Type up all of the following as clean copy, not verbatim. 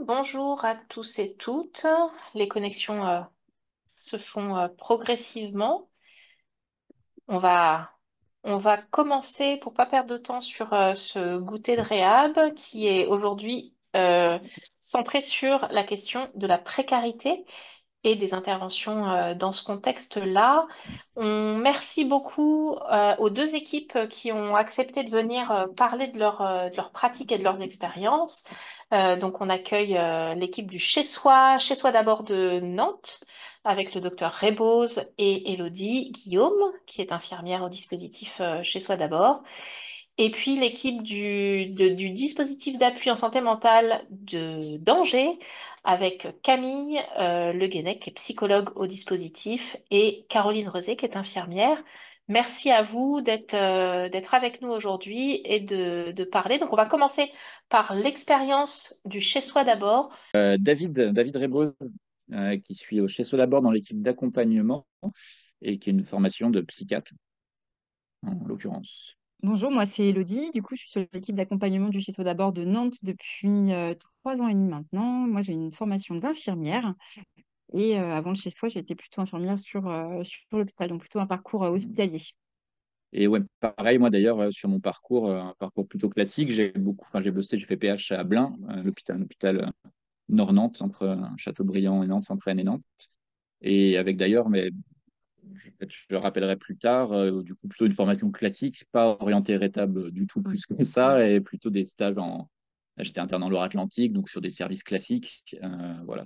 bonjour à tous et toutes. Les connexions se font progressivement. On va, on va commencer pour pas perdre de temps sur ce goûter de réhab qui est aujourd'hui centré sur la question de la précarité et des interventions dans ce contexte-là. On merci beaucoup aux deux équipes qui ont accepté de venir parler de leurs pratiques et de leurs expériences. Donc on accueille l'équipe du Chez Soi d'abord de Nantes, avec le docteur Rebose et Elodie Guillaume, qui est infirmière au dispositif Chez Soi d'abord. Et puis l'équipe du dispositif d'appui en santé mentale d'Angers, avec Camille Le Guenec, qui est psychologue au dispositif, et Caroline Rezé, qui est infirmière. Merci à vous d'être avec nous aujourd'hui et de parler. Donc, on va commencer par l'expérience du chez-soi d'abord. David Rebreuz, qui suit au chez Solabor dans l'équipe d'accompagnement et qui est une formation de psychiatre, en l'occurrence. Bonjour, moi c'est Elodie. Du coup, je suis sur l'équipe d'accompagnement du CISO d'abord de Nantes depuis 3 ans et demi maintenant. Moi, j'ai une formation d'infirmière et avant le chez soi, j'étais plutôt infirmière sur l'hôpital, donc plutôt un parcours hospitalier. Et ouais, pareil, moi d'ailleurs, sur mon parcours, un parcours plutôt classique, j'ai bossé, j'ai fait PH à Blain, l'hôpital Nord-Nantes, entre Châteaubriand et Nantes, entre Rennes et Nantes. Et avec d'ailleurs, mais je le rappellerai plus tard, du coup, plutôt une formation classique, pas orientée rétable du tout plus que ça, et plutôt des stages en. J'étais interne en Loire-Atlantique, donc sur des services classiques, voilà,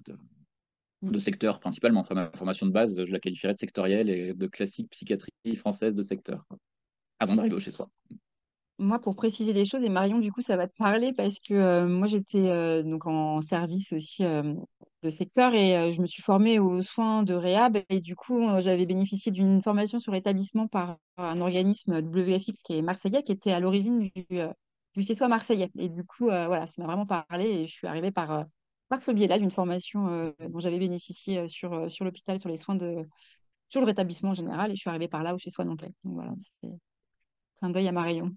de secteur principalement. Enfin, ma formation de base, je la qualifierais de sectorielle et de classique psychiatrie française de secteur, avant d'arriver au chez soi. Moi, pour préciser les choses, et Marion, du coup, ça va te parler parce que moi, j'étais donc en service aussi de secteur et je me suis formée aux soins de réhab et du coup, j'avais bénéficié d'une formation sur l'établissement par un organisme WFX qui est marseillais, qui était à l'origine du chez-soi marseillais. Et du coup, voilà, ça m'a vraiment parlé et je suis arrivée par ce biais-là d'une formation dont j'avais bénéficié sur l'hôpital, sur le rétablissement en général et je suis arrivée par là au chez-soi nantais. Donc voilà, c'est un d'œil à Marion.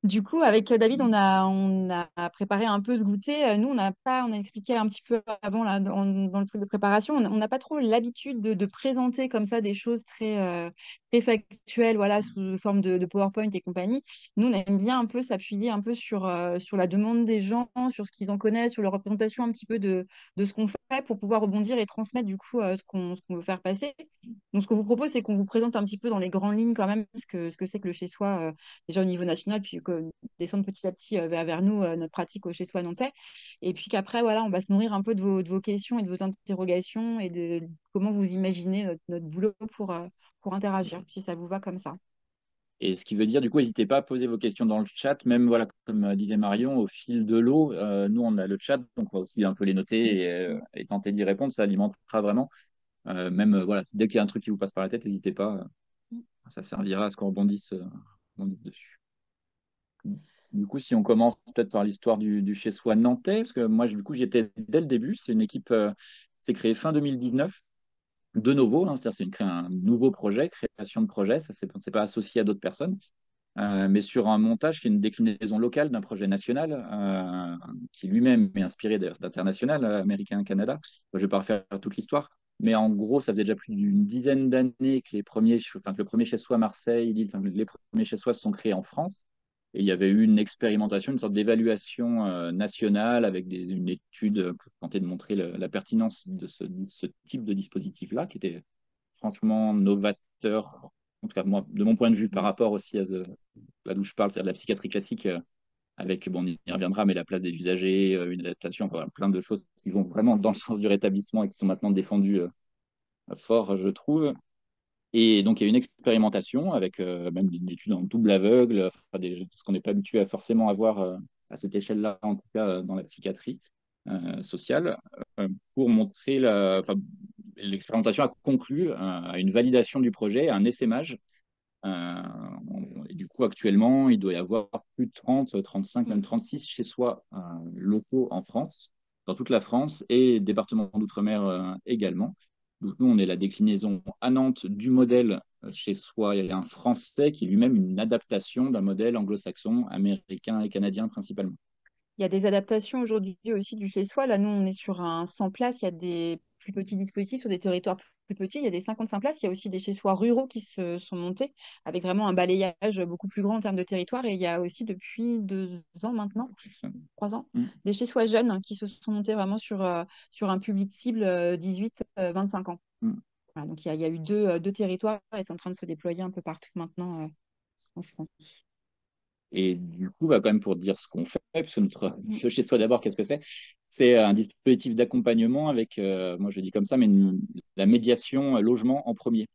Du coup, avec David, on a préparé un peu ce goûter. Nous, on a expliqué un petit peu avant là, dans le truc de préparation, on n'a pas trop l'habitude de présenter comme ça des choses très factuelles, voilà, sous forme de PowerPoint et compagnie. Nous, on aime bien un peu s'appuyer un peu sur la demande des gens, sur ce qu'ils en connaissent, sur leur représentation un petit peu de ce qu'on fait pour pouvoir rebondir et transmettre du coup ce qu'on veut faire passer. Donc, ce qu'on vous propose, c'est qu'on vous présente un petit peu dans les grandes lignes quand même ce que c'est que le chez-soi déjà au niveau national, puis descendre petit à petit vers nous notre pratique au chez soi nantais. Et puis qu'après, voilà, on va se nourrir un peu de vos questions et de vos interrogations et de comment vous imaginez notre boulot pour interagir, si ça vous va comme ça. Et ce qui veut dire, du coup, n'hésitez pas à poser vos questions dans le chat, même, voilà, comme disait Marion, au fil de l'eau, nous, on a le chat, donc on va aussi un peu les noter et tenter d'y répondre, ça alimentera vraiment. Même, voilà, dès qu'il y a un truc qui vous passe par la tête, n'hésitez pas, ça servira à ce qu'on rebondisse dessus. Du coup, si on commence peut-être par l'histoire du chez soi nantais, parce que moi, du coup, j'y étais dès le début. C'est une équipe qui s'est créée fin 2019, de nouveau, hein, c'est-à-dire un nouveau projet, création de projet, ça c'est pas associé à d'autres personnes, mais sur un montage qui est une déclinaison locale d'un projet national, qui lui-même est inspiré d'international, américain, Canada. Je ne vais pas refaire toute l'histoire, mais en gros, ça faisait déjà plus d'une dizaine d'années que que le premier chez soi Marseille, Lille, enfin, les premiers chez soi se sont créés en France. Et il y avait eu une expérimentation, une sorte d'évaluation nationale avec une étude pour tenter de montrer la pertinence de ce type de dispositif-là, qui était franchement novateur, en tout cas moi, de mon point de vue, par rapport aussi là d'où je parle, c'est-à-dire la psychiatrie classique, avec, bon, on y reviendra, mais la place des usagers, une adaptation, enfin, voilà, plein de choses qui vont vraiment dans le sens du rétablissement et qui sont maintenant défendues fort, je trouve. Et donc, il y a une expérimentation avec même une étude en double aveugle, enfin, ce qu'on n'est pas habitué à forcément avoir à cette échelle-là, en tout cas dans la psychiatrie sociale, pour montrer enfin, l'expérimentation a conclu à une validation du projet, à un essaimage. Euh, et du coup, actuellement, il doit y avoir plus de 30, 35, même 36 chez soi locaux en France, dans toute la France et département d'outre-mer également. Donc, nous, on est la déclinaison à Nantes du modèle chez soi. Il y a un français qui est lui-même une adaptation d'un modèle anglo-saxon, américain et canadien principalement. Il y a des adaptations aujourd'hui aussi du chez soi. Là, nous, on est sur un 100 places. Il y a des plus petits dispositifs sur des territoires plus petits. Il y a des 55 places. Il y a aussi des chez soi ruraux qui se sont montés avec vraiment un balayage beaucoup plus grand en termes de territoire. Et il y a aussi depuis 2 ans maintenant, 3 ans, Mm. des chez soi jeunes qui se sont montés vraiment sur un public cible 18-25 ans. Mm. Voilà, donc il y a eu deux territoires et c'est en train de se déployer un peu partout maintenant en France. Et du coup, bah, quand même pour dire ce qu'on fait, puisque le chez soi d'abord, qu'est-ce que c'est? C'est un dispositif d'accompagnement avec, moi je dis comme ça, mais la médiation logement en premier.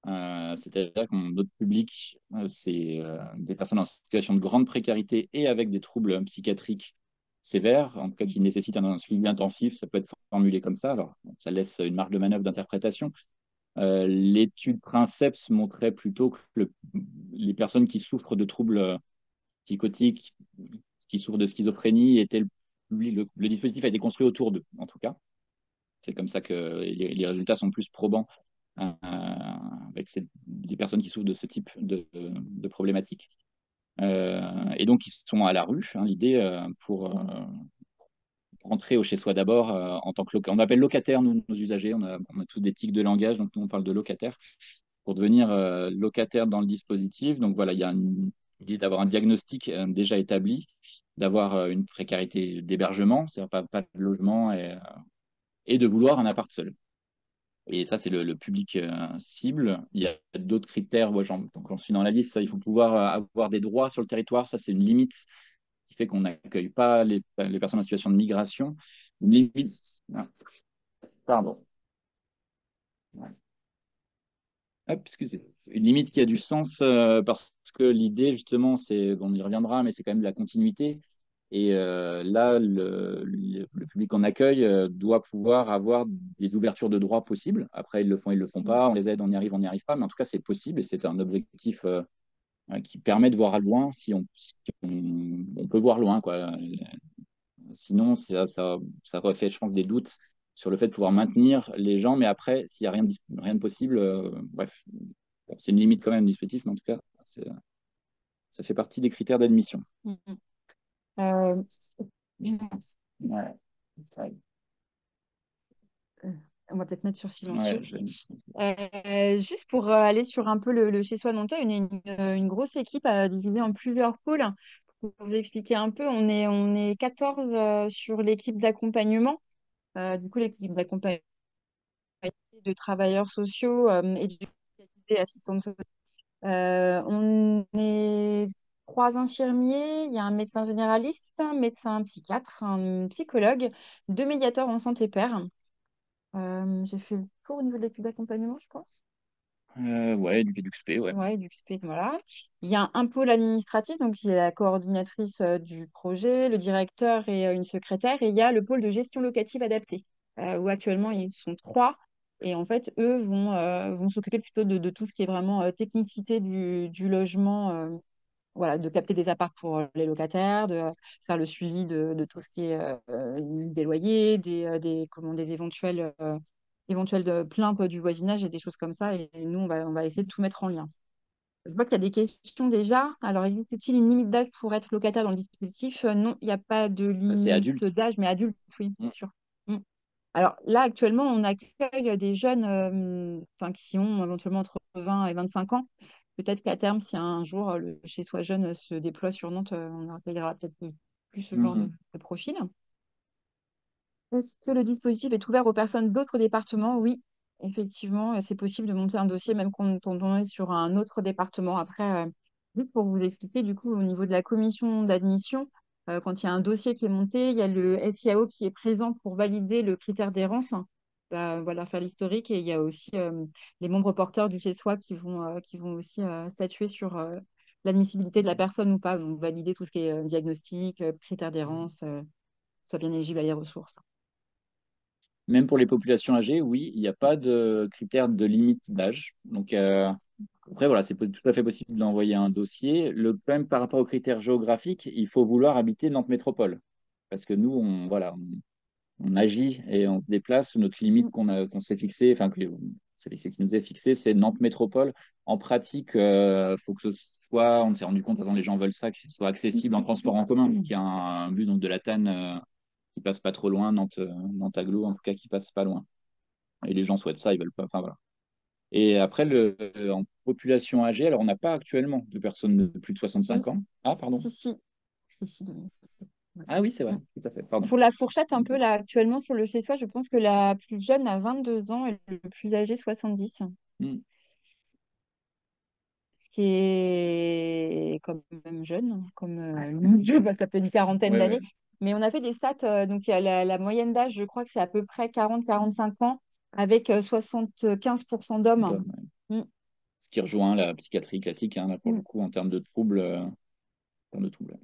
C'est-à-dire que notre public, c'est des personnes en situation de grande précarité et avec des troubles psychiatriques sévères, en tout cas qui nécessitent un suivi intensif. Ça peut être formulé comme ça. Alors, ça laisse une marge de manœuvre d'interprétation. L'étude Princeps montrait plutôt que les personnes qui souffrent de troubles psychotiques, qui souffrent de schizophrénie, le dispositif a été construit autour d'eux, en tout cas. C'est comme ça que les résultats sont plus probants avec des personnes qui souffrent de ce type de problématiques. Et donc, ils sont à la rue. Hein, l'idée pour rentrer au chez-soi d'abord en tant que locataire. On appelle locataire, nous, nos usagers. On a tous des tics de langage, donc nous, on parle de locataire. Pour devenir locataire dans le dispositif, donc voilà, il y a l'idée d'avoir un diagnostic déjà établi, d'avoir une précarité d'hébergement, c'est-à-dire pas de logement, et de vouloir un appart seul. Et ça, c'est le public cible. Il y a d'autres critères. Moi, donc, j'en suis dans la liste. Ça, il faut pouvoir avoir des droits sur le territoire. Ça, c'est une limite qui fait qu'on n'accueille pas les personnes en situation de migration. Une limite. Ah, pardon. Hop, excusez. Une limite qui a du sens parce que l'idée, justement, c'est, bon, on y reviendra, mais c'est quand même de la continuité. Et là, le public qu'on accueille doit pouvoir avoir des ouvertures de droits possibles. Après, ils le font pas, on les aide, on y arrive pas, mais en tout cas, c'est possible et c'est un objectif qui permet de voir à loin si on peut voir loin, quoi. Sinon, ça refait, je pense, des doutes sur le fait de pouvoir maintenir les gens, mais après, s'il n'y a rien de possible, bref, bon, c'est une limite quand même du dispositif, mais en tout cas, ça fait partie des critères d'admission. Mhm. Euh, Ouais. Ouais. on va peut-être mettre sur Ouais, silencieux. Juste pour aller sur un peu le chez soi nantais, une grosse équipe divisée en plusieurs pôles. Pour vous expliquer un peu, on est 14 sur l'équipe d'accompagnement. Du coup, l'équipe d'accompagnement de travailleurs sociaux et et assistants sociaux. On est 3 infirmiers, il y a un médecin généraliste, un médecin psychiatre, un psychologue, 2 médiateurs en santé pair. J'ai fait le tour au niveau de l'équipe d'accompagnement, je pense. Ouais, du XP, ouais. Ouais, du XP, voilà. Il y a un pôle administratif, donc il y a la coordinatrice du projet, le directeur et une secrétaire. Et il y a le pôle de gestion locative adaptée, où actuellement ils sont 3. Et en fait, eux vont s'occuper plutôt de tout ce qui est vraiment technicité du logement, voilà, de capter des apparts pour les locataires, de faire le suivi de tout ce qui est des loyers, des éventuelles plaintes du voisinage et des choses comme ça. Et nous, on va essayer de tout mettre en lien. Je vois qu'il y a des questions déjà. Alors, existe-t-il une limite d'âge pour être locataire dans le dispositif? Non, il n'y a pas de C'est limite adulte. d'âge, mais adulte, oui, bien Mm. sûr. Mm. Alors là, actuellement, on accueille des jeunes enfin, qui ont éventuellement entre 20 et 25 ans. Peut-être qu'à terme, si un jour le chez soi jeune se déploie sur Nantes, on accueillera peut-être plus ce genre Mhm. de profil. Est-ce que le dispositif est ouvert aux personnes d'autres départements? Oui, effectivement, c'est possible de monter un dossier même quand on est sur un autre département. Après, juste pour vous expliquer, du coup, au niveau de la commission d'admission, quand il y a un dossier qui est monté, il y a le SIAO qui est présent pour valider le critère d'errance, voilà, faire l'historique. Et il y a aussi les membres porteurs du chez-soi qui vont aussi statuer sur l'admissibilité de la personne ou pas, donc valider tout ce qui est diagnostic, critères d'errance, soit bien éligible à les ressources. Même pour les populations âgées, oui, il n'y a pas de critère de limite d'âge. Donc, après, voilà, c'est tout à fait possible d'envoyer un dossier. Le problème par rapport aux critères géographiques, il faut vouloir habiter Nantes Métropole. Parce que nous, on agit et on se déplace. Notre limite qu'on s'est fixée, enfin, celui qui nous est fixé, c'est Nantes Métropole. En pratique, il faut que ce soit, on s'est rendu compte, attends, les gens veulent ça, que ce soit accessible en transport en commun, qu'il y a un but donc, de la TAN qui passe pas trop loin, Nantes Aglo, en tout cas, qui passe pas loin. Et les gens souhaitent ça, ils veulent pas. Enfin, voilà. Et après, en population âgée, alors on n'a pas actuellement de personnes de plus de Si, 65 ans. Ah, pardon. si, si. Si, ouais. Ah oui, c'est vrai, tout à fait. Pardon. Sur la fourchette, un peu là, actuellement, sur le chez soi, je pense que la plus jeune a 22 ans et le plus âgé 70. Hmm. Qui est quand même jeune, comme ça fait une quarantaine Ouais, d'années. ouais. Mais on a fait des stats, donc il y a la moyenne d'âge, je crois que c'est à peu près 40-45 ans, avec 75% d'hommes. D'hommes, ouais. Mm, Ce qui rejoint la psychiatrie classique, hein, là, pour le mm. coup, en termes de troubles. En termes de troubles.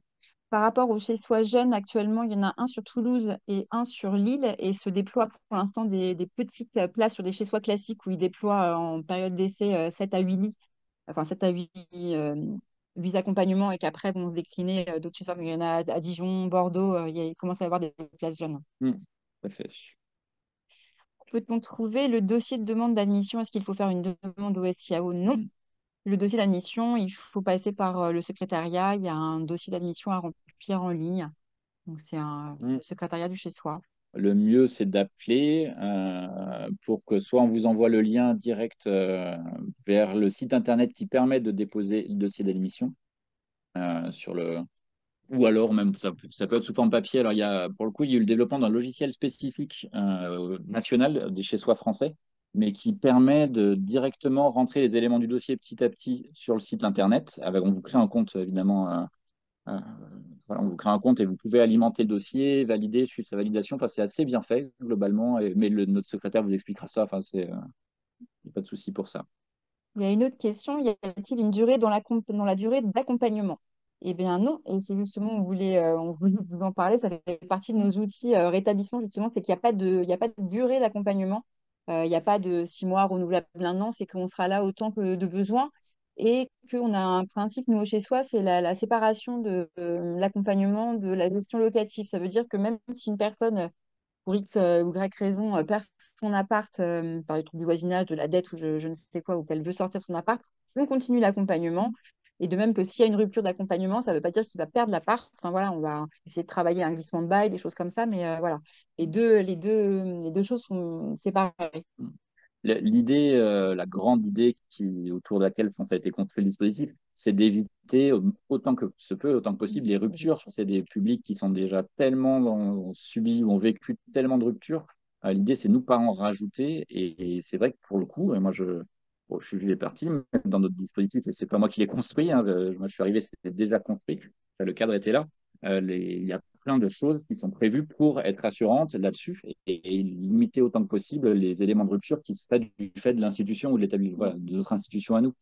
Par rapport au chez soi jeune, actuellement, il y en a un sur Toulouse et un sur Lille, et se déploie pour l'instant des petites places sur des chez soi classiques où ils déploient en période d'essai 7 à 8 lits, enfin 7 à 8 8 accompagnements, et qu'après vont se décliner d'autres chez soi. Mais il y en a à Dijon, Bordeaux, il commence à y avoir des places jeunes. Hmm. Tout à fait. Peut-on trouver le dossier de demande d'admission? Est-ce qu'il faut faire une demande au SIAO? Non. Hmm. Le dossier d'admission, il faut passer par le secrétariat. Il y a un dossier d'admission à remplir en ligne. Donc, c'est Hmm. le secrétariat du chez soi. Le mieux, c'est d'appeler pour que soit on vous envoie le lien direct vers le site internet qui permet de déposer le dossier d'admission sur le. Ou alors même, ça peut être sous forme papier. Alors, pour le coup, il y a eu le développement d'un logiciel spécifique national des chez soi français, mais qui permet de directement rentrer les éléments du dossier petit à petit sur le site internet. On vous crée un compte, évidemment. Euh, voilà, on vous crée un compte et vous pouvez alimenter le dossier, valider, suivre sa validation. Enfin, c'est assez bien fait, globalement. Mais notre secrétaire vous expliquera ça. Enfin, il n'y a pas de souci pour ça. Il y a une autre question. Y a-t-il une durée dans la durée d'accompagnement? Eh bien non. Et c'est justement, on voulait vous en parler. Ça fait partie de nos outils rétablissement, justement. C'est qu'il n'y a pas il y a pas de durée d'accompagnement. Il n'y a pas de 6 mois renouvelable un an. C'est qu'on sera là autant que de besoin. Et qu'on a un principe, nous, chez soi, c'est la séparation de l'accompagnement de la gestion locative. Ça veut dire que même si une personne pour X ou Y raison, perd son appart par le trouble du voisinage, de la dette ou je ne sais quoi, ou qu'elle veut sortir de son appart, on continue l'accompagnement. Et de même que s'il y a une rupture d'accompagnement, ça ne veut pas dire qu'il va perdre l'appart. Enfin voilà, on va essayer de travailler un glissement de bail, des choses comme ça, mais voilà. Les deux choses sont séparées. L'idée, la grande idée autour de laquelle ça a été construit le dispositif, c'est d'éviter autant que se peut, autant que possible, les ruptures. C'est des publics qui sont déjà tellement ont subi ou ont vécu tellement de ruptures. L'idée, c'est nous pas en rajouter. Et c'est vrai que pour le coup, et moi, bon, je suis parti dans notre dispositif, et c'est pas moi qui l'ai construit. Hein, moi, je suis arrivé, c'était déjà construit. Le cadre était là. Il y a plein de choses qui sont prévues pour être assurantes là-dessus et limiter autant que possible les éléments de rupture qui seraient du fait de l'institution ou de l'établissement, voilà, de notre institution à nous.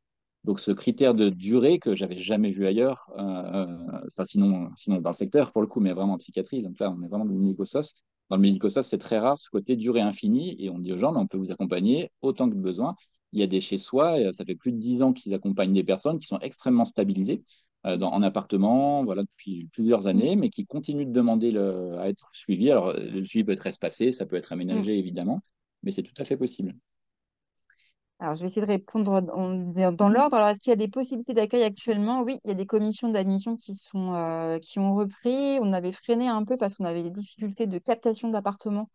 Donc ce critère de durée que j'avais jamais vu ailleurs, enfin sinon dans le secteur pour le coup, mais vraiment en psychiatrie. Donc là, on est vraiment dans le médico-social. Dans le médico-social, c'est très rare ce côté durée infinie et on dit aux gens, mais on peut vous accompagner autant que besoin. Il y a des chez soi, et ça fait plus de 10 ans qu'ils accompagnent des personnes qui sont extrêmement stabilisées en appartement, voilà, depuis plusieurs Mm, années, mais qui continuent de demander à être suivies. Alors le suivi peut être espacé, ça peut être mm. aménagé évidemment, mais c'est tout à fait possible. Alors, je vais essayer de répondre dans l'ordre. Alors, est-ce qu'il y a des possibilités d'accueil actuellement? Oui, il y a des commissions d'admission qui ont repris. On avait freiné un peu parce qu'on avait des difficultés de captation d'appartements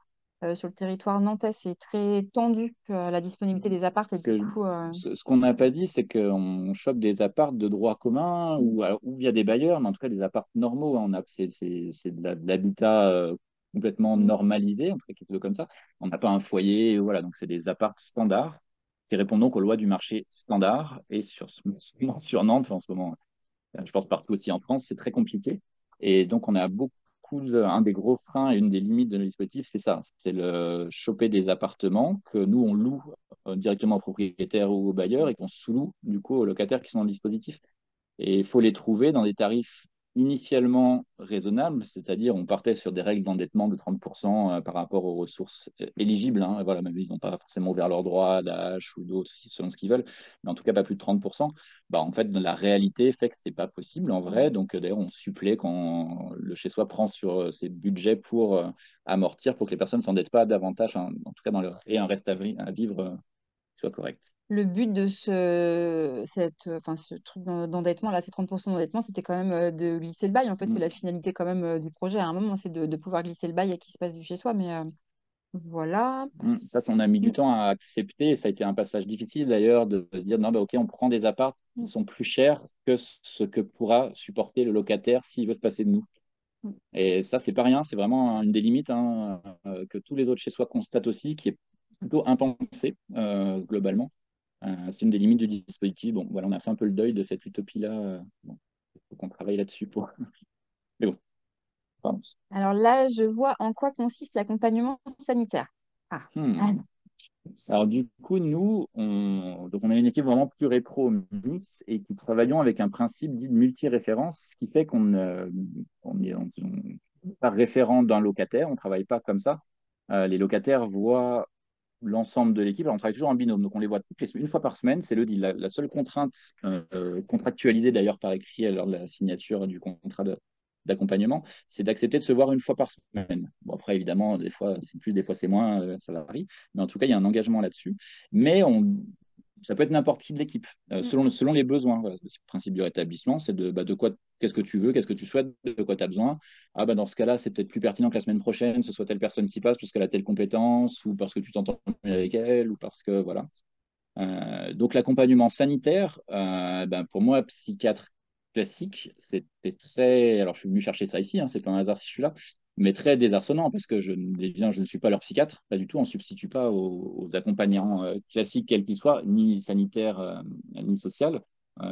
sur le territoire nantais. C'est très tendu, la disponibilité des apparts. Et Parce du que coup, ce qu'on n'a pas dit, c'est qu'on chope des apparts de droit commun ou via des bailleurs, mais en tout cas des apparts normaux. Hein. C'est de l'habitat complètement mm, normalisé, en tout cas quelque chose comme ça. On n'a pas un foyer, voilà, donc c'est des apparts standards qui répondent donc aux lois du marché standard. Et sur Nantes, en ce moment, je pense partout aussi en France, c'est très compliqué. Et donc, on a un des gros freins et une des limites de nos dispositifs, c'est ça, c'est le choper des appartements que nous, on loue directement aux propriétaires ou aux bailleurs et qu'on sous-loue du coup aux locataires qui sont dans le dispositif. Et il faut les trouver dans des tarifs initialement raisonnables, c'est-à-dire on partait sur des règles d'endettement de 30% par rapport aux ressources éligibles. Hein. Voilà, même ils n'ont pas forcément ouvert leurs droits d'âge ou d'autres selon ce qu'ils veulent, mais en tout cas pas plus de 30%. Bah, en fait, la réalité fait que c'est pas possible en vrai. Donc d'ailleurs, on supplée quand le chez-soi prend sur ses budgets pour amortir, pour que les personnes ne s'endettent pas davantage, hein, en tout cas et un reste à vivre soit correct. Le but de enfin, ce truc d'endettement, là, ces 30% d'endettement, c'était quand même de glisser le bail. En fait, c'est Mm. la finalité quand même du projet. À un moment, c'est de pouvoir glisser le bail et qu'il se passe du chez soi. Mais voilà. Ça, on a mis du Mm, temps à accepter. Ça a été un passage difficile d'ailleurs de dire non, bah, ok, on prend des apparts qui mm, sont plus chers que ce que pourra supporter le locataire s'il veut se passer de nous. mm. Et ça, c'est pas rien. C'est vraiment une des limites hein, que tous les autres chez soi constatent aussi, qui est plutôt impensée globalement. C'est une des limites du dispositif. Bon, voilà, on a fait un peu le deuil de cette utopie-là. Bon, il faut qu'on travaille là-dessus pour. Mais bon, pardon. Alors là, je vois en quoi consiste l'accompagnement sanitaire. Ah. Ah. Hmm. Alors du coup, nous, donc on a une équipe vraiment plus rétro mix et qui travaillons avec un principe dit de multi-référence, ce qui fait on n'est pas référent d'un locataire, on ne travaille pas comme ça. Les locataires voient l'ensemble de l'équipe. Alors, on travaille toujours en binôme, donc on les voit une fois par semaine, c'est le deal. La seule contrainte contractualisée d'ailleurs par écrit lors de la signature du contrat d'accompagnement, c'est d'accepter de se voir une fois par semaine. Bon, après, évidemment, des fois c'est plus, des fois c'est moins, ça varie, mais en tout cas, il y a un engagement là-dessus. Mais ça peut être n'importe qui de l'équipe, Mm. selon les besoins. Voilà. Le principe du rétablissement, c'est de quoi, qu'est-ce que tu veux, qu'est-ce que tu souhaites, de quoi tu as besoin. Ah bah dans ce cas-là, c'est peut-être plus pertinent que la semaine prochaine, ce soit telle personne qui passe parce qu'elle a telle compétence, ou parce que tu t'entends mieux avec elle, ou parce que voilà. Donc l'accompagnement sanitaire, ben, pour moi, psychiatre classique, c'était très. Alors je suis venu chercher ça ici, hein, c'est pas un hasard si je suis là, mais très désarçonnant parce que je ne suis pas leur psychiatre, pas du tout, on ne substitue pas aux accompagnants classiques, quels qu'ils soient, ni sanitaires ni social.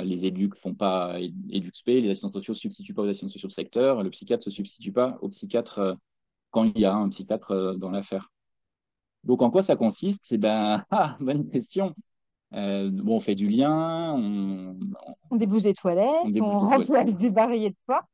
Les éducs font pas éduc-sp, les assistants sociaux ne se substituent pas aux assistants sociaux de secteur, le psychiatre ne se substitue pas au psychiatre quand il y a un psychiatre dans l'affaire. Donc en quoi ça consiste? C'est ben, bonne question. Bon, on fait du lien, On débouche des on toilettes, débouche on des toilettes, remplace des barilles de porte.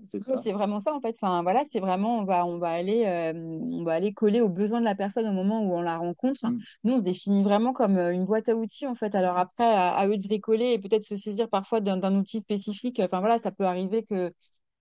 c'est Ouais, ça. c'est vraiment ça en fait. Enfin voilà, c'est vraiment on va aller coller aux besoins de la personne au moment où on la rencontre. Mm. Nous, on se définit vraiment comme une boîte à outils en fait. Alors après, à eux de bricoler et peut-être se saisir parfois d'un outil spécifique. Enfin voilà, ça peut arriver que,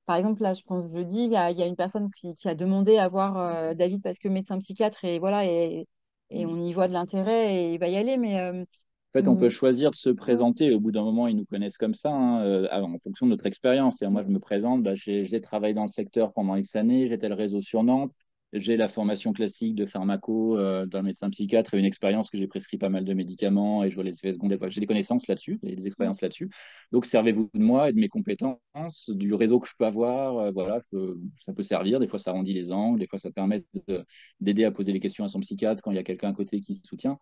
par exemple, là, je pense jeudi, il y a une personne qui a demandé à voir David parce que médecin psychiatre et voilà et on y voit de l'intérêt et il va y aller. Mais En fait, on peut mm, choisir de se présenter. Au bout d'un moment, ils nous connaissent comme ça, hein, en fonction de notre expérience. Et moi, je me présente, bah, j'ai travaillé dans le secteur pendant X années, j'étais le réseau sur Nantes, j'ai la formation classique de pharmaco d'un médecin psychiatre et une expérience que j'ai prescrit pas mal de médicaments et je vois les effets secondaires. J'ai des connaissances là-dessus et des mm, expériences là-dessus. Donc, servez-vous de moi et de mes compétences, du réseau que je peux avoir. Voilà, ça peut servir. Des fois, ça arrondit les angles, des fois, ça permet d'aider à poser les questions à son psychiatre quand il y a quelqu'un à côté qui soutient.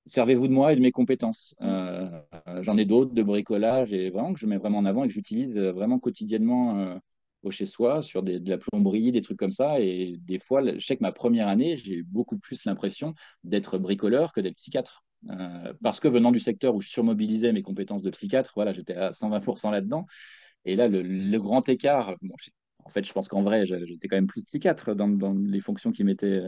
Servez-vous de moi et de mes compétences. mm. J'en ai d'autres de bricolage et vraiment que je mets vraiment en avant et que j'utilise vraiment quotidiennement au chez soi sur de la plomberie, des trucs comme ça. Et des fois, je sais que ma première année, j'ai eu beaucoup plus l'impression d'être bricoleur que d'être psychiatre. Parce que venant du secteur où je surmobilisais mes compétences de psychiatre, voilà, j'étais à 120% là-dedans. Et là, le grand écart, bon, en fait, je pense qu'en vrai, j'étais quand même plus psychiatre dans les fonctions qui m'étaient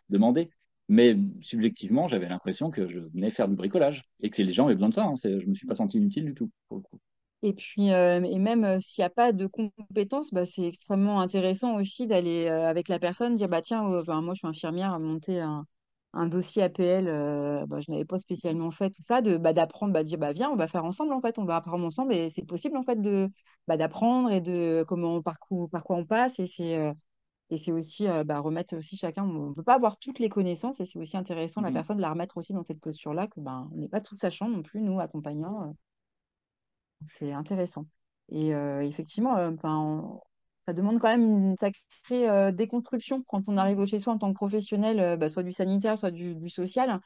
demandées. Mais subjectivement, j'avais l'impression que je venais faire du bricolage et que les gens avaient besoin de ça. Hein. Je ne me suis pas senti inutile du tout, pour le coup. Et puis, et même s'il n'y a pas de compétences, bah, c'est extrêmement intéressant aussi d'aller avec la personne, dire, bah tiens, enfin, moi je suis infirmière, monter un dossier APL, bah, je n'avais pas spécialement fait tout ça, d'apprendre, dire, bah viens, on va faire ensemble en fait, on va apprendre ensemble et c'est possible en fait d'apprendre et de comment, par quoi on passe et c'est aussi remettre aussi chacun, on ne peut pas avoir toutes les connaissances et c'est aussi intéressant la Mhm. personne de la remettre aussi dans cette posture-là, que ben, on n'est pas tout sachant non plus, nous, accompagnants. C'est intéressant. Et effectivement, ça demande quand même une sacrée déconstruction quand on arrive au chez soi en tant que professionnel, soit du sanitaire, soit du social.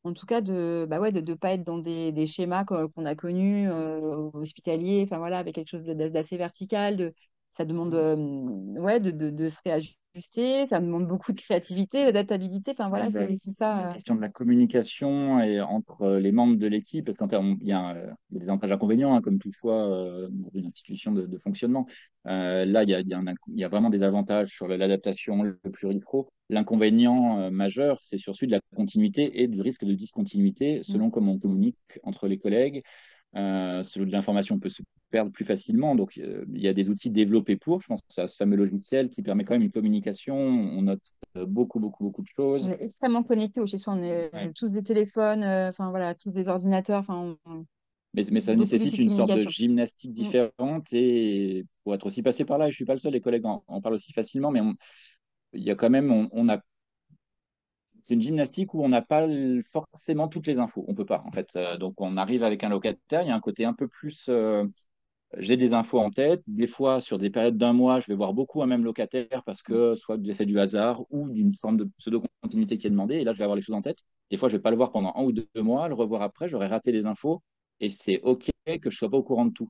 En tout cas, de ne pas être dans des schémas qu'on a connus hospitaliers, enfin voilà, avec quelque chose d'assez vertical. Ça demande de se réajuster, ça demande beaucoup de créativité, d'adaptabilité. Enfin Ouais, voilà, c'est bah, aussi la ça. question de la communication et entre les membres de l'équipe, parce qu'il y a des avantages et inconvénients, hein, comme toutefois dans une institution de fonctionnement. Là, il y a vraiment des avantages sur l'adaptation, le pluripro. L'inconvénient majeur, c'est sur celui de la continuité et du risque de discontinuité Mm. selon comment on communique entre les collègues. L'information peut se perdre plus facilement. Donc, il y a des outils développés pour. Je pense à ce fameux logiciel qui permet quand même une communication. On note beaucoup, beaucoup, beaucoup de On choses. est extrêmement connectés chez soi. On Ouais. est tous des téléphones, enfin voilà, tous des ordinateurs, Mais ça beaucoup nécessite d'outils de une sorte de communication. gymnastique Mm. différente et pour être aussi passé par là, et je suis pas le seul, les collègues en parlent aussi facilement, mais il y a quand même, on a, c'est une gymnastique où on n'a pas forcément toutes les infos. On peut pas, en fait. Donc, on arrive avec un locataire, il y a un côté un peu plus. J'ai des infos en tête. Des fois, sur des périodes d'un mois, je vais voir beaucoup un même locataire parce que soit du fait du hasard ou d'une forme de pseudo-continuité qui est demandée. Et là, je vais avoir les choses en tête. Des fois, je vais pas le voir pendant 1 ou 2 mois, le revoir après, j'aurai raté des infos. Et c'est OK que je sois pas au courant de tout.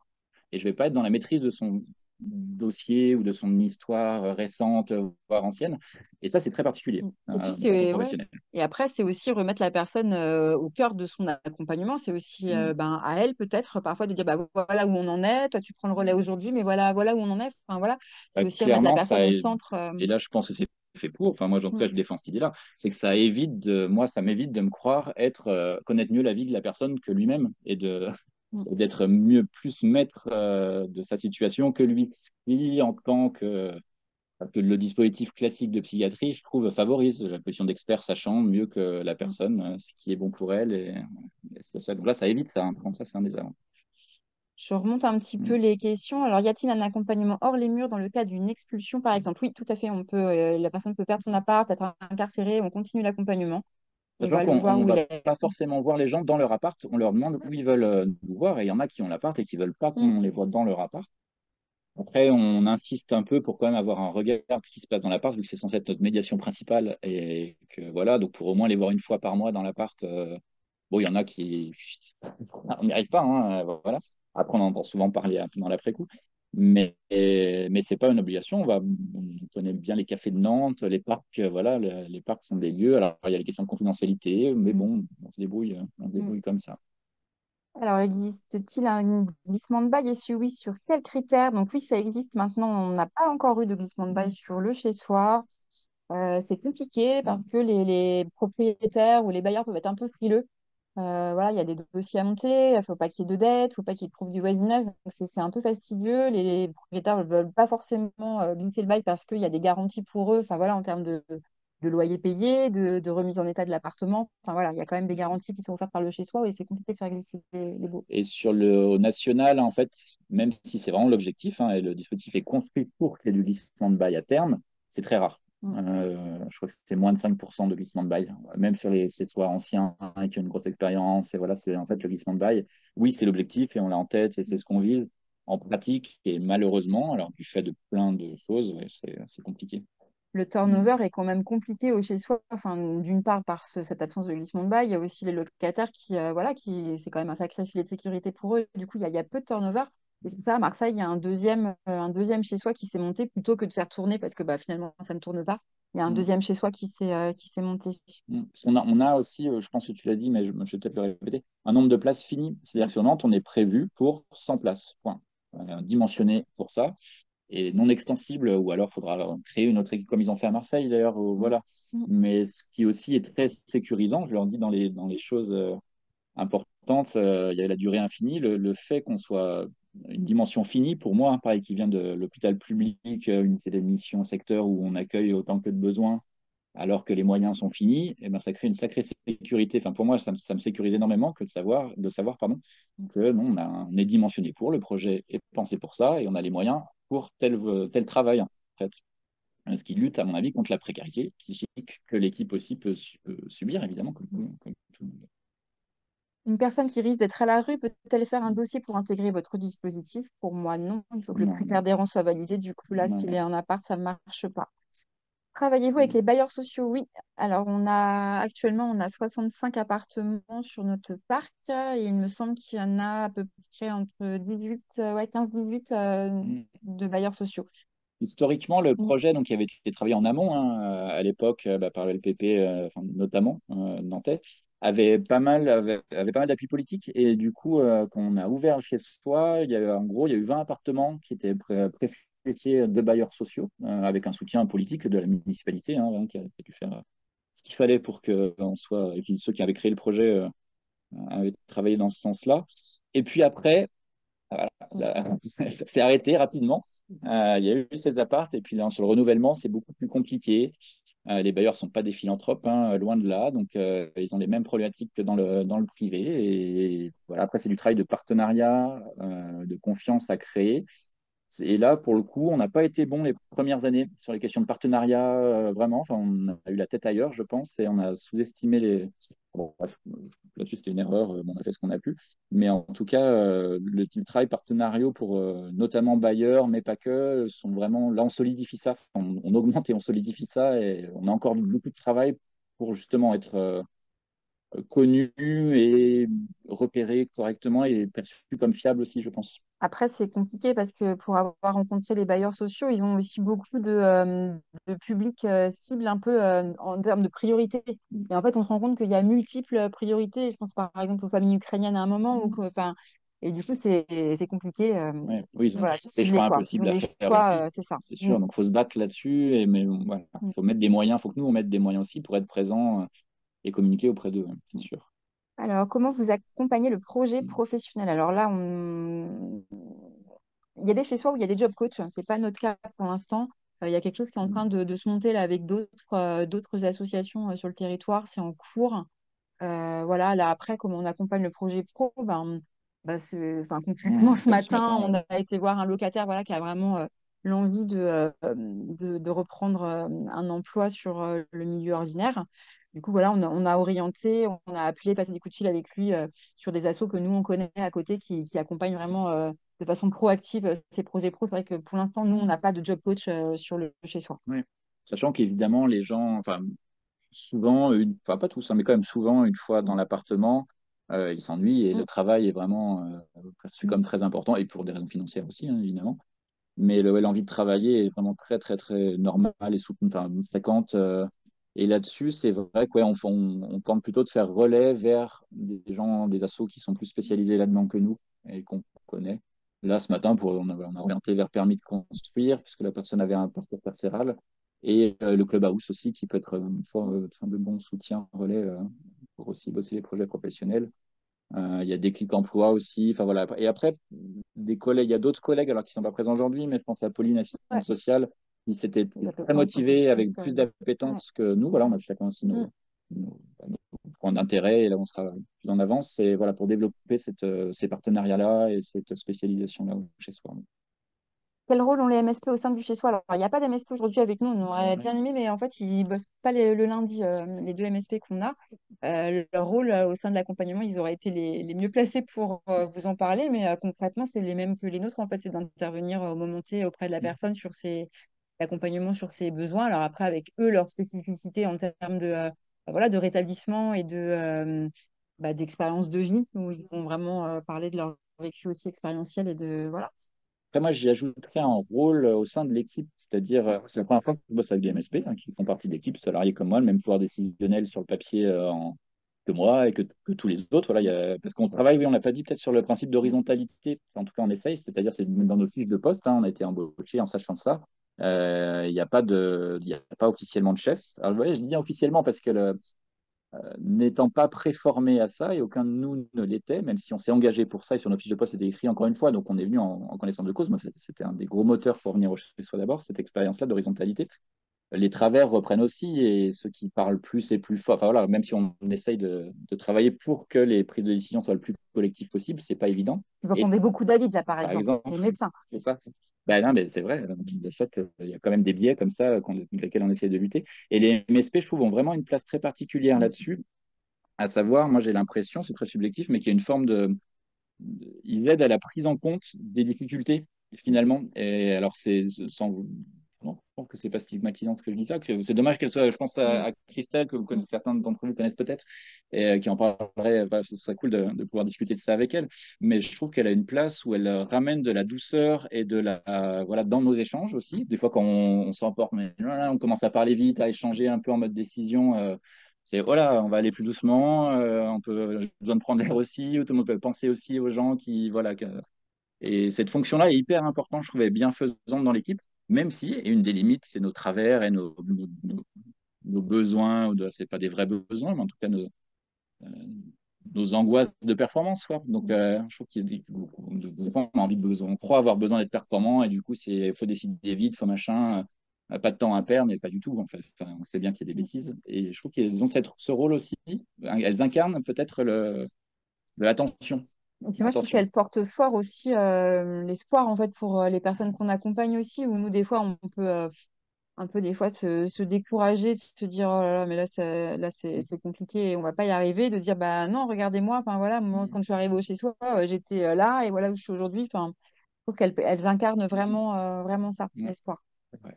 Et je vais pas être dans la maîtrise de son dossier ou de son histoire récente, voire ancienne. Et ça, c'est très particulier Et puis dans le ouais. professionnel. Et après, c'est aussi remettre la personne au cœur de son accompagnement. C'est aussi Mm. à elle peut-être parfois de dire bah voilà où on en est. Toi, tu prends le relais aujourd'hui, mais voilà où on en est. Enfin voilà, c'est aussi remettre la Clairement, personne au centre. et là, je pense que c'est fait pour, enfin, moi, en tout Mm, cas, je défends cette idée-là, c'est que ça m'évite de me croire connaître mieux la vie de la personne que lui-même mm. et d'être mieux, plus maître de sa situation que lui. Ce qui, en tant que le dispositif classique de psychiatrie, je trouve, favorise la position d'expert sachant mieux que la personne ce qui est bon pour elle et c'est ça. Donc là, ça évite ça, hein. Par contre, ça, c'est un des avantages. Je remonte un petit peu Mm. les questions. Alors, y a-t-il un accompagnement hors les murs dans le cas d'une expulsion, par exemple? Oui, tout à fait. La personne peut perdre son appart, être incarcérée. On continue l'accompagnement. On Sachant va le qu'on voir ne où il va est. pas forcément voir les gens dans leur appart, on leur demande où ils veulent nous voir, et il y en a qui ont l'appart et qui veulent pas Mm. qu'on les voit dans leur appart. Après, on insiste un peu pour quand même avoir un regard de ce qui se passe dans l'appart, vu que c'est censé être notre médiation principale, et que voilà, donc pour au moins les voir une fois par mois dans l'appart. Bon, il y en a qui, on n'y arrive pas, hein, voilà. Après, on entend souvent parler un peu dans l'après-coup, mais c'est pas une obligation. On connaît bien les cafés de Nantes, les parcs, voilà, les parcs sont des lieux. Alors, il y a les questions de confidentialité, mais bon, on se Mm. débrouille comme ça. Alors, existe-t-il un glissement de bail et si oui, sur quels critères? Donc oui, ça existe maintenant. On n'a pas encore eu de glissement de bail sur le chez-soi. C'est compliqué parce que les propriétaires ou les bailleurs peuvent être un peu frileux. Voilà, il y a des dossiers à monter, il ne faut pas qu'il y ait de dettes, il ne faut pas qu'il y ait de troubles du voisinage. Donc c'est un peu fastidieux. Les propriétaires ne veulent pas forcément glisser le bail parce qu'il y a des garanties pour eux, enfin voilà, en termes de loyer payé, de remise en état de l'appartement. Enfin voilà, il y a quand même des garanties qui sont offertes par le chez-soi et c'est compliqué de faire glisser les baux. Et sur le au national, en fait, même si c'est vraiment l'objectif, hein, et le dispositif est construit pour qu'il y ait du glissement de bail à terme, c'est très rare. Mm. Je crois que c'est moins de 5% de glissement de bail, même sur les soit anciens hein, qui ont une grosse expérience. Et voilà, c'est en fait le glissement de bail. Oui, c'est l'objectif et on l'a en tête et c'est ce qu'on vise. En pratique, et malheureusement, alors du fait de plein de choses, ouais, c'est compliqué. Le Mm. turnover est quand même compliqué au chez-soi. Enfin, d'une part, par cette absence de glissement de bail, il y a aussi les locataires c'est quand même un sacré filet de sécurité pour eux. Du coup, il y a peu de turnover. Et c'est pour ça, à Marseille, il y a un deuxième chez-soi qui s'est monté plutôt que de faire tourner parce que bah, finalement, ça ne tourne pas. Il y a un Mm. deuxième chez-soi qui s'est monté. Parce on a aussi, je pense que tu l'as dit, mais je vais peut-être le répéter, un nombre de places fini. C'est-à-dire que sur Nantes, on est prévu pour 100 places, point. Dimensionné pour ça et non extensible, ou alors il faudra créer une autre équipe comme ils ont fait à Marseille d'ailleurs, Mm. voilà. Mm. Mais ce qui aussi est très sécurisant, je leur dis dans les choses importantes, il y a la durée infinie, le fait qu'on soit une dimension finie, pour moi, hein, pareil, qui vient de l'hôpital public, unité d'admission, secteur où on accueille autant que de besoin, alors que les moyens sont finis, et ben, ça crée une sacrée sécurité. Enfin, pour moi, ça me sécurise énormément que de savoir pardon, que non, on est dimensionné pour, le projet est pensé pour ça, et on a les moyens pour tel travail, en fait. Ce qui lutte, à mon avis, contre la précarité psychique que l'équipe aussi peut subir, évidemment, comme tout le monde. Une personne qui risque d'être à la rue peut-elle faire un dossier pour intégrer votre dispositif? Pour moi, non. Il faut que le Non, critère d'errance soit validé. Du coup, là, non, s'il non. est en appart, ça ne marche pas. Travaillez-vous avec les bailleurs sociaux? Oui. Alors, actuellement, on a 65 appartements sur notre parc et il me semble qu'il y en a à peu près entre 18, ouais, 15-18 Mm. de bailleurs sociaux. Historiquement, le Mm. projet donc, qui avait été travaillé en amont hein, à l'époque par le LPP, enfin, notamment nantais, avait pas mal d'appui politique. Et du coup, quand on a ouvert chez soi, en gros, il y a eu 20 appartements qui étaient prescrits de bailleurs sociaux, avec un soutien politique de la municipalité, hein, vraiment, qui a dû faire ce qu'il fallait pour qu'on soit. Et puis ceux qui avaient créé le projet avaient travaillé dans ce sens-là. Et puis après, voilà, ça s'est arrêté rapidement. Il y a eu ces apparts et puis là, sur le renouvellement, c'est beaucoup plus compliqué. Les bailleurs sont pas des philanthropes, hein, loin de là. Donc, ils ont les mêmes problématiques que dans le privé. Et voilà, après, c'est du travail de partenariat, de confiance à créer. Et là, pour le coup, on n'a pas été bon les premières années sur les questions de partenariat, vraiment. Enfin, on a eu la tête ailleurs, je pense, et on a sous-estimé les. Bon, bref, là-dessus, c'était une erreur. Bon, on a fait ce qu'on a pu. Mais en tout cas, le travail partenariaux pour notamment bailleurs, mais pas que, sont vraiment. Là, on solidifie ça. On augmente et on solidifie ça. Et on a encore beaucoup de travail pour justement être connu et repéré correctement et perçu comme fiable aussi, je pense. Après, c'est compliqué parce que pour avoir rencontré les bailleurs sociaux, ils ont aussi beaucoup de publics cibles un peu en termes de priorité. Et en fait, on se rend compte qu'il y a multiples priorités. Je pense par exemple aux familles ukrainiennes à un moment. Enfin, et du coup, c'est compliqué. Ouais, oui, ils ont Voilà, des cibler choix quoi. Ils ont impossibles à des faire choix, aussi, c'est ça. c'est sûr. Donc, il faut se battre là-dessus. Mais bon, voilà, Mm. il faut mettre des moyens. Il faut que nous, on mette des moyens aussi pour être présents et communiquer auprès d'eux, hein, c'est sûr. Alors, comment vous accompagnez le projet professionnel? Alors là, il y a des chez soi où il y a des job coachs. C'est pas notre cas pour l'instant. Il y a quelque chose qui est en train de se monter là avec d'autres associations sur le territoire. C'est en cours. Voilà, là après, comment on accompagne le projet pro, enfin, concrètement, ce Comme ce matin, matin, on ouais. a été voir un locataire voilà, qui a vraiment l'envie de reprendre un emploi sur le milieu ordinaire. Du coup, voilà, on a orienté, on a appelé, passé des coups de fil avec lui sur des assos que nous, on connaît à côté qui accompagnent vraiment de façon proactive ces projets pro. C'est vrai que pour l'instant, nous, on n'a pas de job coach sur le chez soi. Ouais. Sachant qu'évidemment, les gens, enfin, souvent, enfin, pas tous, hein, mais quand même souvent, une fois dans l'appartement, ils s'ennuient et Mm. le travail est vraiment perçu comme très important et pour des raisons financières aussi, hein, évidemment. Mais ouais, l'envie de travailler est vraiment très, très, très normale et soutenue, enfin, fréquente. Et là-dessus, c'est vrai qu'on on tente plutôt de faire relais vers des gens, des assos qui sont plus spécialisés là-dedans que nous et qu'on connaît. Là, ce matin, on a orienté vers permis de construire, puisque la personne avait un parcours carcéral. Et le club house aussi, qui peut être enfin, de bon soutien relais pour aussi bosser les projets professionnels. Il y a des clics emploi aussi. Enfin, voilà. Et après, des collègues, il y a d'autres collègues, alors qui ne sont pas présents aujourd'hui, mais je pense à Pauline, assistante Ouais, sociale, qui s'était très l'appétence un peu motivée, plus. avec plus Ouais. d'appétence que nous. Voilà, on a chacun aussi Mm. nos points d'intérêt, et là, on sera plus en avance. C'est voilà, pour développer ces partenariats-là et cette spécialisation-là chez soi. Quel rôle ont les MSP au sein du chez-soi? Alors, il n'y a pas d'MSP aujourd'hui avec nous, on aurait bien aimé, mais en fait, ils ne bossent pas le lundi, les deux MSP qu'on a. Leur rôle au sein de l'accompagnement, ils auraient été les mieux placés pour vous en parler, mais concrètement, c'est les mêmes que les nôtres, en fait, c'est d'intervenir au moment T auprès de la personne sur l'accompagnement sur ses besoins. Alors après, avec eux, leur spécificité en termes voilà, de rétablissement et d'expérience de vie, où ils vont vraiment parler de leur vécu aussi expérientiel et de, voilà. Après, moi, j'y ajouterais un rôle au sein de l'équipe, c'est-à-dire, c'est la première fois que je bosse avec des MSP, hein, qui font partie d'équipes, salariés comme moi, le même pouvoir décisionnel sur le papier que moi et que tous les autres. Voilà, parce qu'on travaille, oui, on l'a pas dit, peut-être sur le principe d'horizontalité, en tout cas on essaye, c'est-à-dire c'est dans nos fiches de poste, hein, on a été embauché en sachant ça. Il y a pas officiellement de chef. Alors, vous voyez, je dis bien officiellement parce que n'étant pas préformé à ça, et aucun de nous ne l'était, même si on s'est engagé pour ça, et sur nos fiches de poste, c'était écrit encore une fois, donc on est venu en connaissance de cause. Moi, c'était un des gros moteurs pour venir au chez soi d'abord, cette expérience-là d'horizontalité. Les travers reprennent aussi, et ceux qui parlent plus et plus fort, enfin voilà, même si on essaye de travailler pour que les prises de décision soient le plus collectif possible, c'est pas évident. Vous Et entendez beaucoup David, là, par par exemple, exemple, les médecins. c'est ça. Ben non, mais c'est vrai. De fait, il y a quand même des biais comme ça contre lesquels on essaie de lutter. Et les MSP, je trouve, ont vraiment une place très particulière là-dessus. À savoir, moi j'ai l'impression, c'est très subjectif, mais qu'il y a une forme ils aident à la prise en compte des difficultés finalement. Et alors c'est sans, non, je pense que c'est pas stigmatisant ce que je dis là, que c'est dommage qu'elle soit. Je pense Mm. à Christelle que vous connaissez, certains d'entre vous connaissent peut-être, et qui en parlerait. Bah, ce serait cool de pouvoir discuter de ça avec elle. Mais je trouve qu'elle a une place où elle ramène de la douceur et de la voilà dans nos échanges aussi. Des fois quand on s'emporte, mais voilà, on commence à parler vite, à échanger un peu en mode décision. C'est voilà, on va aller plus doucement, on peut besoin de prendre l'air aussi, tout le monde peut penser aussi aux gens qui voilà. Et cette fonction-là est hyper importante, je trouvais bienfaisante dans l'équipe, même si, et une des limites, c'est nos travers et nos besoins, c'est pas des vrais besoins, mais en tout cas euh, nos angoisses de performance, quoi. Donc, je trouve qu'il des fois, on a envie on croit avoir besoin d'être performant, et du coup, il faut décider vite, faut machin. pas de temps à perdre, mais pas du tout, en fait. Enfin, on sait bien que c'est des bêtises. Et je trouve qu'elles ont ce rôle aussi. Elles incarnent peut-être de l'attention. Et puis moi, je trouve Attention. qu'elle porte fort aussi l'espoir en fait pour les personnes qu'on accompagne aussi, où nous, des fois, on peut un peu des fois se décourager, se dire oh là là, mais là c'est compliqué et on va pas y arriver, de dire bah non, regardez-moi, enfin voilà, moi quand je suis arrivée chez soi, j'étais là et voilà où je suis aujourd'hui. Enfin, je trouve qu'elles incarnent vraiment, vraiment ça, Ouais, l'espoir. ouais.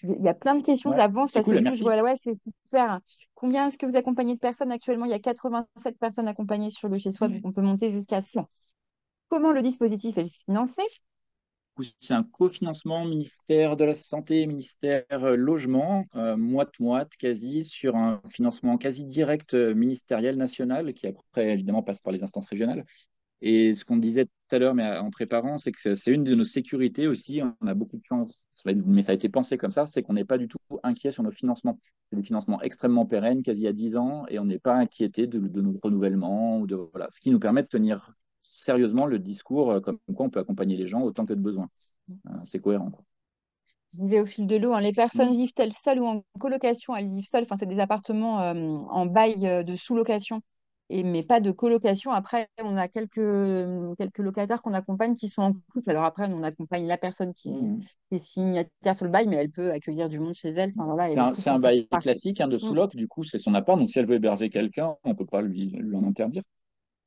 Il y a plein de questions, Ouais, j'avance c'est parce que cool, du coup, je merci. vois, ouais, c'est super. Combien est-ce que vous accompagnez de personnes actuellement? Il y a 87 personnes accompagnées sur le chez soi, donc on peut monter jusqu'à 100. Comment le dispositif est financé? C'est un cofinancement ministère de la Santé, ministère Logement, moite-moite quasi, sur un financement quasi direct ministériel national, qui après évidemment passe par les instances régionales. Et ce qu'on disait tout à l'heure, mais en préparant, c'est que c'est une de nos sécurités aussi. On a beaucoup de chance, mais ça a été pensé comme ça, c'est qu'on n'est pas du tout inquiet sur nos financements. C'est des financements extrêmement pérennes, quasi à 10 ans, et on n'est pas inquiété de nos renouvellements. Voilà. Ce qui nous permet de tenir sérieusement le discours comme quoi on peut accompagner les gens autant que de besoin. C'est cohérent, quoi. Je vais au fil de l'eau, hein. Les personnes Mm. vivent-elles seules ou en colocation? Elles vivent seules. Enfin, c'est des appartements en bail de sous-location, mais pas de colocation. Après, on a quelques locataires qu'on accompagne qui sont en couple. Alors après, on accompagne la personne Mm. qui est signataire sur le bail, mais elle peut accueillir du monde chez elle. Enfin, voilà, et le C'est couple en un fait bail partie. classique de Mm. sous-loc, du coup, c'est son appart. Donc, si elle veut héberger quelqu'un, on ne peut pas lui en interdire.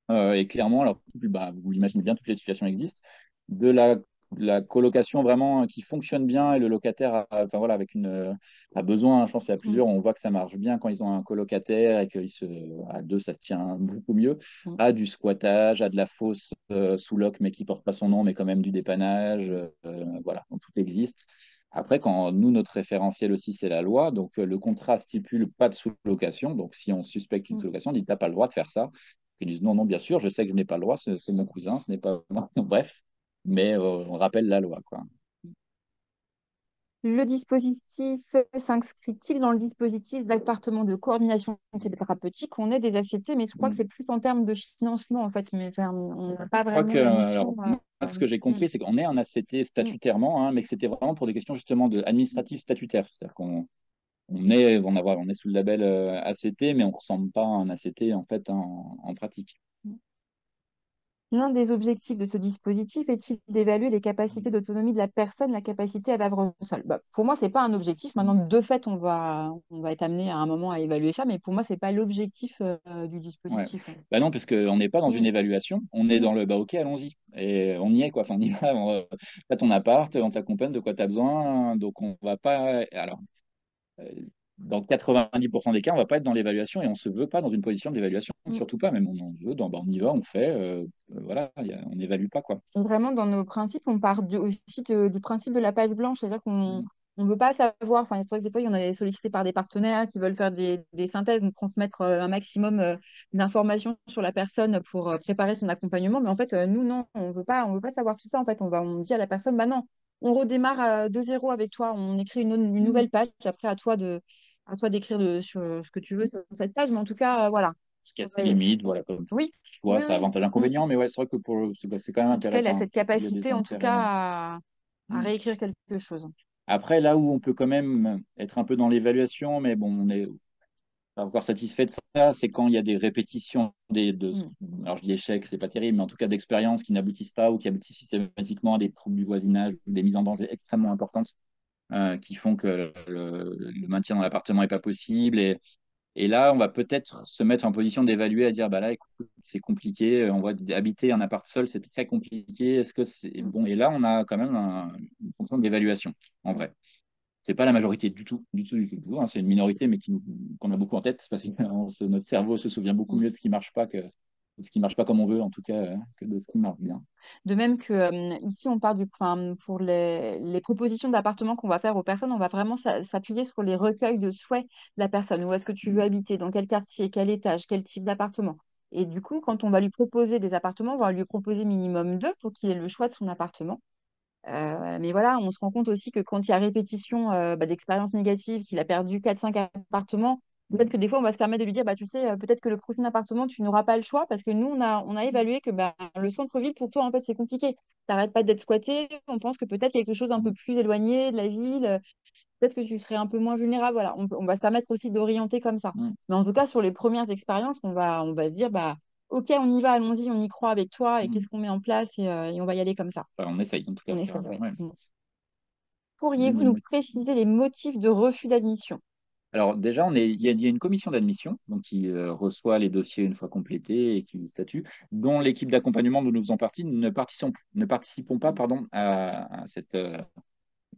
Et clairement, alors, bah, vous l'imaginez bien, toutes les situations existent. De la colocation vraiment qui fonctionne bien et le locataire enfin, voilà, a besoin, je pense qu'il y a Mm. plusieurs, on voit que ça marche bien quand ils ont un colocataire et à deux, ça se tient beaucoup mieux. Mm. À du squattage, à de la fausse sous-loc, mais qui porte pas son nom, mais quand même du dépannage. Voilà, donc tout existe. Après, quand nous, notre référentiel aussi, c'est la loi. Donc, le contrat stipule pas de sous-location. Donc, si on suspecte une Mm. sous-location, on dit, t'as pas le droit de faire ça. Ils disent non, non, bien sûr, je sais que je n'ai pas le droit, c'est mon cousin, ce n'est pas moi. Bref, mais on rappelle la loi, quoi. Le dispositif s'inscrit-il dans le dispositif d'appartement de coordination thérapeutique? On est des ACT, mais je crois que c'est plus en termes de financement, en fait. Mais enfin, on n'a pas Je crois vraiment que, la alors, mission. moi, ce que j'ai Mm, compris, c'est qu'on est un ACT mm. statutairement, hein, mais que c'était vraiment pour des questions justement administratives statutaires. C'est-à-dire on est sous le label ACT, mais on ne ressemble pas à un ACT en fait en pratique. L'un des objectifs de ce dispositif est-il d'évaluer les capacités d'autonomie de la personne, la capacité à vivre seule? Bah, pour moi, c'est pas un objectif. Maintenant, de fait, on va être amené à un moment à évaluer ça, mais pour moi, c'est pas l'objectif du Ouais. dispositif, hein. Bah non, parce qu'on n'est pas dans une Mm, évaluation, on est mm. dans le bah ok, allons-y. Et on y est, quoi. Enfin, on y va. T'as ton appart, on t'accompagne de quoi tu as besoin. Donc, on va pas. Alors, euh, dans 90% des cas, on va pas être dans l'évaluation et on se veut pas dans une position d'évaluation, Mm. surtout pas. Même on en veut, on y va, on fait. Voilà, on n'évalue pas, quoi. Et vraiment, dans nos principes, on part aussi du principe de la page blanche, c'est-à-dire qu'on Mm. ne veut pas savoir. Enfin, c'est vrai que des fois, on est sollicité par des partenaires qui veulent faire des synthèses, nous transmettre un maximum d'informations sur la personne pour préparer son accompagnement. Mais en fait, nous, non, on veut pas savoir tout ça. En fait, on dit à la personne, bah non, on redémarre de zéro avec toi, on écrit une nouvelle page. Après, à toi d'écrire sur ce que tu veux sur cette page. Mais en tout cas, voilà. Ce qui a ses Ouais. limites, voilà, comme tout Oui, choix, oui, ça a oui. avantage Mm. inconvénient, mais ouais, c'est vrai que c'est quand même En tout cas, il a intéressant. cette Il y a des capacité, en tout intérêts. cas, à Mm. réécrire quelque chose. Après, là où on peut quand même être un peu dans l'évaluation, mais bon, on est pas encore satisfait de ça, c'est quand il y a des répétitions Mm. alors je dis échecs, c'est pas terrible, mais en tout cas d'expériences qui n'aboutissent pas ou qui aboutissent systématiquement à des troubles du voisinage ou des mises en danger extrêmement importantes qui font que le maintien dans l'appartement n'est pas possible. Et là, on va peut-être se mettre en position d'évaluer, à dire, bah là, écoute, c'est compliqué, on va habiter un appart seul, c'est très compliqué, est-ce que c'est Mm. bon? Et là, on a quand même une fonction d'évaluation, en vrai. C'est pas la majorité du tout, du tout, du tout, du tout, hein. C'est une minorité, mais qu'on a beaucoup en tête, parce que notre cerveau se souvient beaucoup Mm. mieux de ce qui marche pas que de ce qui marche pas comme on veut, en tout cas, que de ce qui marche bien. De même que ici, on part enfin, pour les propositions d'appartement qu'on va faire aux personnes, on va vraiment s'appuyer sur les recueils de souhaits de la personne. Où est-ce que tu veux habiter? Dans quel quartier? Quel étage? Quel type d'appartement? Et du coup, quand on va lui proposer des appartements, on va lui proposer minimum deux pour qu'il ait le choix de son appartement. Mais voilà, on se rend compte aussi que quand il y a répétition d'expériences négatives, qu'il a perdu quatre cinq appartements, peut-être que des fois, on va se permettre de lui dire, bah, tu sais, peut-être que le prochain appartement, tu n'auras pas le choix parce que nous, on a évalué que bah, le centre-ville, pour toi, en fait, c'est compliqué. Tu n'arrêtes pas d'être squatté. On pense que peut-être quelque chose un peu plus éloigné de la ville. peut-être que tu serais un peu moins vulnérable. Voilà, on va se permettre aussi d'orienter comme ça. Mm. Mais en tout cas, sur les premières expériences, on va se dire, bah, OK, on y va, allons-y, on y croit avec toi et Mm. qu'est-ce qu'on met en place et on va y aller comme ça. Enfin, on essaye en tout cas On de essaie, faire. ouais. Ouais. Pourriez-vous nous préciser les motifs de refus d'admission? Alors déjà, il y a une commission d'admission donc qui reçoit les dossiers une fois complétés et qui statue, dont l'équipe d'accompagnement dont nous faisons partie ne participons pas pardon,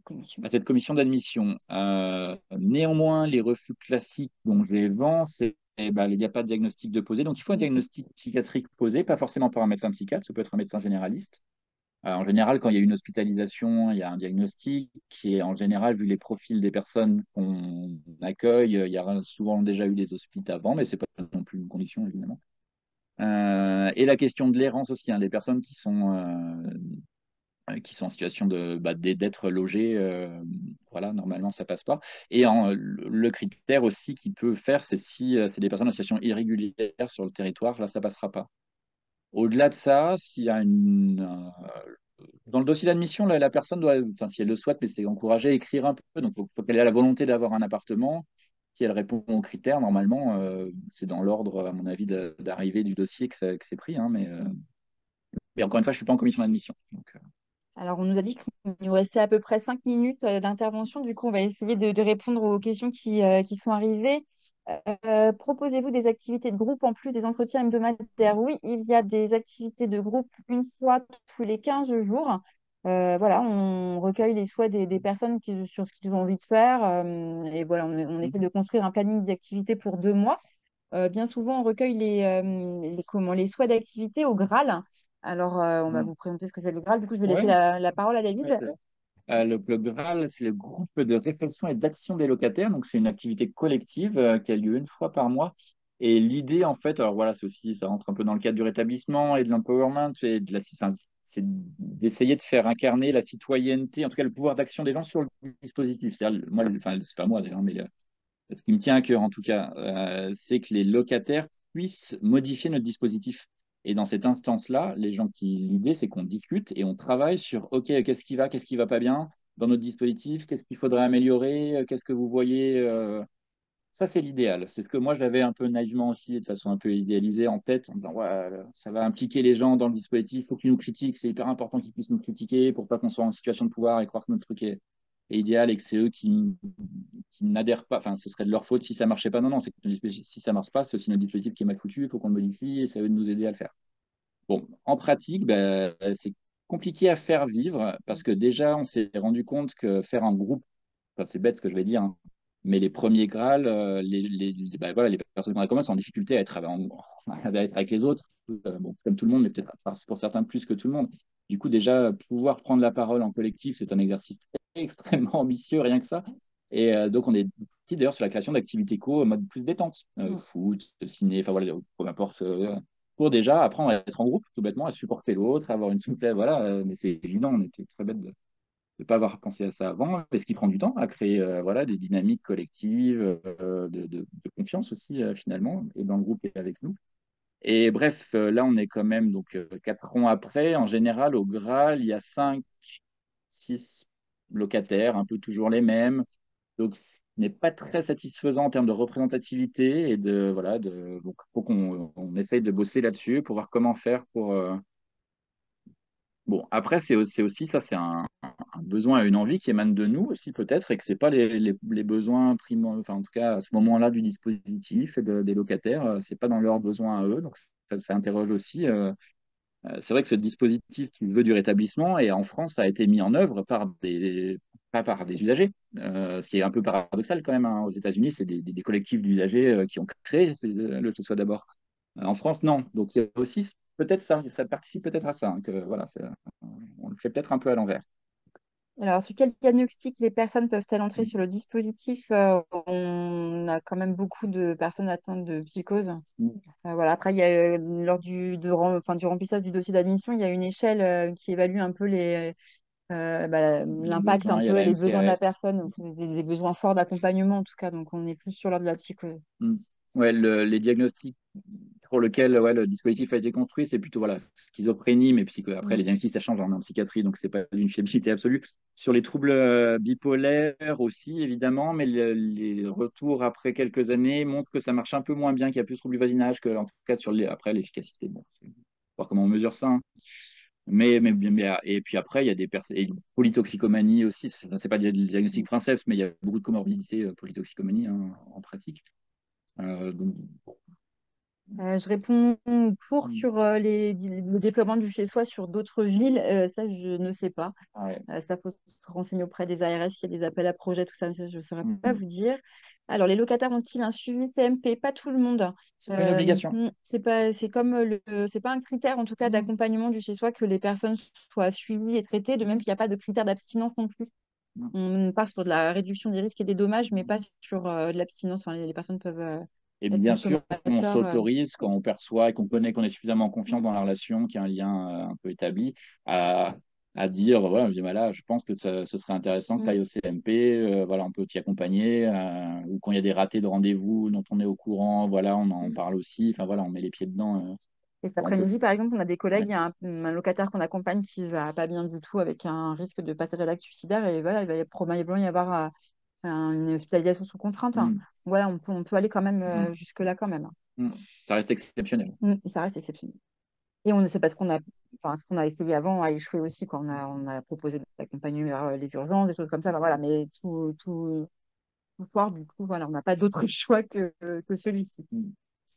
Commission. à cette commission d'admission. Néanmoins, les refus classiques dont je les vends, c'est il n'y a pas de diagnostic de posé. Donc il faut un diagnostic psychiatrique posé, pas forcément par un médecin psychiatre, ça peut être un médecin généraliste. En général, quand il y a une hospitalisation, il y a un diagnostic qui est en général, vu les profils des personnes qu'on accueille, il y a souvent déjà eu des hospices avant, mais ce n'est pas non plus une condition, évidemment. Et la question de l'errance aussi, hein, les personnes qui sont en situation d'être logées, voilà, normalement, ça passe pas. Et le critère aussi qui peut faire, c'est si c'est des personnes en situation irrégulière sur le territoire, là, ça passera pas. Au-delà de ça, s'il y a dans le dossier d'admission, la personne doit, enfin, si elle le souhaite, mais c'est encouragé à écrire un peu. Donc, il faut qu'elle ait la volonté d'avoir un appartement. Si elle répond aux critères, normalement, c'est dans l'ordre, à mon avis, d'arrivée du dossier que c'est pris. Hein, mais encore une fois, je ne suis pas en commission d'admission. Donc, Alors, on nous a dit qu'il nous restait à peu près 5 minutes d'intervention. Du coup, on va essayer de répondre aux questions qui sont arrivées. Proposez-vous des activités de groupe en plus des entretiens hebdomadaires? Oui, il y a des activités de groupe une fois tous les 15 jours. Voilà, on recueille les souhaits des personnes sur ce qu'ils ont envie de faire. Et voilà, on essaie de construire un planning d'activités pour 2 mois. Bien souvent, on recueille les souhaits d'activité au Graal. Alors, on va mm. vous présenter ce que c'est le Graal. Du coup, je vais laisser Ouais. la parole à Ouais. David. Le GRAL, c'est le groupe de réflexion et d'action des locataires. Donc, c'est une activité collective qui a lieu une fois par mois. Et l'idée, en fait, alors voilà, c'est aussi, ça rentre un peu dans le cadre du rétablissement et de l'empowerment et enfin, c'est d'essayer de faire incarner la citoyenneté, en tout cas le pouvoir d'action des gens sur le dispositif. C'est-à-dire, moi, enfin, c'est pas moi d'ailleurs, mais ce qui me tient à cœur, en tout cas, c'est que les locataires puissent modifier notre dispositif. Et dans cette instance-là, l'idée, c'est qu'on discute et on travaille sur, OK, qu'est-ce qui va pas bien dans notre dispositif, qu'est-ce qu'il faudrait améliorer, qu'est-ce que vous voyez. Ça, c'est l'idéal. C'est ce que moi, j'avais un peu naïvement aussi, de façon un peu idéalisée en tête, en disant, ouais, ça va impliquer les gens dans le dispositif, il faut qu'ils nous critiquent, c'est hyper important qu'ils puissent nous critiquer pour pas qu'on soit en situation de pouvoir et croire que notre truc est idéal et que c'est eux qui n'adhèrent pas. Enfin, ce serait de leur faute si ça marchait pas. Non, non, c'est que si ça marche pas, c'est aussi notre dispositif qui est mal foutu, il faut qu'on le modifie et c'est à eux de nous aider à le faire. Bon, en pratique, ben, c'est compliqué à faire vivre parce que déjà, on s'est rendu compte que faire un groupe, enfin, c'est bête ce que je vais dire, hein, mais les premiers Graal, ben, voilà, les personnes qu'on a communes sont en difficulté à être, à être avec les autres, bon, comme tout le monde, mais peut-être pour certains plus que tout le monde. Du coup, déjà, pouvoir prendre la parole en collectif, c'est un exercice extrêmement ambitieux, rien que ça. Et donc, on est parti d'ailleurs sur la création d'activités co en mode plus détente, foot, ciné, enfin voilà, peu importe, pour déjà apprendre à être en groupe, tout bêtement, à supporter l'autre, à avoir une souplesse, voilà. Mais c'est évident, on était très bête de ne pas avoir pensé à ça avant, mais ce qui prend du temps à créer voilà, des dynamiques collectives, de confiance aussi, finalement, et dans le groupe et avec nous. Et bref, là, on est quand même donc 4 ans après. En général, au Graal, il y a 5, 6 locataires, un peu toujours les mêmes. Donc, ce n'est pas très satisfaisant en termes de représentativité et donc, faut qu'on essaye de bosser là-dessus pour voir comment faire pour. Bon, après, c'est aussi ça, c'est un besoin et une envie qui émanent de nous aussi peut-être et que c'est pas les besoins primordiaux, enfin en tout cas à ce moment-là du dispositif et des locataires, c'est pas dans leurs besoins à eux. Donc, ça interroge aussi. C'est vrai que ce dispositif qui veut du rétablissement, et en France, ça a été mis en œuvre pas par des usagers, ce qui est un peu paradoxal quand même. Hein. Aux États-Unis, c'est des collectifs d'usagers qui ont créé le Ce soit d'abord. En France, non. Donc il y a aussi peut-être ça participe peut-être à ça, hein, que voilà, on le fait peut-être un peu à l'envers. Alors, sur quel diagnostic les personnes peuvent-elles entrer sur le dispositif? On a quand même beaucoup de personnes atteintes de psychose. Voilà. Après, il y a, lors du remplissage du dossier d'admission, il y a une échelle qui évalue un peu Les l'impact un besoins, il y a peu la et les besoins de la MCRS. personne, donc des besoins forts d'accompagnement en tout cas. Donc, on est plus sur l'ordre de la psychose. Mm. Ouais, les diagnostics pour lequel ouais, le dispositif a été construit, c'est plutôt voilà, schizophrénie, mais après, les Mm. diagnostics, ça change en psychiatrie, donc c'est pas une fiabilité absolue. Sur les troubles bipolaires aussi, évidemment, mais les retours après quelques années montrent que ça marche un peu moins bien, qu'il y a plus de troubles du voisinage, que, en tout cas, après, l'efficacité. Bon, voir comment on mesure ça, hein. Et puis après, il y a des personnes. Et polytoxicomanie aussi, c'est pas le diagnostic principe, mais il y a beaucoup de comorbidités polytoxicomanie hein, en pratique. Donc, Je réponds pour mm, sur le déploiement du chez-soi sur d'autres villes. Ça, je ne sais pas. ouais. Ça, faut se renseigner auprès des ARS, s'il y a des appels à projets, tout ça, mais ça, je ne saurais pas Mm. vous dire. Alors, les locataires ont-ils un suivi CMP? Pas tout le monde. C'est pas une obligation. C'est comme c'est pas un critère, en tout cas, Mm. d'accompagnement du chez-soi que les personnes soient suivies et traitées, de même qu'il n'y a pas de critère d'abstinence non plus. Mm. On part sur de la réduction des risques et des dommages, mais pas sur de l'abstinence. Enfin, les personnes peuvent Et être bien sûr, on consommateurs. s'autorise quand on perçoit et qu'on connaît qu'on est suffisamment confiant dans la relation, qu'il y a un lien un peu établi, à, à dire, voilà, je dis, voilà, je pense que ce serait intéressant que tu Mm. ailles au CMP, voilà, on peut t'y accompagner, ou quand il y a des ratés de rendez-vous dont on est au courant, voilà, on en parle aussi, enfin voilà, on met les pieds dedans Et cet quand on peut. après-midi, par exemple, on a des collègues, Ouais. il y a un locataire qu'on accompagne qui va pas bien du tout avec un risque de passage à l'acte suicidaire et voilà, il va probablement y avoir une hospitalisation sous contrainte, hein. Mm, Voilà, on peut aller quand même mm, jusque-là quand même, hein. mm. Ça reste exceptionnel. Et ça reste exceptionnel. Et on ne sait pas ce qu'on a essayé avant a échoué aussi quand on a proposé d'accompagner vers les urgences, des choses comme ça. Enfin, voilà, mais tout fort, du coup, voilà, on n'a pas d'autre choix que celui-ci. Mm.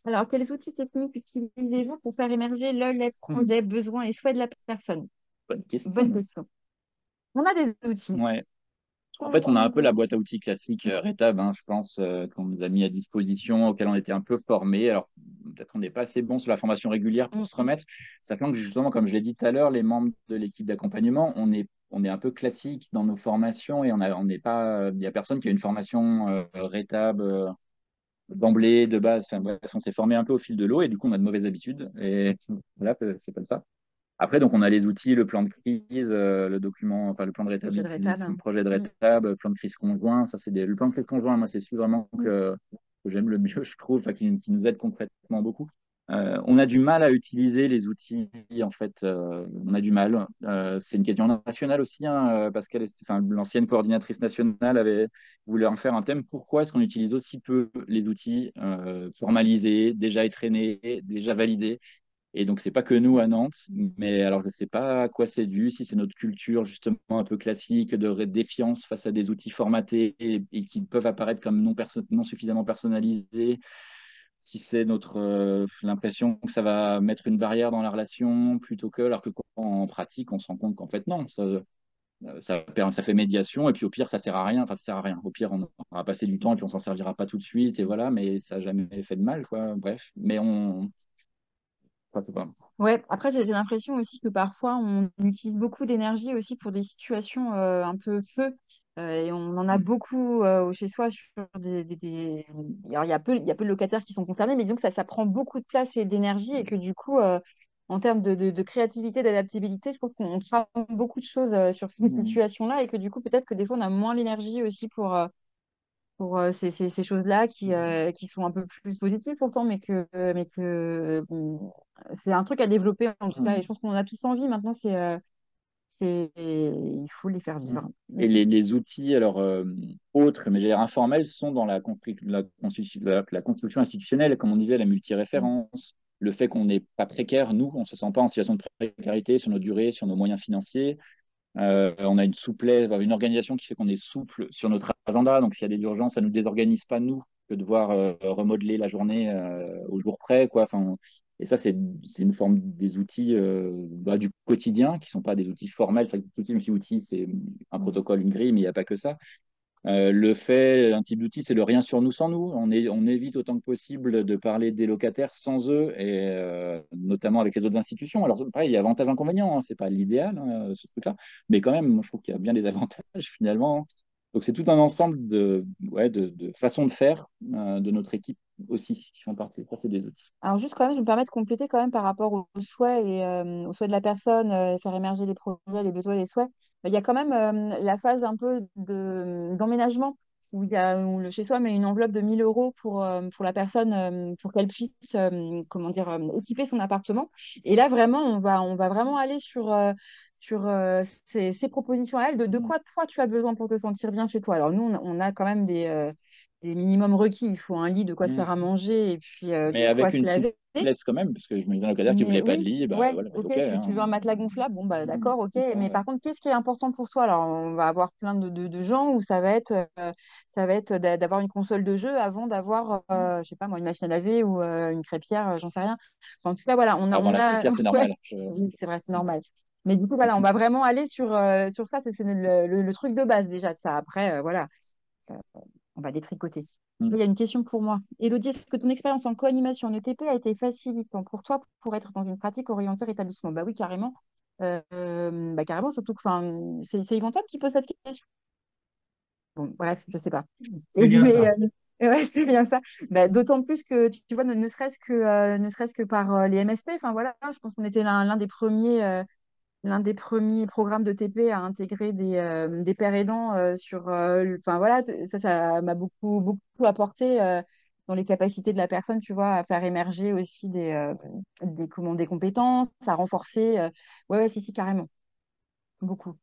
Alors, quels outils techniques utilisez-vous pour faire émerger les projets, besoins et souhaits de la personne? Bonne Bonne question. question. On a des outils. Ouais. En fait, on a un peu la boîte à outils classique Retab, hein, je pense, qu'on nous a mis à disposition, auquel on était un peu formés. Alors, peut-être on n'est pas assez bon sur la formation régulière pour Mm. se remettre, sachant que justement, comme je l'ai dit tout à l'heure, les membres de l'équipe d'accompagnement, on est un peu classique dans nos formations et on n'est pas, il n'y a personne qui a une formation Retab d'emblée, de base. Enfin, bref, on s'est formé un peu au fil de l'eau et du coup, on a de mauvaises habitudes. Et voilà, c'est comme ça. Après, donc, on a les outils, le plan de crise, le document, enfin, le plan de Projet de rétablissement, rétal. le projet de Mm. rétab, plan de crise conjoint. Ça, le plan de crise conjoint, moi, c'est celui vraiment Mm. que j'aime le mieux, je trouve, enfin, qui nous aide concrètement beaucoup. On a du mal à utiliser les outils, en fait, on a du mal. C'est une question nationale aussi, hein, parce enfin, l'ancienne coordinatrice nationale avait voulu en faire un thème. Pourquoi est-ce qu'on utilise aussi peu les outils formalisés, déjà étraînés, déjà validés? Et donc, c'est pas que nous à Nantes, mais alors je sais pas à quoi c'est dû, si c'est notre culture justement un peu classique de défiance face à des outils formatés et qui peuvent apparaître comme non suffisamment personnalisés, si c'est notre l'impression que ça va mettre une barrière dans la relation plutôt que, alors que quand en pratique, on se rend compte qu'en fait non, ça fait médiation et puis au pire, ça sert à rien. Enfin, ça sert à rien. Au pire, on aura passé du temps et puis on s'en servira pas tout de suite et voilà, mais ça n'a jamais fait de mal, quoi. Bref, mais enfin, c'est pas. Ouais, après, j'ai l'impression aussi que parfois, on utilise beaucoup d'énergie aussi pour des situations un peu feu. Et on en a beaucoup chez soi sur Alors, il y a peu de locataires qui sont concernés, mais donc ça prend beaucoup de place et d'énergie et que du coup, en termes de créativité, d'adaptabilité, je trouve qu'on travaille beaucoup de choses sur ces situations-là et que du coup, peut-être que des fois, on a moins l'énergie aussi pour ces choses-là qui sont un peu plus positives pourtant, mais que bon, c'est un truc à développer en tout cas. Et je pense qu'on en a tous envie. Maintenant, il faut les faire vivre. Et les outils, alors autres, mais j'ai l'air informels, sont dans la construction institutionnelle, comme on disait, la Mm. multiréférence, le fait qu'on n'est pas précaire, nous, on ne se sent pas en situation de précarité sur nos durées, sur nos moyens financiers. On a une souplesse, une organisation qui fait qu'on est souple sur notre agenda. Donc, s'il y a des urgences, ça ne nous désorganise pas, nous, que de devoir remodeler la journée au jour près, quoi. Enfin, et ça, c'est une forme des outils du quotidien, qui ne sont pas des outils formels. C'est vrai que outil, c'est un protocole, une grille, mais il n'y a pas que ça. Un type d'outil, c'est le rien sur nous sans nous. On évite autant que possible de parler des locataires sans eux, et notamment avec les autres institutions. Alors, pareil, il y a avantages, inconvénients, hein, c'est pas l'idéal, hein, ce truc-là, mais quand même, moi, je trouve qu'il y a bien des avantages finalement. Donc, c'est tout un ensemble ouais, de façons de faire de notre équipe aussi qui font partie. Ça, c'est des outils. Alors juste quand même, je me permets de compléter quand même par rapport aux souhaits et aux souhaits de la personne, faire émerger les projets, les besoins, les souhaits. Il y a quand même la phase un peu d'emménagement. où il y a où le chez soi met une enveloppe de 1 000 euros pour la personne, pour qu'elle puisse, comment dire, équiper son appartement. Et là, vraiment, on va vraiment aller sur ces propositions à elle, de quoi toi tu as besoin pour te sentir bien chez toi. Alors nous, on a quand même des minimums requis. Il faut un lit, de quoi se Mm. faire à manger et puis Mais de quoi avec se une laver. souplesse quand même, parce que je me dis un locataire qui Mais voulait pas de oui, lit, bah ouais, voilà, ok, ok, tu hein. veux un matelas gonflable, bon bah Mm. d'accord, ok. Mais Ouais. par contre, qu'est-ce qui est important pour toi? Alors, on va avoir plein de gens où ça va être d'avoir une console de jeu avant d'avoir, je sais pas moi, une machine à laver ou une crêpière, j'en sais rien. Enfin, en tout cas, voilà, on a, Alors, bon, on la a, crêpière, c'est ouais, normal. oui, c'est vrai, c'est normal. Mais du coup, voilà, on va vraiment aller sur ça, c'est le truc de base déjà de ça. Après, voilà, euh, on va détricoter. Mm. Il y a une question pour moi. Élodie, est-ce que ton expérience en co-animation en ETP a été facilitant pour toi pour être dans une pratique orientée rétablissement? Bah oui, carrément. Bah carrément, surtout que c'est Yvan Todd qui pose cette question. Bon, bref, je sais pas. C'est bien Mais ça. ouais, c'est bien ça. Bah, d'autant plus que tu vois, ne serait-ce que par les MSP, enfin voilà, je pense qu'on était l'un des premiers programmes de TP à intégrer des pères aidants sur. Enfin voilà, ça m'a beaucoup, beaucoup apporté dans les capacités de la personne, tu vois, à faire émerger aussi des compétences, à renforcer. Ouais, ouais, si, si, carrément. Beaucoup.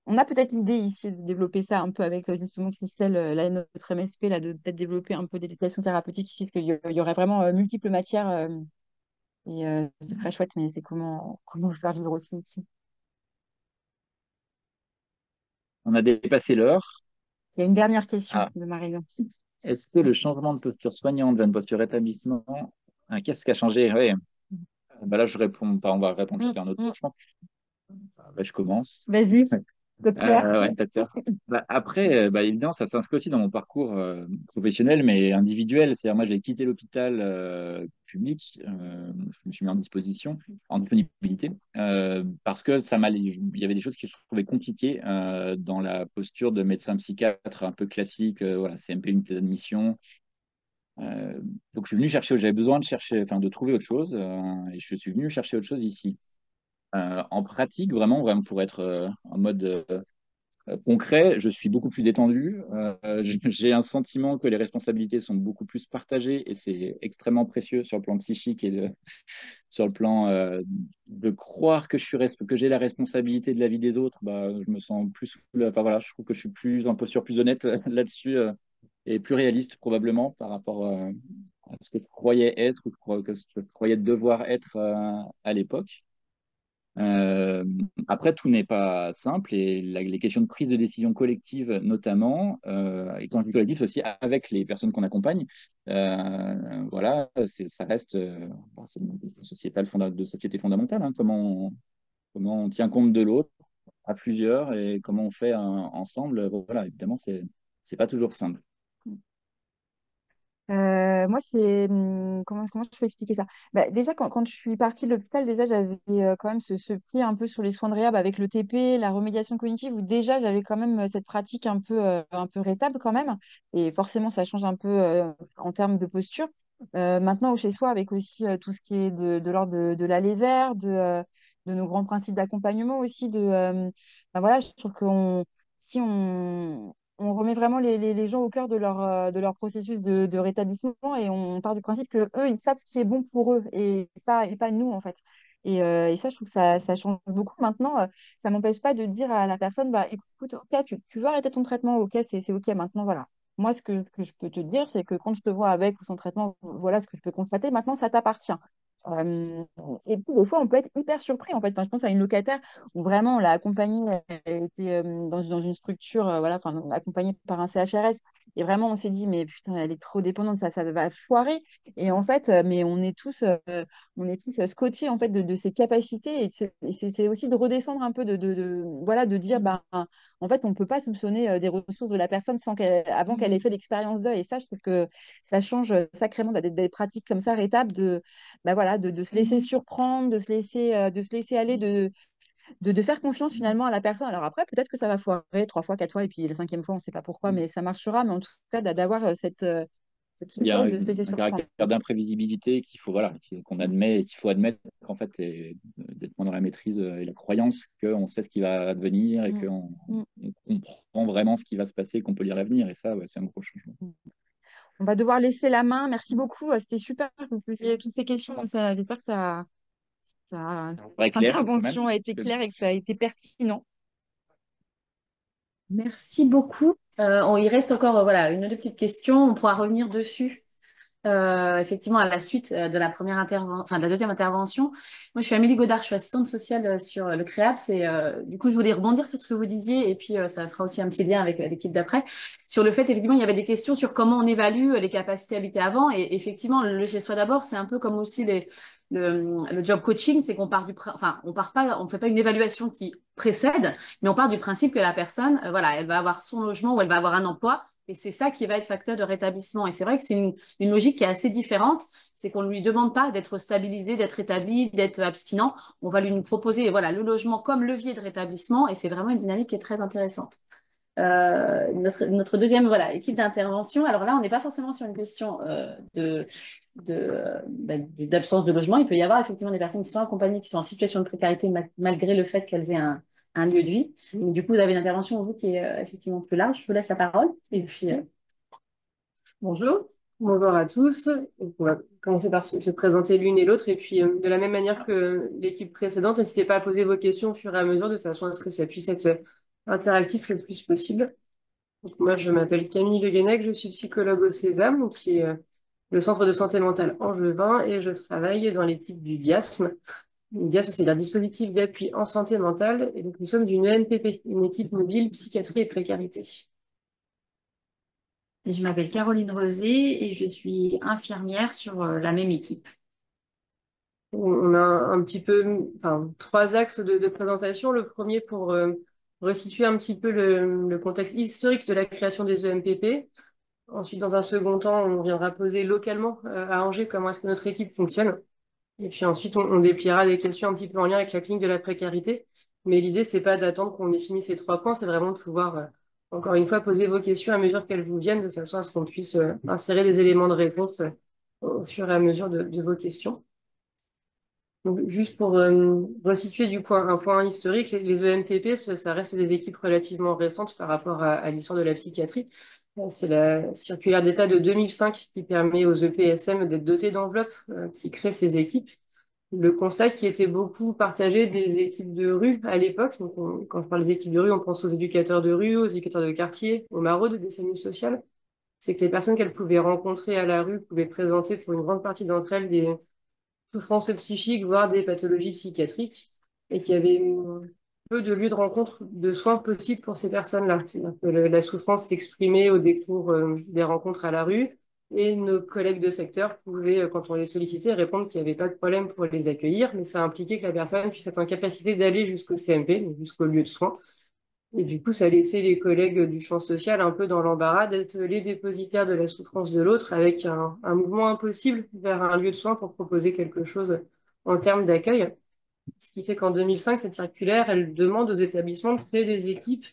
On a peut-être l'idée ici de développer ça un peu avec justement Christelle, là, notre MSP, là, de peut-être développer un peu d'éducation thérapeutique ici, parce qu'il y aurait vraiment multiples matières et ce serait chouette, mais c'est comment le faire vivre aussi ici. On a dépassé l'heure. Il y a une dernière question Ah, de Marie. est-ce que le changement de posture soignante vers une posture rétablissement, qu'est-ce qui a changé? Ouais. Bah là, je réponds pas, on va répondre Mm, chacun à notre mm. tour, je pense. Bah, je commence. Vas-y, docteur. Ouais, d'accord. Bah, après, bah, évidemment, ça s'inscrit aussi dans mon parcours professionnel, mais individuel. C'est-à-dire, moi, j'ai quitté l'hôpital public, je me suis mis en disposition, en disponibilité, parce que il y avait des choses qui se trouvaient compliquées dans la posture de médecin psychiatre un peu classique, voilà, CMP, unité d'admission. Euh, donc, je suis venu chercher, j'avais besoin de chercher, enfin, de trouver autre chose, et je suis venu chercher autre chose ici. En pratique, vraiment, vraiment pour être en mode concret, je suis beaucoup plus détendu. J'ai un sentiment que les responsabilités sont beaucoup plus partagées et c'est extrêmement précieux sur le plan psychique et sur le plan de croire que que j'ai la responsabilité de la vie des autres. Bah, je me sens plus, enfin voilà, je trouve que je suis plus en posture plus honnête là-dessus et plus réaliste probablement par rapport à ce que je croyais être ou que ce que je croyais devoir être à l'époque. Après, tout n'est pas simple et les questions de prise de décision collective, notamment, et quand je dis collective, c'est aussi avec les personnes qu'on accompagne. Voilà, ça reste bon, c'est une de société fondamentale. Hein, comment on tient compte de l'autre à plusieurs et comment on fait ensemble. Voilà, évidemment, c'est pas toujours simple. Moi, comment je peux expliquer ça? Bah, déjà, quand je suis partie de l'hôpital, déjà, j'avais quand même ce pied un peu sur les soins de réhab avec le TP, la remédiation cognitive, où déjà, j'avais quand même cette pratique un peu rétable quand même. Et forcément, ça change un peu en termes de posture. Maintenant, au chez soi, avec aussi tout ce qui est de l'ordre de l'aller vers, de nos grands principes d'accompagnement aussi, enfin, voilà, je trouve si on remet vraiment les gens au cœur de leur processus de rétablissement et on part du principe que eux, ils savent ce qui est bon pour eux et pas nous, en fait. Et ça, je trouve que ça change beaucoup. Maintenant, ça m'empêche pas de dire à la personne, bah, écoute, ok, tu veux arrêter ton traitement, ok, c'est ok, maintenant, voilà. Moi, ce que je peux te dire, c'est que quand je te vois avec ou sans traitement, voilà ce que je peux constater. Maintenant, ça t'appartient. Euh, et puis, des fois, on peut être hyper surpris, en fait. Enfin, je pense à une locataire où vraiment on l'a accompagnée, elle était dans une structure, voilà, enfin, accompagnée par un CHRS. Et vraiment, on s'est dit, mais putain, elle est trop dépendante, ça va foirer. Et en fait, mais on est tous scotchés en fait de ses capacités. Et c'est aussi de redescendre un peu, voilà, de dire, ben, en fait, on ne peut pas soupçonner des ressources de la personne avant qu'elle ait fait l'expérience d'eux. Et ça, je trouve que ça change sacrément des pratiques comme ça, rétables, bah, voilà, de se laisser surprendre, de se laisser aller, de faire confiance finalement à la personne. Alors après, peut-être que ça va foirer 3 fois, 4 fois, et puis la cinquième fois, on ne sait pas pourquoi, mais ça marchera. Mais en tout cas, d'avoir cette Il y a de se laisser un surprendre. caractère d'imprévisibilité qu'on admet, qu'il faut admettre qu'en fait, d'être moins dans la maîtrise et la croyance qu'on sait ce qui va advenir et Mm. qu'on Mm. comprend vraiment ce qui va se passer, qu'on peut lire l'avenir. Et ça, ouais, c'est un gros changement. On va devoir laisser la main. Merci beaucoup. C'était super que vous posiez toutes ces questions. J'espère que Très votre clair, quand même. intervention a été claire et que ça a été pertinent. Merci beaucoup. Il reste encore voilà, une ou deux petites questions. On pourra revenir dessus effectivement à la suite de la de la deuxième intervention. Moi, je suis Amélie Godard, je suis assistante sociale sur le CREAPS et du coup, je voulais rebondir sur ce que vous disiez et puis ça fera aussi un petit lien avec l'équipe d'après sur le fait, effectivement, il y avait des questions sur comment on évalue les capacités habitées avant et effectivement, le chez soi d'abord, c'est un peu comme aussi le job coaching, c'est qu'on part on part pas, on fait pas une évaluation qui précède, mais on part du principe que la personne, voilà, elle va avoir son logement ou elle va avoir un emploi. Et c'est ça qui va être facteur de rétablissement. Et c'est vrai que c'est une logique qui est assez différente. C'est qu'on ne lui demande pas d'être stabilisé, d'être établi, d'être abstinent. On va lui proposer voilà, le logement comme levier de rétablissement. Et c'est vraiment une dynamique qui est très intéressante. Notre deuxième voilà, équipe d'intervention. Alors là, on n'est pas forcément sur une question d'absence de logement. Il peut y avoir effectivement des personnes qui sont accompagnées, qui sont en situation de précarité malgré le fait qu'elles aient un lieu de vie. Donc, du coup, vous avez une intervention, vous, qui est effectivement plus large. Je vous laisse la parole. Et puis, bonjour. Bonjour à tous. On va commencer par se présenter l'une et l'autre. Et puis, de la même manière que l'équipe précédente, n'hésitez pas à poser vos questions au fur et à mesure de façon à ce que ça puisse être interactif le plus possible. Donc, moi, je m'appelle Camille Le Guenec, je suis psychologue au Sésame, qui est le centre de santé mentale Angevin, et je travaille dans l'équipe du DIASM. Le DIASM, c'est un dispositif d'appui en santé mentale. Et donc, nous sommes d'une ENPP, une équipe mobile psychiatrie et précarité. Et je m'appelle Caroline Rosé et je suis infirmière sur la même équipe. On a un petit peu, enfin, trois axes de présentation. Le premier pour resituer un petit peu le contexte historique de la création des EMPP. Ensuite, dans un second temps, on viendra poser localement à Angers comment est-ce que notre équipe fonctionne. Et puis ensuite, on dépliera des questions un petit peu en lien avec la clinique de la précarité. Mais l'idée, c'est pas d'attendre qu'on ait fini ces trois points, c'est vraiment de pouvoir, encore une fois, poser vos questions à mesure qu'elles vous viennent, de façon à ce qu'on puisse insérer des éléments de réponse au fur et à mesure de vos questions. Donc, juste pour resituer du coup un point historique, les EMPP, ça reste des équipes relativement récentes par rapport à l'histoire de la psychiatrie. C'est la circulaire d'État de 2005 qui permet aux EPSM d'être dotés d'enveloppes qui créent ces équipes. Le constat qui était beaucoup partagé des équipes de rue à l'époque, donc quand je parle des équipes de rue, on pense aux éducateurs de rue, aux éducateurs de quartier, aux maraudes des cellules sociales, c'est que les personnes qu'elles pouvaient rencontrer à la rue pouvaient présenter pour une grande partie d'entre elles des souffrances psychiques, voire des pathologies psychiatriques, et qu'il y avait peu de lieux de rencontre de soins possibles pour ces personnes-là. C'est-à-dire que la souffrance s'exprimait au décours des rencontres à la rue, et nos collègues de secteur pouvaient, quand on les sollicitait, répondre qu'il n'y avait pas de problème pour les accueillir, mais ça impliquait que la personne puisse être en capacité d'aller jusqu'au CMP, donc jusqu'au lieu de soins. Et du coup, ça laissait les collègues du champ social un peu dans l'embarras d'être les dépositaires de la souffrance de l'autre avec un mouvement impossible vers un lieu de soins pour proposer quelque chose en termes d'accueil. Ce qui fait qu'en 2005, cette circulaire, elle demande aux établissements de créer des équipes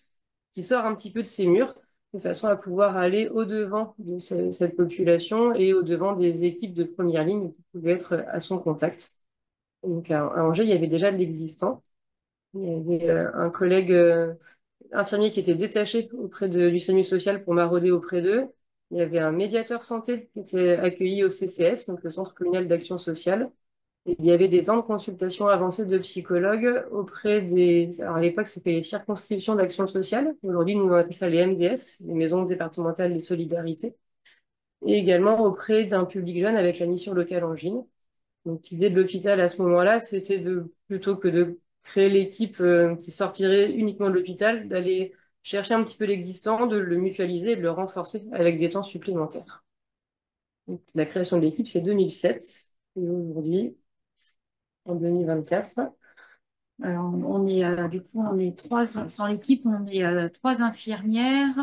qui sortent un petit peu de ces murs de façon à pouvoir aller au-devant de cette population et au-devant des équipes de première ligne qui pouvaient être à son contact. Donc à Angers, il y avait déjà de l'existant. Il y avait un collègue infirmier qui était détaché auprès du SAMU social pour marauder auprès d'eux. Il y avait un médiateur santé qui était accueilli au CCS, donc le Centre communal d'action sociale. Et il y avait des temps de consultation avancée de psychologues auprès alors à l'époque, c'était les circonscriptions d'action sociale. Aujourd'hui, nous on appelle ça les MDS, les maisons départementales des solidarités. Et également auprès d'un public jeune avec la mission locale Angine. Donc, l'idée de l'hôpital à ce moment-là, c'était plutôt que de créer l'équipe qui sortirait uniquement de l'hôpital, d'aller chercher un petit peu l'existant, de le mutualiser et de le renforcer avec des temps supplémentaires. Donc, la création de l'équipe, c'est 2007. Et aujourd'hui, en 2024. Alors, du coup, on est trois dans l'équipe, on est trois infirmières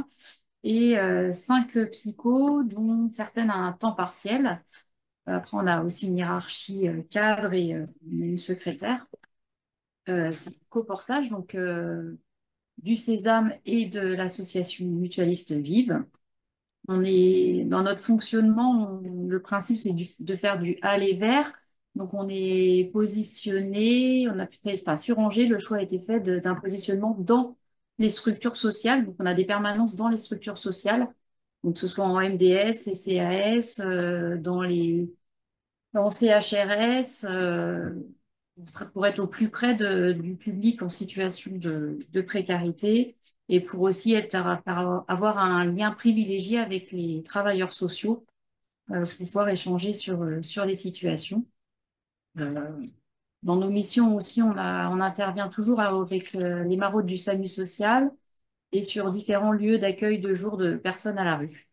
et cinq psychos, dont certaines à un temps partiel. Après, on a aussi une hiérarchie cadre et une secrétaire. C'est un coportage donc, du Sésame et de l'association mutualiste Vive. Dans notre fonctionnement, le principe, c'est de faire du aller vers. Donc, on est positionné, on a fait, enfin, sur Angers, le choix a été fait d'un positionnement dans les structures sociales. Donc, on a des permanences dans les structures sociales, donc que ce soit en MDS, CCAS, en CHRS, pour être au plus près du public en situation de précarité et pour aussi avoir un lien privilégié avec les travailleurs sociaux pour pouvoir échanger sur les situations. Euh, Dans nos missions aussi, on intervient toujours avec les maraudes du SAMU social et sur différents lieux d'accueil de jour de personnes à la rue.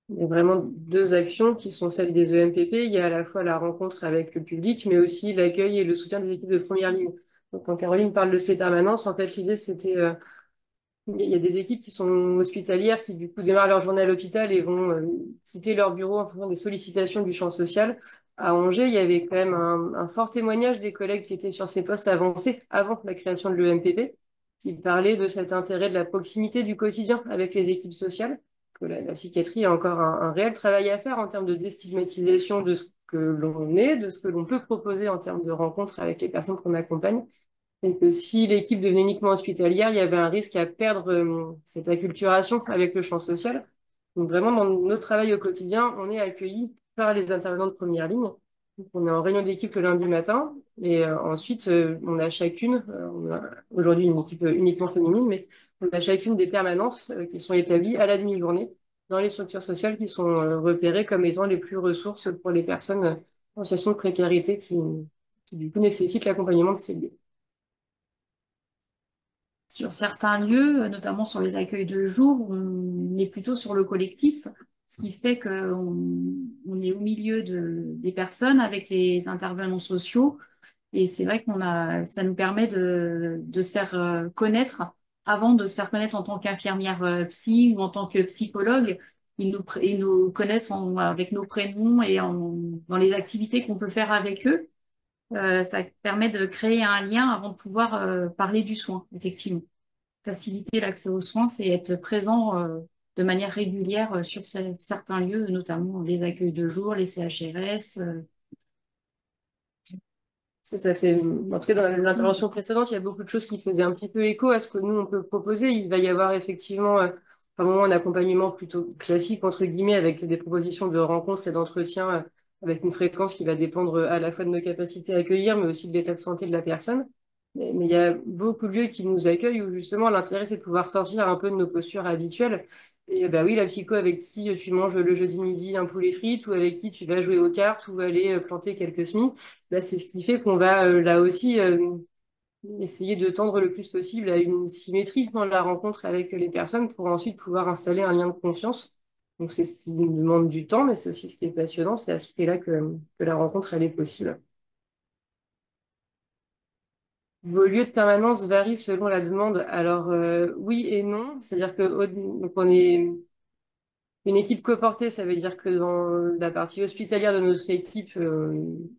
Il y a vraiment deux actions qui sont celles des EMPP. Il y a à la fois la rencontre avec le public, mais aussi l'accueil et le soutien des équipes de première ligne. Donc, quand Caroline parle de ces permanences, en fait, l'idée, c'était, il y a des équipes qui sont hospitalières, qui du coup démarrent leur journée à l'hôpital et vont quitter leur bureau en fonction des sollicitations du champ social. À Angers, il y avait quand même un fort témoignage des collègues qui étaient sur ces postes avancés avant la création de l'EMPP, qui parlaient de cet intérêt de la proximité du quotidien avec les équipes sociales, que la psychiatrie a encore un réel travail à faire en termes de déstigmatisation de ce que l'on est, de ce que l'on peut proposer en termes de rencontres avec les personnes qu'on accompagne. Et que si l'équipe devenait uniquement hospitalière, il y avait un risque à perdre cette acculturation avec le champ social. Donc vraiment, dans notre travail au quotidien, on est accueilli par les intervenants de première ligne. Donc, on est en réunion d'équipe le lundi matin et ensuite, on a chacune, on a aujourd'hui une équipe uniquement féminine, mais on a chacune des permanences qui sont établies à la demi-journée dans les structures sociales qui sont repérées comme étant les plus ressources pour les personnes en situation de précarité qui du coup nécessitent l'accompagnement de ces lieux. Sur certains lieux, notamment sur les accueils de jour, on est plutôt sur le collectif, ce qui fait qu'on est au milieu des personnes avec les intervenants sociaux. Et c'est vrai ça nous permet de se faire connaître avant de se faire connaître en tant qu'infirmière psy ou en tant que psychologue. Ils nous connaissent avec nos prénoms et dans les activités qu'on peut faire avec eux. Ça permet de créer un lien avant de pouvoir parler du soin, effectivement. Faciliter l'accès aux soins, c'est être présent de manière régulière sur certains lieux, notamment les accueils de jour, les CHRS. Ça fait, en tout cas, dans l'intervention précédente, il y a beaucoup de choses qui faisaient un petit peu écho à ce que nous, on peut proposer. Il va y avoir effectivement, par moment, un accompagnement plutôt classique, entre guillemets, avec des propositions de rencontres et d'entretien avec une fréquence qui va dépendre à la fois de nos capacités à accueillir, mais aussi de l'état de santé de la personne. Mais il y a beaucoup de lieux qui nous accueillent où justement l'intérêt, c'est de pouvoir sortir un peu de nos postures habituelles. Et bah oui, la psycho avec qui tu manges le jeudi midi un poulet frites ou avec qui tu vas jouer aux cartes ou aller planter quelques semis, bah, c'est ce qui fait qu'on va là aussi essayer de tendre le plus possible à une symétrie dans la rencontre avec les personnes pour ensuite pouvoir installer un lien de confiance. Donc c'est ce qui nous demande du temps, mais c'est aussi ce qui est passionnant, c'est à ce prix-là que la rencontre, elle est possible. Vos lieux de permanence varient selon la demande. Alors oui et non, c'est-à-dire que donc on est une équipe coportée, ça veut dire que dans la partie hospitalière de notre équipe,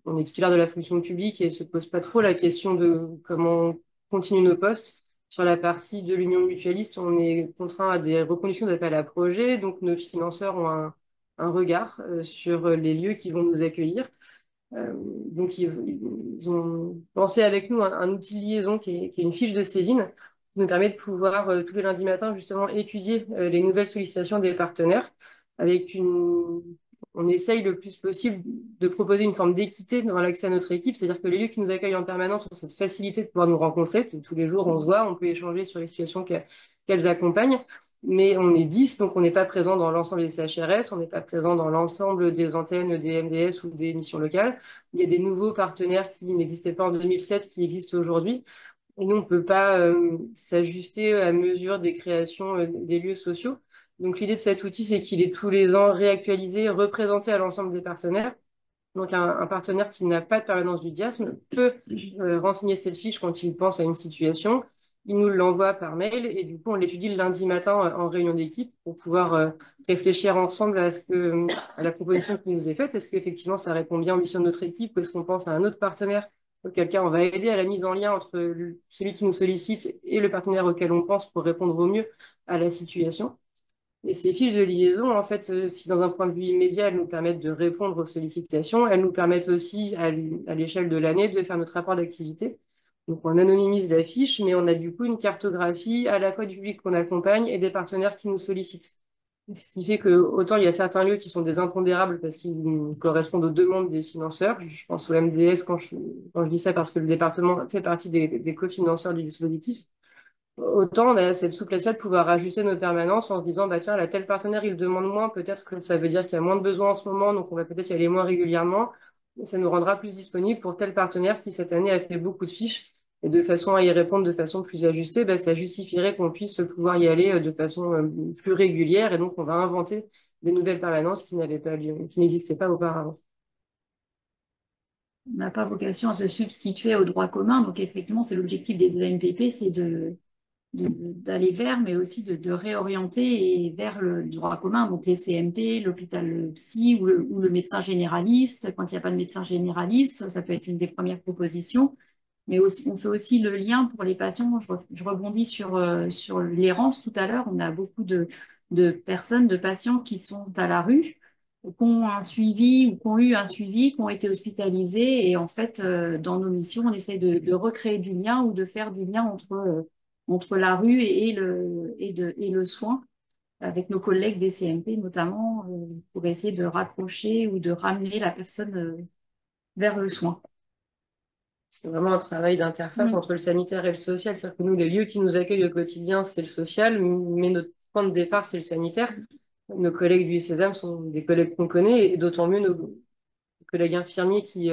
on est titulaire de la fonction publique et se pose pas trop la question de comment on continue nos postes. Sur la partie de l'Union mutualiste, on est contraint à des reconductions d'appel à projet, donc nos financeurs ont un regard sur les lieux qui vont nous accueillir. Donc, ils ont pensé avec nous un outil de liaison qui est une fiche de saisine qui nous permet de pouvoir, tous les lundis matins, justement, étudier les nouvelles sollicitations des partenaires avec on essaye le plus possible de proposer une forme d'équité dans l'accès à notre équipe, c'est-à-dire que les lieux qui nous accueillent en permanence ont cette facilité de pouvoir nous rencontrer. Tous les jours, on se voit, on peut échanger sur les situations qu'elles accompagnent. Mais on est 10, donc on n'est pas présent dans l'ensemble des CHRS, on n'est pas présent dans l'ensemble des antennes des MDS ou des missions locales. Il y a des nouveaux partenaires qui n'existaient pas en 2007, qui existent aujourd'hui. Et nous, on ne peut pas s'ajuster à mesure des créations des lieux sociaux. Donc l'idée de cet outil, c'est qu'il est tous les ans réactualisé, représenté à l'ensemble des partenaires. Donc un partenaire qui n'a pas de permanence du diasme peut renseigner cette fiche quand il pense à une situation. Il nous l'envoie par mail et du coup, on l'étudie le lundi matin en réunion d'équipe pour pouvoir réfléchir ensemble à la proposition qui nous est faite. Est-ce qu'effectivement, ça répond bien aux missions de notre équipe ou est-ce qu'on pense à un autre partenaire auquel cas on va aider à la mise en lien entre celui qui nous sollicite et le partenaire auquel on pense pour répondre au mieux à la situation. Et ces fiches de liaison, en fait, si dans un point de vue immédiat, elles nous permettent de répondre aux sollicitations, elles nous permettent aussi, à l'échelle de l'année, de faire notre rapport d'activité. Donc, on anonymise la fiche, mais on a du coup une cartographie à la fois du public qu'on accompagne et des partenaires qui nous sollicitent. Ce qui fait que, autant il y a certains lieux qui sont des impondérables parce qu'ils correspondent aux demandes des financeurs. Je pense au MDS quand je dis ça parce que le département fait partie des cofinanceurs du dispositif. Autant on a cette souplesse-là de pouvoir ajuster nos permanences en se disant, bah tiens, là, tel partenaire, il demande moins, peut-être que ça veut dire qu'il y a moins de besoins en ce moment, donc on va peut-être y aller moins régulièrement. Et ça nous rendra plus disponible pour tel partenaire qui, cette année, a fait beaucoup de fiches. Et de façon à y répondre de façon plus ajustée, bah, ça justifierait qu'on puisse pouvoir y aller de façon plus régulière. Et donc, on va inventer des nouvelles permanences qui n'avaient pas lieu, qui n'existaient pas auparavant. On n'a pas vocation à se substituer au droit commun. Donc, effectivement, c'est l'objectif des EMPP, c'est d'aller vers, mais aussi de réorienter et vers le droit commun. Donc, les CMP, l'hôpital psy ou le médecin généraliste. Quand il n'y a pas de médecin généraliste, ça peut être une des premières propositions. Mais aussi, on fait aussi le lien pour les patients. Je rebondis sur l'errance tout à l'heure. On a beaucoup de personnes, de patients qui sont à la rue, qui ont un suivi ou qui ont eu un suivi, qui ont été hospitalisés. Et en fait, dans nos missions, on essaie de recréer du lien ou de faire du lien entre la rue et le soin, avec nos collègues des CMP notamment, pour essayer de raccrocher ou de ramener la personne vers le soin. C'est vraiment un travail d'interface entre le sanitaire et le social. C'est-à-dire que nous, les lieux qui nous accueillent au quotidien, c'est le social, mais notre point de départ, c'est le sanitaire. Nos collègues du Sésame sont des collègues qu'on connaît, et d'autant mieux nos collègues infirmiers qui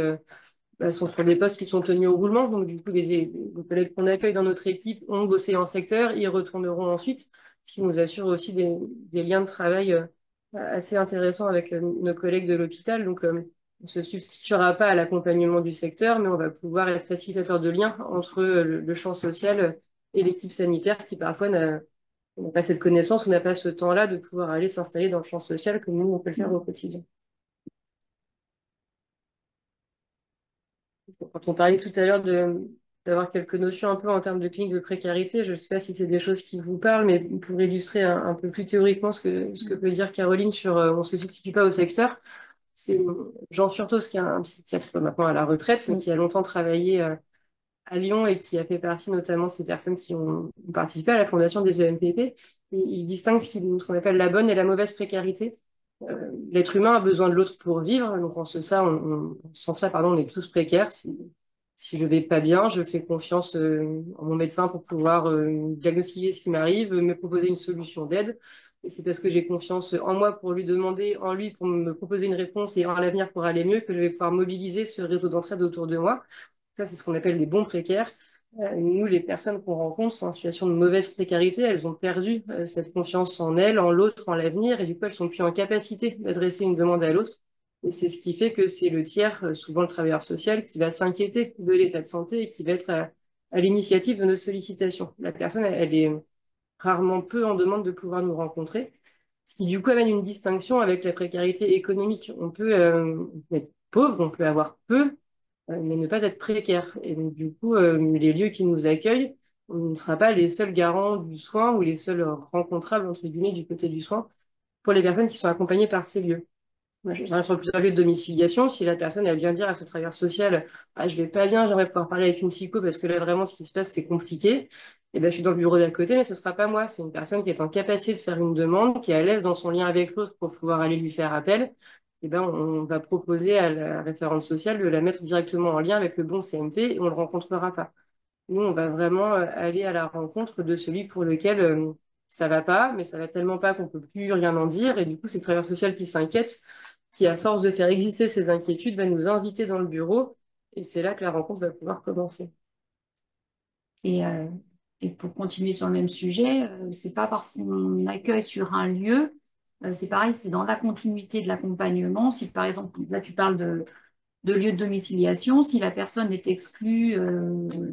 sont sur des postes qui sont tenus au roulement. Donc, du coup, les collègues qu'on accueille dans notre équipe ont bossé en secteur, ils retourneront ensuite, ce qui nous assure aussi des liens de travail assez intéressants avec nos collègues de l'hôpital. Donc, on ne se substituera pas à l'accompagnement du secteur, mais on va pouvoir être facilitateur de liens entre le champ social et l'équipe sanitaire qui parfois n'a pas cette connaissance ou n'a pas ce temps-là de pouvoir aller s'installer dans le champ social comme nous, on peut le faire au quotidien. Quand on parlait tout à l'heure d'avoir quelques notions un peu en termes de clinique de précarité, je ne sais pas si c'est des choses qui vous parlent, mais pour illustrer un peu plus théoriquement ce que peut dire Caroline sur on ne se substitue pas au secteur, c'est Jean Furtos, qui est un psychiatre maintenant à la retraite, mais qui a longtemps travaillé à Lyon et qui a fait partie notamment de ces personnes qui ont participé à la fondation des EMPP. Il distingue ce qu'on appelle la bonne et la mauvaise précarité. L'être humain a besoin de l'autre pour vivre, donc en ce sens-là, pardon, on est tous précaires. Si je vais pas bien, je fais confiance en mon médecin pour pouvoir diagnostiquer ce qui m'arrive, me proposer une solution d'aide. Et c'est parce que j'ai confiance en moi pour lui demander, en lui pour me proposer une réponse et en l'avenir pour aller mieux que je vais pouvoir mobiliser ce réseau d'entraide autour de moi. Ça, c'est ce qu'on appelle les bons précaires. Nous, les personnes qu'on rencontre sont en situation de mauvaise précarité, elles ont perdu cette confiance en elles, en l'autre, en l'avenir, et du coup, elles sont plus en capacité d'adresser une demande à l'autre. Et c'est ce qui fait que c'est le tiers, souvent le travailleur social, qui va s'inquiéter de l'état de santé et qui va être à l'initiative de nos sollicitations. La personne, elle est rarement peu en demande de pouvoir nous rencontrer, ce qui du coup amène une distinction avec la précarité économique. On peut être pauvre, on peut avoir peu, mais ne pas être précaire. Et donc, du coup, les lieux qui nous accueillent, on ne sera pas les seuls garants du soin ou les seuls rencontrables, entre guillemets, du côté du soin pour les personnes qui sont accompagnées par ces lieux. Moi, j'arrive sur plusieurs lieux de domiciliation. Si la personne, elle vient dire à ce travailleur social, ah, je vais pas bien, j'aimerais pouvoir parler avec une psycho parce que là, vraiment, ce qui se passe, c'est compliqué. Et ben, je suis dans le bureau d'à côté, mais ce sera pas moi. C'est une personne qui est en capacité de faire une demande, qui est à l'aise dans son lien avec l'autre pour pouvoir aller lui faire appel. Et ben, on va proposer à la référente sociale de la mettre directement en lien avec le bon CMP et on le rencontrera pas. Nous, on va vraiment aller à la rencontre de celui pour lequel ça va pas, mais ça va tellement pas qu'on peut plus rien en dire. Et du coup, c'est le travailleur social qui s'inquiète, qui, à force de faire exister ses inquiétudes, va nous inviter dans le bureau. Et c'est là que la rencontre va pouvoir commencer. Et pour continuer sur le même sujet, c'est pas parce qu'on accueille sur un lieu, c'est pareil, c'est dans la continuité de l'accompagnement. Si par exemple, là tu parles de lieu de domiciliation, si la personne est exclue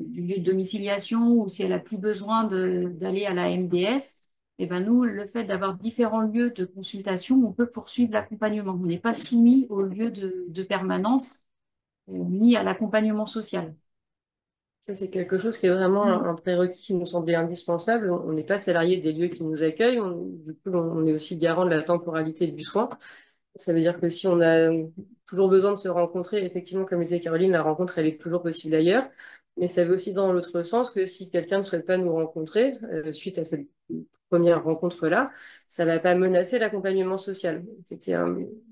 du lieu de domiciliation ou si elle a plus besoin d'aller à la MDS, et ben nous, le fait d'avoir différents lieux de consultation, on peut poursuivre l'accompagnement. On n'est pas soumis au lieu de permanence ni à l'accompagnement social. Ça, c'est quelque chose qui est vraiment un prérequis qui nous semblait indispensable. On n'est pas salarié des lieux qui nous accueillent. Du coup, on est aussi garant de la temporalité du soin. Ça veut dire que si on a toujours besoin de se rencontrer, effectivement, comme disait Caroline, la rencontre, elle est toujours possible ailleurs. Mais ça veut aussi dans l'autre sens que si quelqu'un ne souhaite pas nous rencontrer, suite à cette première rencontre-là, ça va pas menacer l'accompagnement social. C'était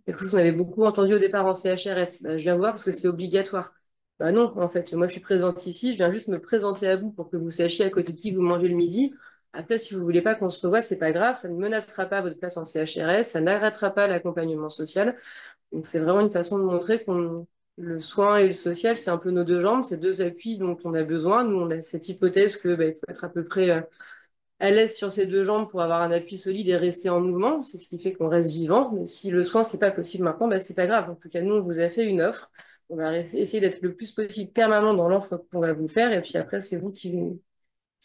quelque chose qu'on avait beaucoup entendu au départ en CHRS. Bah, je viens voir parce que c'est obligatoire. Bah non, en fait, moi je suis présente ici, je viens juste me présenter à vous pour que vous sachiez à côté de qui vous mangez le midi. Après, si vous voulez pas qu'on se revoie, c'est pas grave, ça ne menacera pas votre place en CHRS, ça n'arrêtera pas l'accompagnement social. Donc c'est vraiment une façon de montrer qu'on le soin et le social, c'est un peu nos deux jambes, c'est deux appuis dont on a besoin. Nous, on a cette hypothèse que bah, il faut être à peu près à l'aise sur ses deux jambes pour avoir un appui solide et rester en mouvement. C'est ce qui fait qu'on reste vivant. Mais si le soin, c'est pas possible maintenant, bah, c'est pas grave. En tout cas, nous, on vous a fait une offre. On va essayer d'être le plus possible permanent dans l'offre qu'on va vous faire. Et puis après, c'est vous qui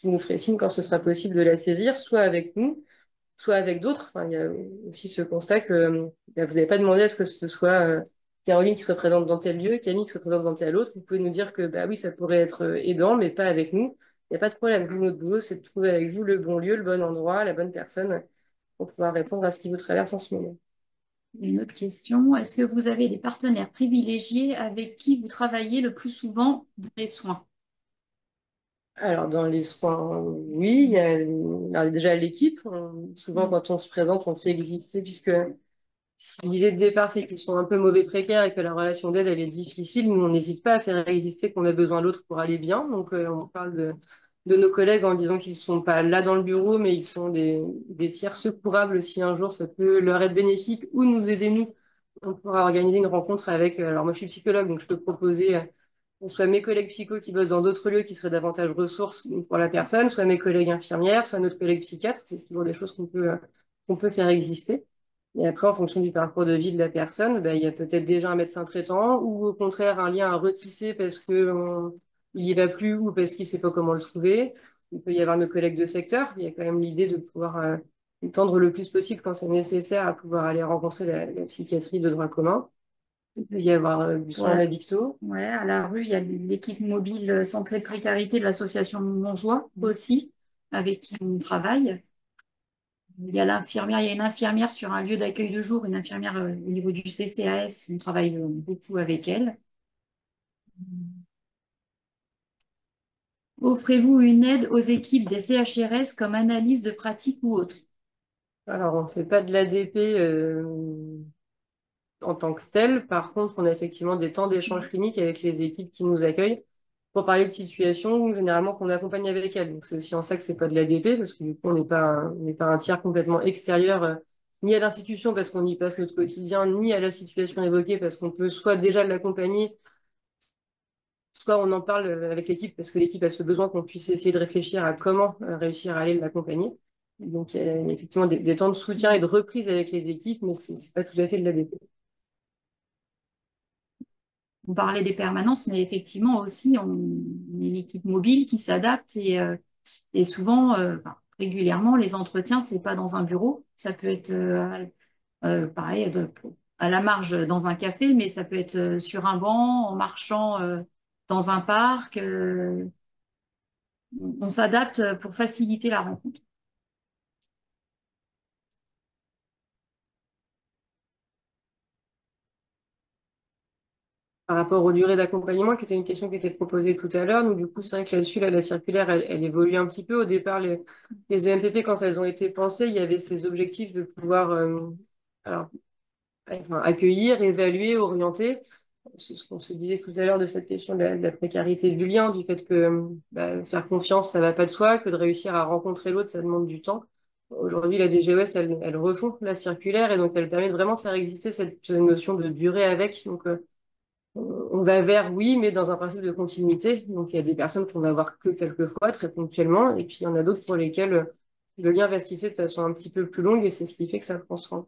nous ferez signe quand ce sera possible de la saisir, soit avec nous, soit avec d'autres. Enfin, il y a aussi ce constat que vous n'avez pas demandé à ce que ce soit Caroline qui soit présente dans tel lieu, Camille qui soit présente dans tel autre. Vous pouvez nous dire que bah oui, ça pourrait être aidant, mais pas avec nous. Il n'y a pas de problème. Nous, notre boulot, c'est de trouver avec vous le bon lieu, le bon endroit, la bonne personne pour pouvoir répondre à ce qui vous traverse en ce moment. Une autre question, est-ce que vous avez des partenaires privilégiés avec qui vous travaillez le plus souvent dans les soins? Alors, dans les soins, oui, il y a alors, déjà l'équipe. Souvent, quand on se présente, on fait exister, puisque si l'idée de départ, c'est qu'ils sont un peu mauvais précaires et que la relation d'aide, elle est difficile, nous, on n'hésite pas à faire exister qu'on a besoin de l'autre pour aller bien. Donc, on parle de nos collègues en disant qu'ils sont pas là dans le bureau, mais ils sont des tiers secourables si un jour ça peut leur être bénéfique ou nous aider, nous. On pourra organiser une rencontre avec, alors moi, je suis psychologue, donc je peux proposer soit mes collègues psychos qui bossent dans d'autres lieux qui seraient davantage ressources pour la personne, soit mes collègues infirmières, soit notre collègue psychiatre. C'est toujours des choses qu'on peut faire exister. Et après, en fonction du parcours de vie de la personne, ben, il y a peut-être déjà un médecin traitant ou au contraire un lien à retisser parce que il y va plus ou parce qu'il sait pas comment le trouver. Il peut y avoir nos collègues de secteur. Il y a quand même l'idée de pouvoir tendre le plus possible quand c'est nécessaire à pouvoir aller rencontrer la psychiatrie de droit commun. Il peut y avoir du soin Ouais. addicto. Ouais, à la rue, il y a l'équipe mobile Santé Précarité de l'association Montjoie aussi, avec qui on travaille. Il y a l'infirmière, il y a une infirmière sur un lieu d'accueil de jour, une infirmière au niveau du CCAS, on travaille beaucoup avec elle. Offrez-vous une aide aux équipes des CHRS comme analyse de pratique ou autre? Alors, on ne fait pas de l'ADP en tant que tel. Par contre, on a effectivement des temps d'échange clinique avec les équipes qui nous accueillent pour parler de situations généralement qu'on accompagne avec elles. Donc, c'est aussi en ça que c'est pas de l'ADP parce que du coup, on n'est pas un tiers complètement extérieur ni à l'institution parce qu'on y passe notre quotidien, ni à la situation évoquée parce qu'on peut soit déjà l'accompagner, soit on en parle avec l'équipe parce que l'équipe a ce besoin qu'on puisse essayer de réfléchir à comment réussir à aller l'accompagner. Donc, il y a effectivement des temps de soutien et de reprise avec les équipes, mais c'est pas tout à fait de l'ADP. On parlait des permanences, mais effectivement aussi, on est une équipe mobile qui s'adapte et souvent, enfin, régulièrement, les entretiens, c'est pas dans un bureau. Ça peut être pareil, à la marge dans un café, mais ça peut être sur un banc, en marchant dans un parc. On s'adapte pour faciliter la rencontre. Par rapport aux durées d'accompagnement, qui était une question qui était proposée tout à l'heure, nous, du coup, c'est vrai que là-dessus, là, la circulaire, elle évolue un petit peu. Au départ, les EMPP, quand elles ont été pensées, il y avait ces objectifs de pouvoir alors, enfin, accueillir, évaluer, orienter. Ce qu'on se disait tout à l'heure de cette question de la précarité du lien, du fait que bah, faire confiance, ça va pas de soi, que de réussir à rencontrer l'autre, ça demande du temps. Aujourd'hui, la DGOS, elle refond la circulaire et donc elle permet de vraiment faire exister cette notion de durée avec. Donc, on va vers oui, mais dans un principe de continuité. Donc, il y a des personnes qu'on va voir que quelques fois, très ponctuellement, et puis il y en a d'autres pour lesquelles le lien va se tisser de façon un petit peu plus longue, et c'est ce qui fait que ça prend soin.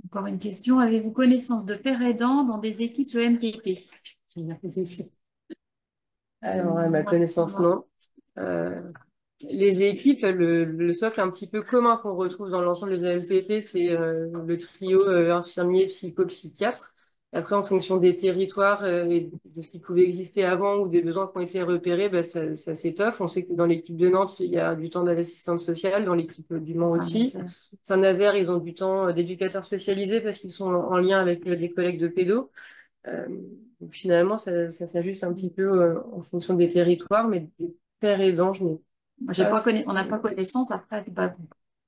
Encore une question. Avez-vous connaissance de pères aidants dans des équipes EMPP? Alors, à ma connaissance, non. Les équipes, le socle un petit peu commun qu'on retrouve dans l'ensemble des AMPP, c'est le trio infirmier, psycho, psychiatre. Après, en fonction des territoires et de ce qui pouvait exister avant ou des besoins qui ont été repérés, bah, ça s'étoffe. On sait que dans l'équipe de Nantes, il y a du temps d'assistante sociale, dans l'équipe du Mans aussi. Saint-Nazaire. Saint-Nazaire, ils ont du temps d'éducateurs spécialisés parce qu'ils sont en lien avec des collègues de pédos. Euh, donc finalement, ça s'ajuste un petit peu en fonction des territoires, mais des pères aidants, je n'ai Moi, pas. on n'a pas connaissance. Après, c'est pas,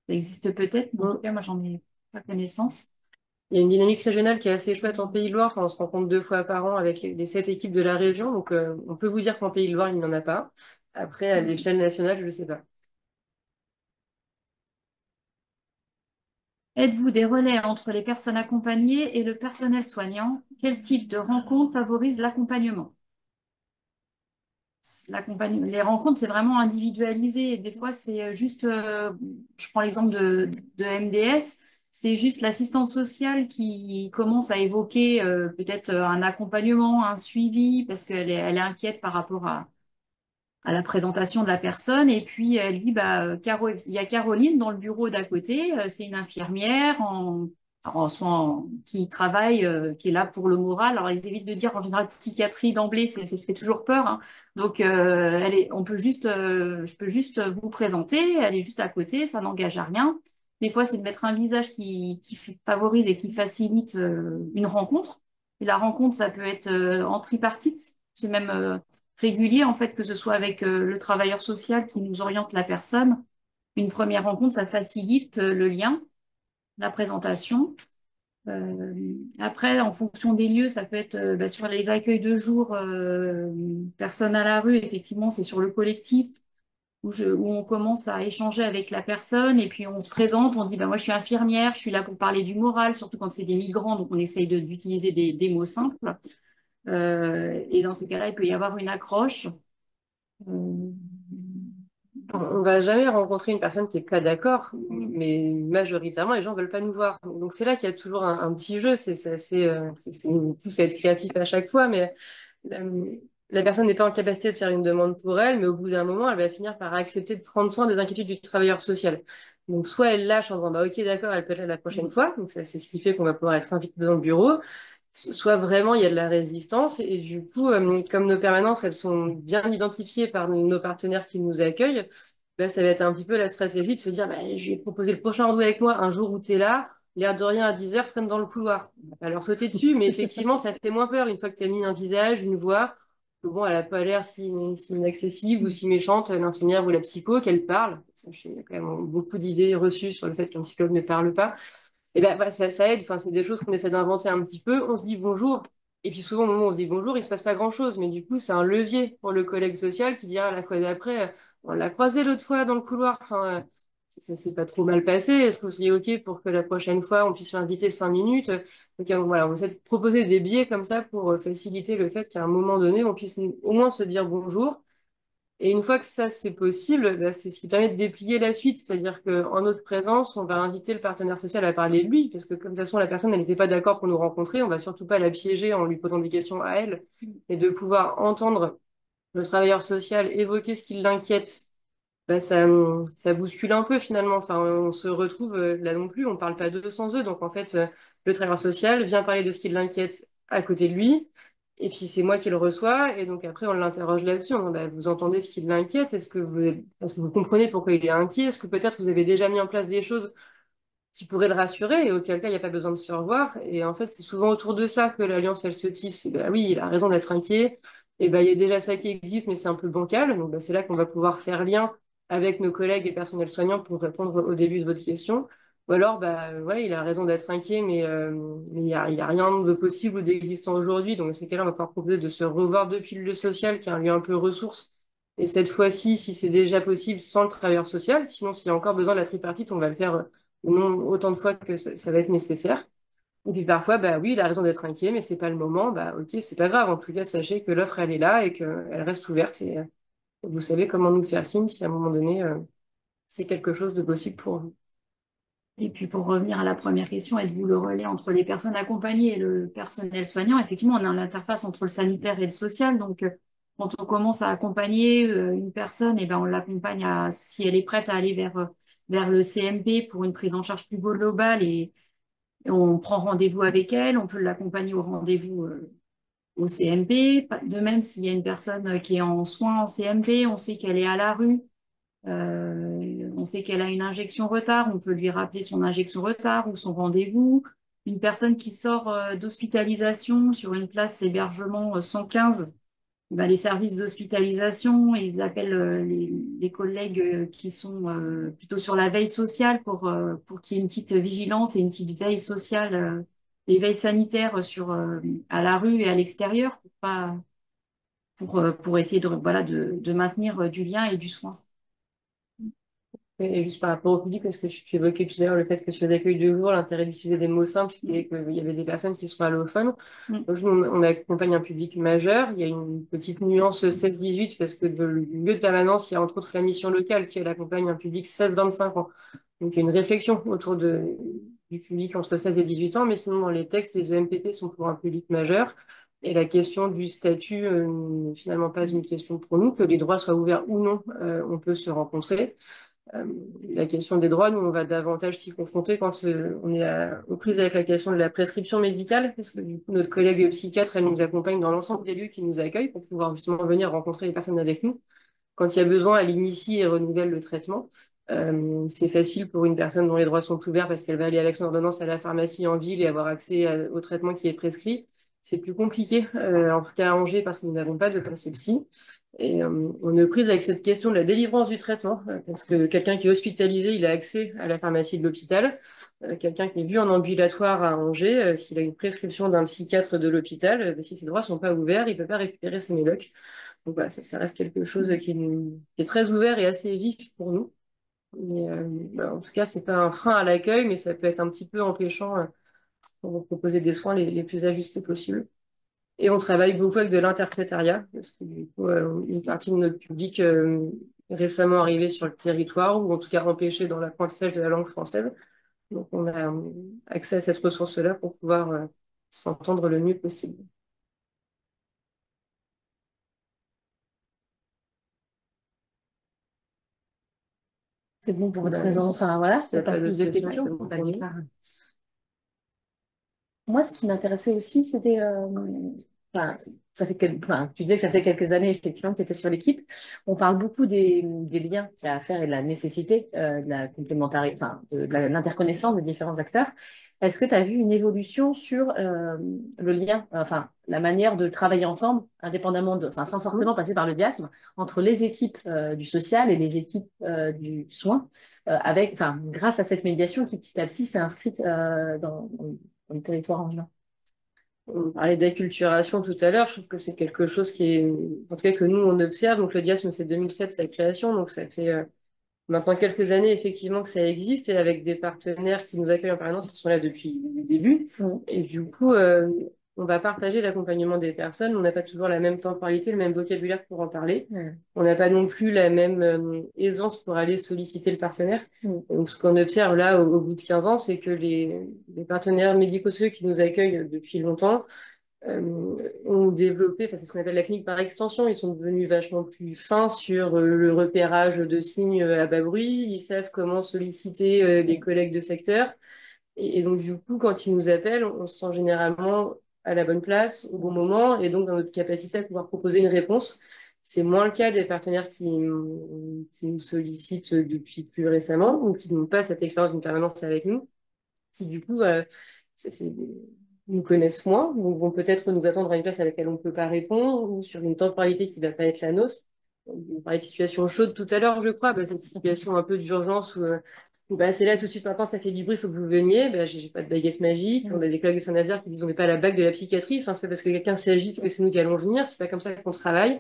ça existe peut-être, mais en tout cas, moi, j'en ai pas connaissance. Il y a une dynamique régionale qui est assez chouette en Pays de Loire. Enfin, on se rencontre 2 fois par an avec les 7 équipes de la région. Donc, on peut vous dire qu'en Pays de Loire, il n'y en a pas. Après, à l'échelle nationale, je ne sais pas. Êtes-vous des relais entre les personnes accompagnées et le personnel soignant? Quel type de rencontre favorise l'accompagnement? Les rencontres, c'est vraiment individualisé. Et des fois, c'est juste, je prends l'exemple de MDS, c'est juste l'assistante sociale qui commence à évoquer peut-être un accompagnement, un suivi, parce elle est inquiète par rapport à la présentation de la personne. Et puis, elle dit, bah, il y a Caroline dans le bureau d'à côté, c'est une infirmière qui travaille, qui est là pour le moral. Alors, ils évitent de dire en général psychiatrie d'emblée, ça fait toujours peur, hein. Donc, je peux juste vous présenter, elle est juste à côté, ça n'engage à rien. Des fois, c'est de mettre un visage qui favorise et qui facilite une rencontre. Et la rencontre, ça peut être en tripartite. C'est même régulier, en fait, que ce soit avec le travailleur social qui nous oriente la personne. Une première rencontre, ça facilite le lien, la présentation. Après, en fonction des lieux, ça peut être bah, sur les accueils de jour, personnes à la rue, effectivement, c'est sur le collectif où on commence à échanger avec la personne et puis on se présente, on dit bah, moi je suis infirmière, je suis là pour parler du moral, surtout quand c'est des migrants, donc on essaye d'utiliser des mots simples. Et dans ces cas-là, il peut y avoir une accroche. Euh, On va jamais rencontrer une personne qui est pas d'accord, mais majoritairement, les gens veulent pas nous voir. Donc, c'est là qu'il y a toujours un petit jeu. On pousse à être créatif à chaque fois, mais la, la personne n'est pas en capacité de faire une demande pour elle, mais au bout d'un moment, elle va finir par accepter de prendre soin des inquiétudes du travailleur social. Donc, soit elle lâche en disant, bah, ok, d'accord, elle peut être là la prochaine fois. Donc, ça, c'est ce qui fait qu'on va pouvoir être invité dans le bureau. Soit vraiment il y a de la résistance et du coup, comme nos permanences, elles sont bien identifiées par nos partenaires qui nous accueillent, bah, ça va être un petit peu la stratégie de se dire, bah, je vais te proposer le prochain rendez-vous avec moi un jour où tu es là, l'air de rien à 10 heures, traîne dans le couloir. On va pas leur sauter dessus, mais effectivement, ça fait moins peur une fois que tu as mis un visage, une voix, que bon, elle a pas l'air si inaccessible ou si méchante, l'infirmière ou la psycho, qu'elle parle. Il y a quand même beaucoup d'idées reçues sur le fait qu'un psychologue ne parle pas. Et ben, voilà, ça aide. Enfin, c'est des choses qu'on essaie d'inventer un petit peu. On se dit bonjour. Et puis souvent, au moment où on se dit bonjour, il se passe pas grand-chose. Mais du coup, c'est un levier pour le collègue social qui dira la fois d'après, on l'a croisé l'autre fois dans le couloir. Enfin, ça s'est pas trop mal passé. Est-ce que vous seriez OK pour que la prochaine fois, on puisse l'inviter 5 minutes? Donc voilà, on essaie de proposer des biais comme ça pour faciliter le fait qu'à un moment donné, on puisse au moins se dire bonjour. Et une fois que ça, c'est possible, bah, c'est ce qui permet de déplier la suite. C'est-à-dire qu'en notre présence, on va inviter le partenaire social à parler de lui, parce que comme de toute façon, la personne, elle n'était pas d'accord pour nous rencontrer, on va surtout pas la piéger en lui posant des questions à elle, et de pouvoir entendre le travailleur social évoquer ce qui l'inquiète, bah, ça bouscule un peu finalement. Enfin, on se retrouve là non plus, on parle pas d'eux sans eux. Donc en fait, le travailleur social vient parler de ce qui l'inquiète à côté de lui. Et puis c'est moi qui le reçois. Et donc après, on l'interroge là-dessus. On dit, bah, vous entendez ce qui l'inquiète? Est-ce que vous comprenez pourquoi il est inquiet? Est-ce que peut-être vous avez déjà mis en place des choses qui pourraient le rassurer et auquel cas il n'y a pas besoin de se revoir. Et en fait, c'est souvent autour de ça que l'alliance, elle se tisse. Et bah oui, il a raison d'être inquiet. Et ben il y a déjà ça qui existe, mais c'est un peu bancal. Donc bah, c'est là qu'on va pouvoir faire lien avec nos collègues et personnels soignants pour répondre au début de votre question. Ou alors, bah ouais, il a raison d'être inquiet, mais il y a rien de possible ou d'existant aujourd'hui. Donc, dans ces cas-là, on va pouvoir proposer de se revoir depuis le lieu social, qui est un lieu un peu ressource. Et cette fois-ci, si c'est déjà possible, sans le travailleur social. Sinon, s'il y a encore besoin de la tripartite, on va le faire non autant de fois que ça va être nécessaire. Et puis parfois, bah oui, il a raison d'être inquiet, mais c'est pas le moment. Bah ok, c'est pas grave. En tout cas, sachez que l'offre, elle est là et qu'elle reste ouverte. Et vous savez comment nous faire signe si à un moment donné, c'est quelque chose de possible pour vous. Et puis pour revenir à la première question, êtes-vous le relais entre les personnes accompagnées et le personnel soignant? Effectivement, on a l'interface entre le sanitaire et le social. Donc, quand on commence à accompagner une personne, et ben, on l'accompagne si elle est prête à aller vers le CMP pour une prise en charge plus globale On prend rendez-vous avec elle, on peut l'accompagner au rendez-vous au CMP. De même, s'il y a une personne qui est en soins en CMP, on sait qu'elle est à la rue, on sait qu'elle a une injection retard, on peut lui rappeler son injection retard ou son rendez-vous. Une personne qui sort d'hospitalisation sur une place hébergement 115, ben, les services d'hospitalisation, ils appellent les collègues qui sont plutôt sur la veille sociale pour qu'il y ait une petite vigilance et une petite veille sociale, et veille sanitaire à la rue et à l'extérieur pour essayer voilà, de maintenir du lien et du soin. Et juste par rapport au public, parce que tu évoquais tout à l'heure le fait que sur les accueils de jour, l'intérêt d'utiliser des mots simples, c'est qu'il y avait des personnes qui sont allophones. Mm. Donc, on accompagne un public majeur. Il y a une petite nuance 16-18, parce que le lieu de permanence, il y a entre autres la mission locale qui elle accompagne un public 16-25 ans. Donc, il y a une réflexion autour du public entre 16 et 18 ans, mais sinon, dans les textes, les EMPP sont pour un public majeur. Et la question du statut n'est finalement pas une question pour nous, que les droits soient ouverts ou non, on peut se rencontrer. Euh, la question des droits, nous, on va davantage s'y confronter quand on est aux prises avec la question de la prescription médicale, parce que du coup, notre collègue psychiatre, elle nous accompagne dans l'ensemble des lieux qui nous accueillent pour pouvoir justement venir rencontrer les personnes avec nous. Quand il y a besoin, elle initie et renouvelle le traitement. C'est facile pour une personne dont les droits sont ouverts parce qu'elle va aller avec son ordonnance à la pharmacie en ville et avoir accès au traitement qui est prescrit. C'est plus compliqué, en tout cas à Angers, parce que nous n'avons pas de passe psy. Et on est prise avec cette question de la délivrance du traitement, parce que quelqu'un qui est hospitalisé, il a accès à la pharmacie de l'hôpital. Quelqu'un qui est vu en ambulatoire à Angers, s'il a une prescription d'un psychiatre de l'hôpital, si ses droits sont pas ouverts, il peut pas récupérer ses médocs. Donc voilà, ça reste quelque chose qui est très ouvert et assez vif pour nous. Mais voilà, en tout cas, c'est pas un frein à l'accueil, mais ça peut être un petit peu empêchant pour vous proposer des soins les plus ajustés possibles. Et on travaille beaucoup avec de l'interprétariat, parce que du coup, une partie de notre public est récemment arrivé sur le territoire, ou en tout cas empêché dans l'apprentissage de la langue française. Donc on a accès à cette ressource-là pour pouvoir s'entendre le mieux possible. C'est bon pour votre Bah, présence. Enfin, voilà, s'il y a pas pas plus d'autres de questions, questions. c'est bon pour nous. Moi, ce qui m'intéressait aussi, c'était, enfin, enfin, tu disais que ça fait quelques années effectivement que tu étais sur l'équipe. On parle beaucoup des liens qu'il y a à faire et de la nécessité de la complémentarité, enfin, de l'interconnaissance des différents acteurs. Est-ce que tu as vu une évolution sur le lien, enfin, la manière de travailler ensemble, indépendamment enfin, sans forcément passer par le diasme, entre les équipes du social et les équipes du soin, enfin, grâce à cette médiation qui petit à petit s'est inscrite dans le territoire angevin. On parlait d'acculturation tout à l'heure, je trouve que c'est quelque chose qui est, en tout cas que nous on observe. Donc le diasme c'est 2007 sa création, donc ça fait maintenant quelques années effectivement que ça existe et avec des partenaires qui nous accueillent en permanence qui sont là depuis le début. Et du coup, on va partager l'accompagnement des personnes. On n'a pas toujours la même temporalité, le même vocabulaire pour en parler. On n'a pas non plus la même aisance pour aller solliciter le partenaire. Donc ce qu'on observe là au bout de 15 ans, c'est que les partenaires médico-sociaux qui nous accueillent depuis longtemps ont développé, enfin, c'est ce qu'on appelle la clinique par extension, ils sont devenus vachement plus fins sur le repérage de signes à bas bruit, ils savent comment solliciter les collègues de secteur, et donc du coup, quand ils nous appellent, on se sent généralement à la bonne place, au bon moment, et donc dans notre capacité à pouvoir proposer une réponse. C'est moins le cas des partenaires qui nous sollicitent depuis plus récemment, ou qui n'ont pas cette expérience d'une permanence avec nous, qui du coup nous connaissent moins, donc vont peut-être nous attendre à une place à laquelle on ne peut pas répondre, ou sur une temporalité qui ne va pas être la nôtre. On parlait de situation chaude tout à l'heure, je crois, bah, cette situation un peu d'urgence où bah, c'est là tout de suite maintenant, ça fait du bruit, il faut que vous veniez, bah, j'ai pas de baguette magique, on a des collègues de Saint-Nazaire qui disent on n'est pas à la bague de la psychiatrie, enfin, c'est pas parce que quelqu'un s'agite que c'est nous qui allons venir, c'est pas comme ça qu'on travaille.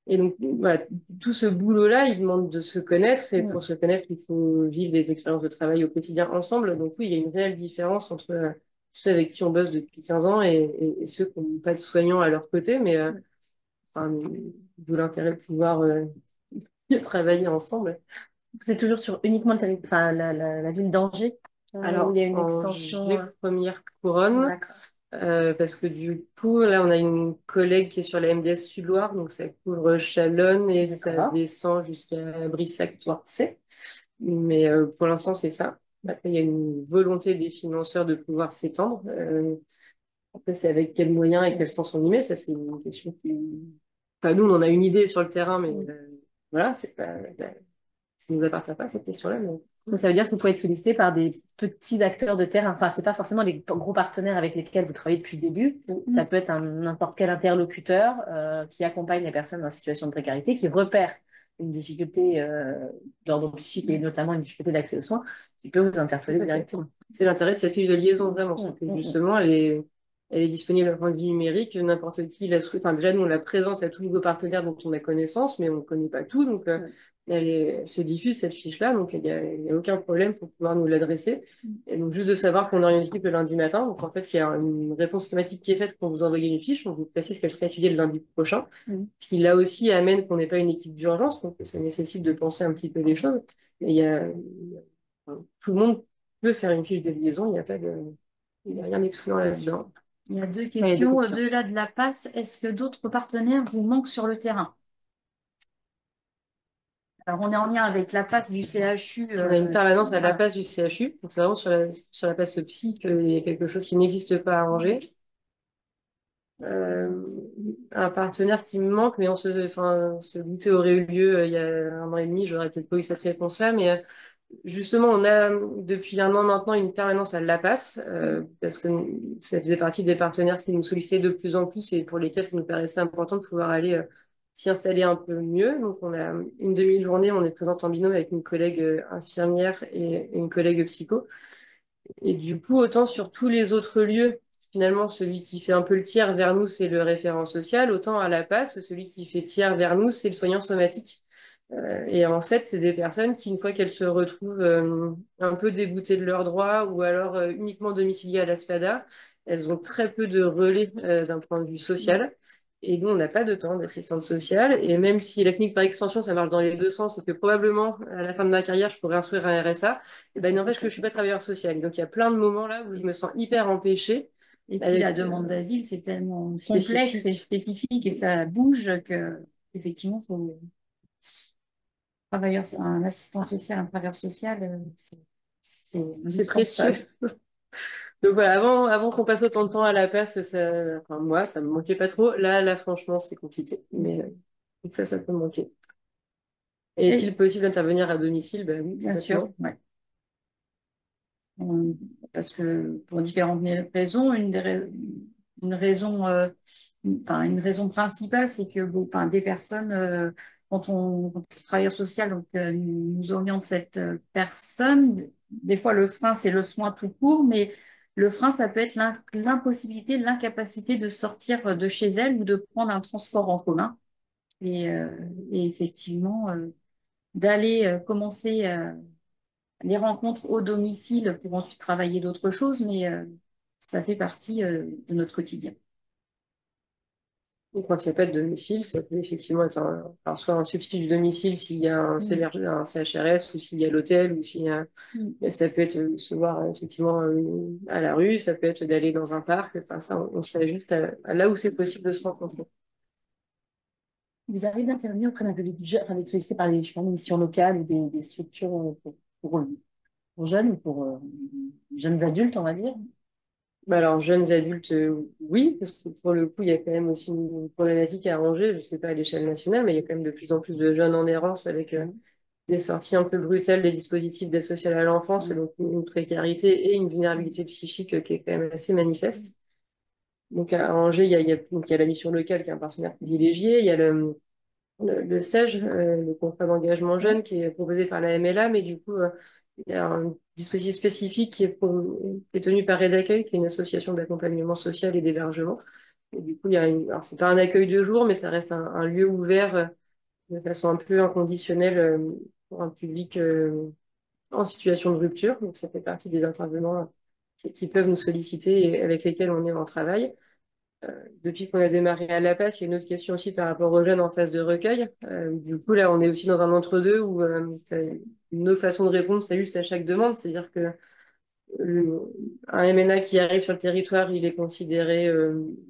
Et donc, voilà, tout ce boulot-là, il demande de se connaître. Et pour se connaître, il faut vivre des expériences de travail au quotidien ensemble. Donc, oui, il y a une réelle différence entre ceux avec qui on bosse depuis 15 ans et ceux qui n'ont pas de soignants à leur côté. Mais enfin, d'où l'intérêt de pouvoir travailler ensemble. C'est toujours sur uniquement enfin, la ville d'Angers, Alors, où il y a une en extension. première couronne, D'accord. parce que du coup, là, on a une collègue qui est sur la MDS Sud-Loire, donc ça couvre Chalonne et ça D'accord. descend jusqu'à Brissac, Torcy. Mais pour l'instant, c'est ça. Après, il y a une volonté des financeurs de pouvoir s'étendre. Après, c'est avec quels moyens et quel sens on y met, ça c'est une question qui... Enfin, nous, on en a une idée sur le terrain, mais voilà, c'est pas... ça ne nous appartient pas, cette question-là. Mais... Donc, ça veut dire que vous pouvez être sollicité par des petits acteurs de terrain. Enfin, c'est pas forcément des gros partenaires avec lesquels vous travaillez depuis le début. Ça peut être n'importe quel interlocuteur qui accompagne les personnes en situation de précarité, qui repère une difficulté d'ordre psychique et notamment une difficulté d'accès aux soins, qui peut vous interpeller directement. C'est l'intérêt de cette fiche de liaison, vraiment. C'est que justement, elle est disponible à point de vue numérique. N'importe qui enfin, déjà, nous, on la présente à tous nouveaux partenaires dont on a connaissance, mais on ne connaît pas tout. Donc, elle se diffuse, cette fiche-là. Donc, il y a aucun problème pour pouvoir nous l'adresser. Et donc, juste de savoir qu'on aura une équipe le lundi matin. Donc, en fait, il y a une réponse automatique qui est faite quand vous envoyez une fiche. On vous précise qu'elle sera étudiée le lundi prochain. Ce qui, là aussi, amène qu'on n'ait pas une équipe d'urgence. Donc, ça nécessite de penser un petit peu les choses. Et tout le monde peut faire une fiche de liaison. Il n'y a rien d'excluant là-dedans. Il y a deux questions. Au-delà de la passe, est-ce que d'autres partenaires vous manquent sur le terrain? Alors, on est en lien avec la passe du CHU. On a une permanence à la passe du CHU. Donc, c'est vraiment sur la passe psy qu'il y a quelque chose qui n'existe pas à Angers. Un partenaire qui me manque, mais ce goûter aurait eu lieu il y a 1 an et demi. J'aurais peut-être pas eu cette réponse-là, mais justement, on a depuis 1 an maintenant une permanence à La Passe, parce que ça faisait partie des partenaires qui nous sollicitaient de plus en plus et pour lesquels ça nous paraissait important de pouvoir aller s'y installer un peu mieux. Donc, on a une demi-journée, on est présente en binôme avec une collègue infirmière et une collègue psycho. Et du coup, autant sur tous les autres lieux, finalement, celui qui fait un peu le tiers vers nous, c'est le référent social, autant à La Passe, celui qui fait tiers vers nous, c'est le soignant somatique. Et en fait, c'est des personnes qui, une fois qu'elles se retrouvent un peu déboutées de leurs droits ou alors uniquement domiciliées à la SPADA, elles ont très peu de relais d'un point de vue social. Et nous, on n'a pas de temps d'assistante sociale. Et même si la clinique par extension, ça marche dans les deux sens et que probablement, à la fin de ma carrière, je pourrais instruire un RSA, et ben, il n'empêche que je ne suis pas travailleur social. Donc, il y a plein de moments là où je me sens hyper empêchée. Et puis, la demande d'asile, c'est tellement complexe et spécifique et ça bouge que, effectivement, il faut... un assistant social, un travailleur social, c'est précieux. Donc voilà, avant qu'on passe autant de temps à la passe, moi, ça me manquait pas trop. Là, franchement, c'est compliqué. Mais ça peut me manquer. Est-il possible d'intervenir à domicile? Ben oui, bien sûr, ouais. Parce que pour différentes raisons, une raison principale, c'est que des personnes, quand le travailleur social nous oriente cette personne, des fois le frein c'est le soin tout court, mais le frein ça peut être l'impossibilité, l'incapacité de sortir de chez elle ou de prendre un transport en commun. Et effectivement, d'aller commencer les rencontres au domicile pour ensuite travailler d'autres choses, mais ça fait partie de notre quotidien. Et quand il n'y a pas de domicile, ça peut effectivement être alors soit un substitut du domicile s'il y a un CHRS ou s'il y a l'hôtel ou s'il y a... Ça peut être se voir effectivement à la rue, ça peut être d'aller dans un parc. Enfin, ça, on s'ajuste à là où c'est possible de se rencontrer. Vous arrivez d'intervenir auprès d'un public jeune, enfin d'être sollicité par des missions locales ou des structures pour jeunes ou pour jeunes adultes, on va dire? Bah alors, jeunes adultes, oui, parce que pour le coup, il y a quand même aussi une problématique à arranger, je ne sais pas à l'échelle nationale, mais il y a quand même de plus en plus de jeunes en errance avec des sorties un peu brutales des dispositifs d'aide sociale à l'enfance, et donc une précarité et une vulnérabilité psychique qui est quand même assez manifeste. Donc à Angers, donc, il y a la mission locale qui est un partenaire privilégié, il y a le SEJ, le contrat d'engagement jeune, qui est proposé par la MLA, mais du coup, il y a un dispositif spécifique qui est tenu par Aide Accueil, qui est une association d'accompagnement social et d'hébergement. Et du coup, alors c'est pas un accueil de jour, mais ça reste un lieu ouvert de façon un peu inconditionnelle pour un public en situation de rupture. Donc, ça fait partie des intervenants qui peuvent nous solliciter et avec lesquels on est en travail. Depuis qu'on a démarré à La Passe, il y a une autre question aussi par rapport aux jeunes en phase de recueil. Du coup, là, on est aussi dans un entre-deux où nos façons de répondre s'ajustent à chaque demande. C'est-à-dire que un MNA qui arrive sur le territoire, il est considéré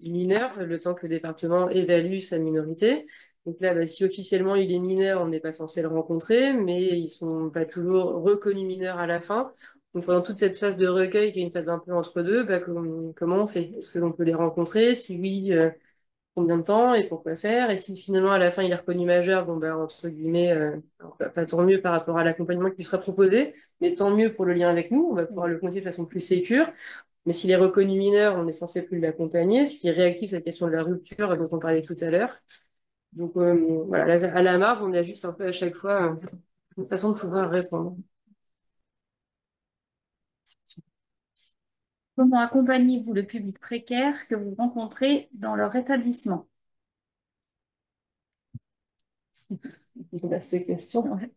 mineur, le temps que le département évalue sa minorité. Donc là, si officiellement il est mineur, on n'est pas censé le rencontrer, mais ils sont pas toujours reconnus mineurs à la fin. Donc pendant toute cette phase de recueil, qui est une phase un peu entre deux, bah, comment on fait? Est-ce que l'on peut les rencontrer? Si oui, combien de temps et pourquoi faire? Et si finalement à la fin il est reconnu majeur, bon bah entre guillemets, alors, pas tant mieux par rapport à l'accompagnement qui lui sera proposé, mais tant mieux pour le lien avec nous, on va pouvoir le confier de façon plus sécure. Mais s'il est reconnu mineur, on est censé plus l'accompagner, ce qui réactive cette question de la rupture dont on parlait tout à l'heure. Donc voilà, à la marge, on ajuste un peu à chaque fois une façon de pouvoir répondre. Comment accompagnez-vous le public précaire que vous rencontrez dans leur établissement? C'est une vaste question. Ouais.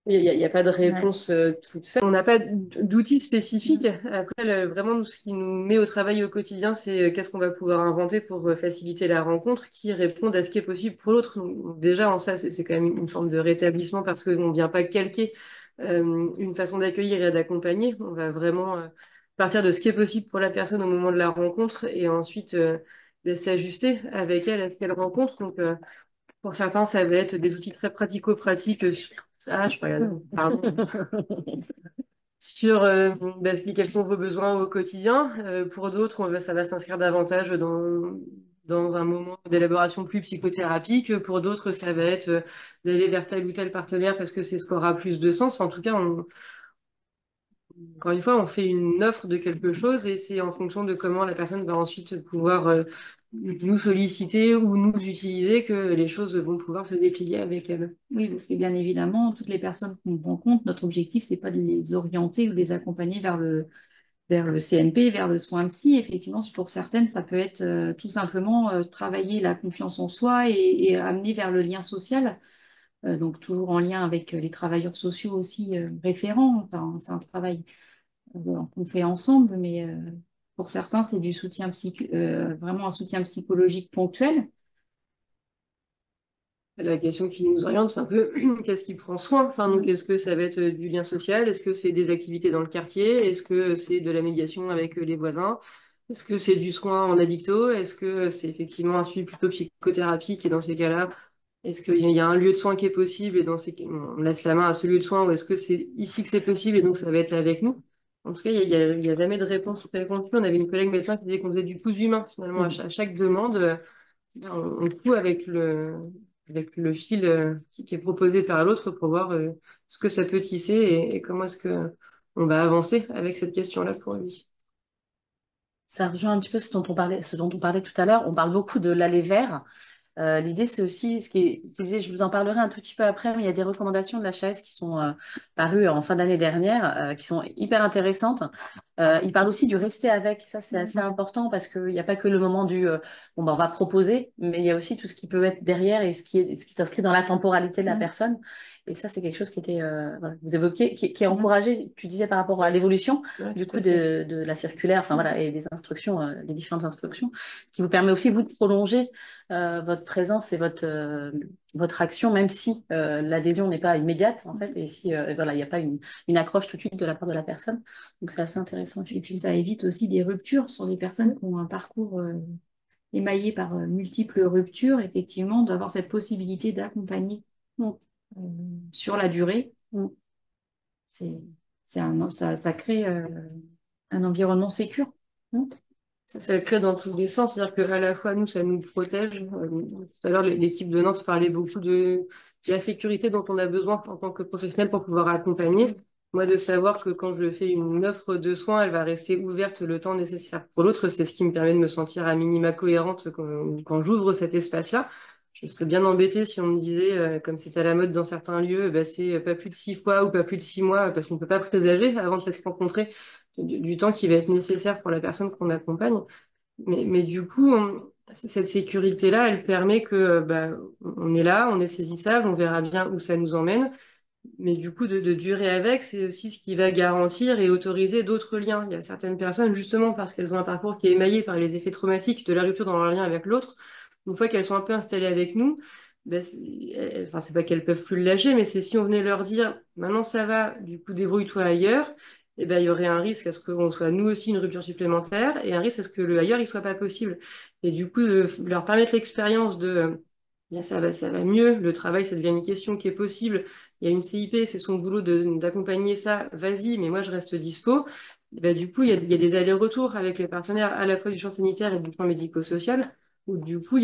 Il n'y a pas de réponse toute faite. On n'a pas d'outils spécifiques. Après, vraiment, nous, ce qui nous met au travail au quotidien, c'est qu'est-ce qu'on va pouvoir inventer pour faciliter la rencontre qui réponde à ce qui est possible pour l'autre. Donc, déjà, en ça, c'est quand même une forme de rétablissement parce qu'on ne vient pas calquer une façon d'accueillir et d'accompagner. On va vraiment partir de ce qui est possible pour la personne au moment de la rencontre et ensuite s'ajuster avec elle à ce qu'elle rencontre. Donc, pour certains, ça va être des outils très pratico-pratiques. Ah, je regarde, pardon. Sur quels sont vos besoins au quotidien. Pour d'autres, ça va s'inscrire davantage dans un moment d'élaboration plus psychothérapique. Pour d'autres, ça va être d'aller vers tel ou tel partenaire parce que c'est ce qui aura plus de sens. Enfin, en tout cas, encore une fois, on fait une offre de quelque chose et c'est en fonction de comment la personne va ensuite pouvoir nous solliciter ou nous utiliser que les choses vont pouvoir se déplier avec elle. Oui, parce que bien évidemment, toutes les personnes qu'on rencontre, notre objectif, c'est pas de les orienter ou de les accompagner vers le CNP, vers le soin psy. Effectivement, pour certaines, ça peut être tout simplement travailler la confiance en soi et amener vers le lien social. Donc, toujours en lien avec les travailleurs sociaux aussi référents. Enfin, c'est un travail qu'on fait ensemble, mais pour certains, c'est du soutien vraiment un soutien psychologique ponctuel. La question qui nous oriente, c'est un peu qu'est-ce qui prend soin? Enfin, donc, est-ce que ça va être du lien social? Est-ce que c'est des activités dans le quartier? Est-ce que c'est de la médiation avec les voisins? Est-ce que c'est du soin en addicto? Est-ce que c'est effectivement un suivi plutôt psychothérapique? Et dans ces cas-là, est-ce qu'il y a un lieu de soin qui est possible et dans ces cas, on laisse la main à ce lieu de soin ou est-ce que c'est ici que c'est possible et donc ça va être avec nous? En tout cas, il y a jamais de réponse préconçue. On avait une collègue médecin qui disait qu'on faisait du cousu humain finalement à chaque demande. On coud avec le fil qui est proposé par l'autre pour voir ce que ça peut tisser et comment est-ce que on va avancer avec cette question-là pour lui. Ça rejoint un petit peu ce dont on parlait tout à l'heure. On parle beaucoup de l'aller vers. L'idée, c'est aussi ce qui est utilisé, je vous en parlerai un tout petit peu après, mais il y a des recommandations de la HAS qui sont parues en fin d'année dernière, qui sont hyper intéressantes. Il parle aussi du rester avec, ça c'est assez important parce qu'il n'y a pas que le moment du bon, ben, on va proposer, mais il y a aussi tout ce qui peut être derrière et ce qui s'inscrit dans la temporalité de la personne. Et ça, c'est quelque chose qui était, voilà, vous évoquez, qui est encouragé, tu disais, par rapport à l'évolution du coup de la circulaire, enfin voilà, et des instructions, des différentes instructions, ce qui vous permet aussi, vous, de prolonger votre présence et votre action, même si l'adhésion n'est pas immédiate, en fait, et si voilà, il n'y a pas une accroche tout de suite de la part de la personne. Donc, c'est assez intéressant. Et puis, ça évite aussi des ruptures sur les personnes qui ont un parcours émaillé par multiples ruptures, effectivement, d'avoir cette possibilité d'accompagner sur la durée. Ça crée un environnement sécure. Ça le crée dans tous les sens, c'est-à-dire qu'à la fois, nous, ça nous protège. Tout à l'heure, l'équipe de Nantes parlait beaucoup de la sécurité dont on a besoin en tant que professionnel pour pouvoir accompagner. Moi, de savoir que quand je fais une offre de soins, elle va rester ouverte le temps nécessaire pour l'autre, c'est ce qui me permet de me sentir à minima cohérente quand j'ouvre cet espace-là. Je serais bien embêtée si on me disait, comme c'est à la mode dans certains lieux, bah, c'est pas plus de 6 fois ou pas plus de 6 mois, parce qu'on ne peut pas présager avant de s'être rencontré du temps qui va être nécessaire pour la personne qu'on accompagne. Mais du coup, cette sécurité-là, elle permet que bah, on est là, on est saisissable, on verra bien où ça nous emmène. Mais du coup, de durer avec, c'est aussi ce qui va garantir et autoriser d'autres liens. Il y a certaines personnes, justement, parce qu'elles ont un parcours qui est émaillé par les effets traumatiques de la rupture dans leur lien avec l'autre, une fois qu'elles sont un peu installées avec nous, ben, enfin, c'est pas qu'elles peuvent plus le lâcher, mais c'est si on venait leur dire, maintenant ça va, du coup, débrouille-toi ailleurs, et ben, il y aurait un risque à ce qu'on soit nous aussi une rupture supplémentaire et un risque à ce que le ailleurs, il soit pas possible. Et du coup, leur permettre l'expérience de Là, ça va mieux. Le travail, ça devient une question qui est possible. Il y a une CIP, c'est son boulot d'accompagner ça. Vas-y, mais moi, je reste dispo. Bah, du coup, il y a des allers-retours avec les partenaires à la fois du champ sanitaire et du champ médico-social, où du coup,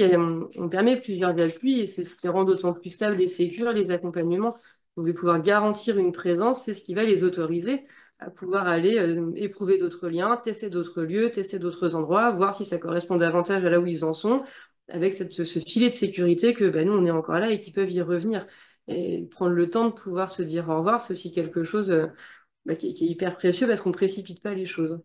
on permet plusieurs appuis et c'est ce qui rend d'autant plus stable et sécure les accompagnements. Donc, de pouvoir garantir une présence, c'est ce qui va les autoriser à pouvoir aller éprouver d'autres liens, tester d'autres lieux, tester d'autres endroits, voir si ça correspond davantage à là où ils en sont avec ce filet de sécurité que bah, nous, on est encore là et qu'ils peuvent y revenir. Et prendre le temps de pouvoir se dire au revoir, c'est aussi quelque chose qui est hyper précieux parce qu'on ne précipite pas les choses.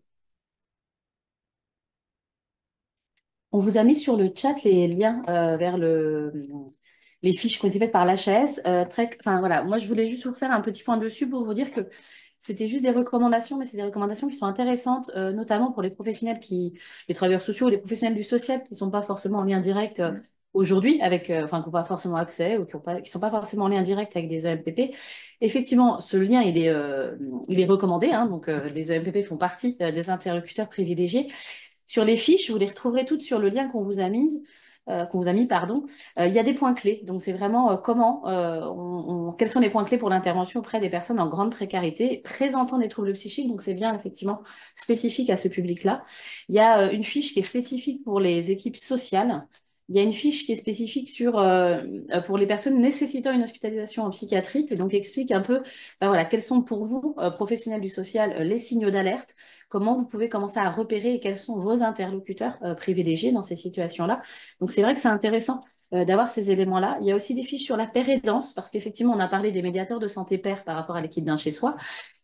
On vous a mis sur le chat les liens vers les fiches qui ont été faites par l'HAS. Enfin, voilà. Moi, je voulais juste vous faire un petit point dessus pour vous dire que c'était juste des recommandations, mais c'est des recommandations qui sont intéressantes, notamment pour les professionnels les travailleurs sociaux ou les professionnels du social qui ne sont pas forcément en lien direct aujourd'hui avec, enfin, qui n'ont pas forcément accès ou qui sont pas forcément en lien direct avec des EMPP. Effectivement, ce lien, il est recommandé, hein, donc les EMPP font partie des interlocuteurs privilégiés. Sur les fiches, vous les retrouverez toutes sur le lien qu'on vous a mis, pardon. Il y a des points clés. Donc, c'est vraiment quels sont les points clés pour l'intervention auprès des personnes en grande précarité présentant des troubles psychiques. Donc, c'est bien effectivement spécifique à ce public-là. Il y a une fiche qui est spécifique pour les équipes sociales. Il y a une fiche qui est spécifique pour les personnes nécessitant une hospitalisation en psychiatrie et donc explique un peu voilà, quels sont pour vous, professionnels du social, les signaux d'alerte, comment vous pouvez commencer à repérer et quels sont vos interlocuteurs privilégiés dans ces situations-là. Donc c'est vrai que c'est intéressant d'avoir ces éléments-là. Il y a aussi des fiches sur la paire aidance, parce qu'effectivement, on a parlé des médiateurs de santé pair par rapport à l'équipe d'un chez soi.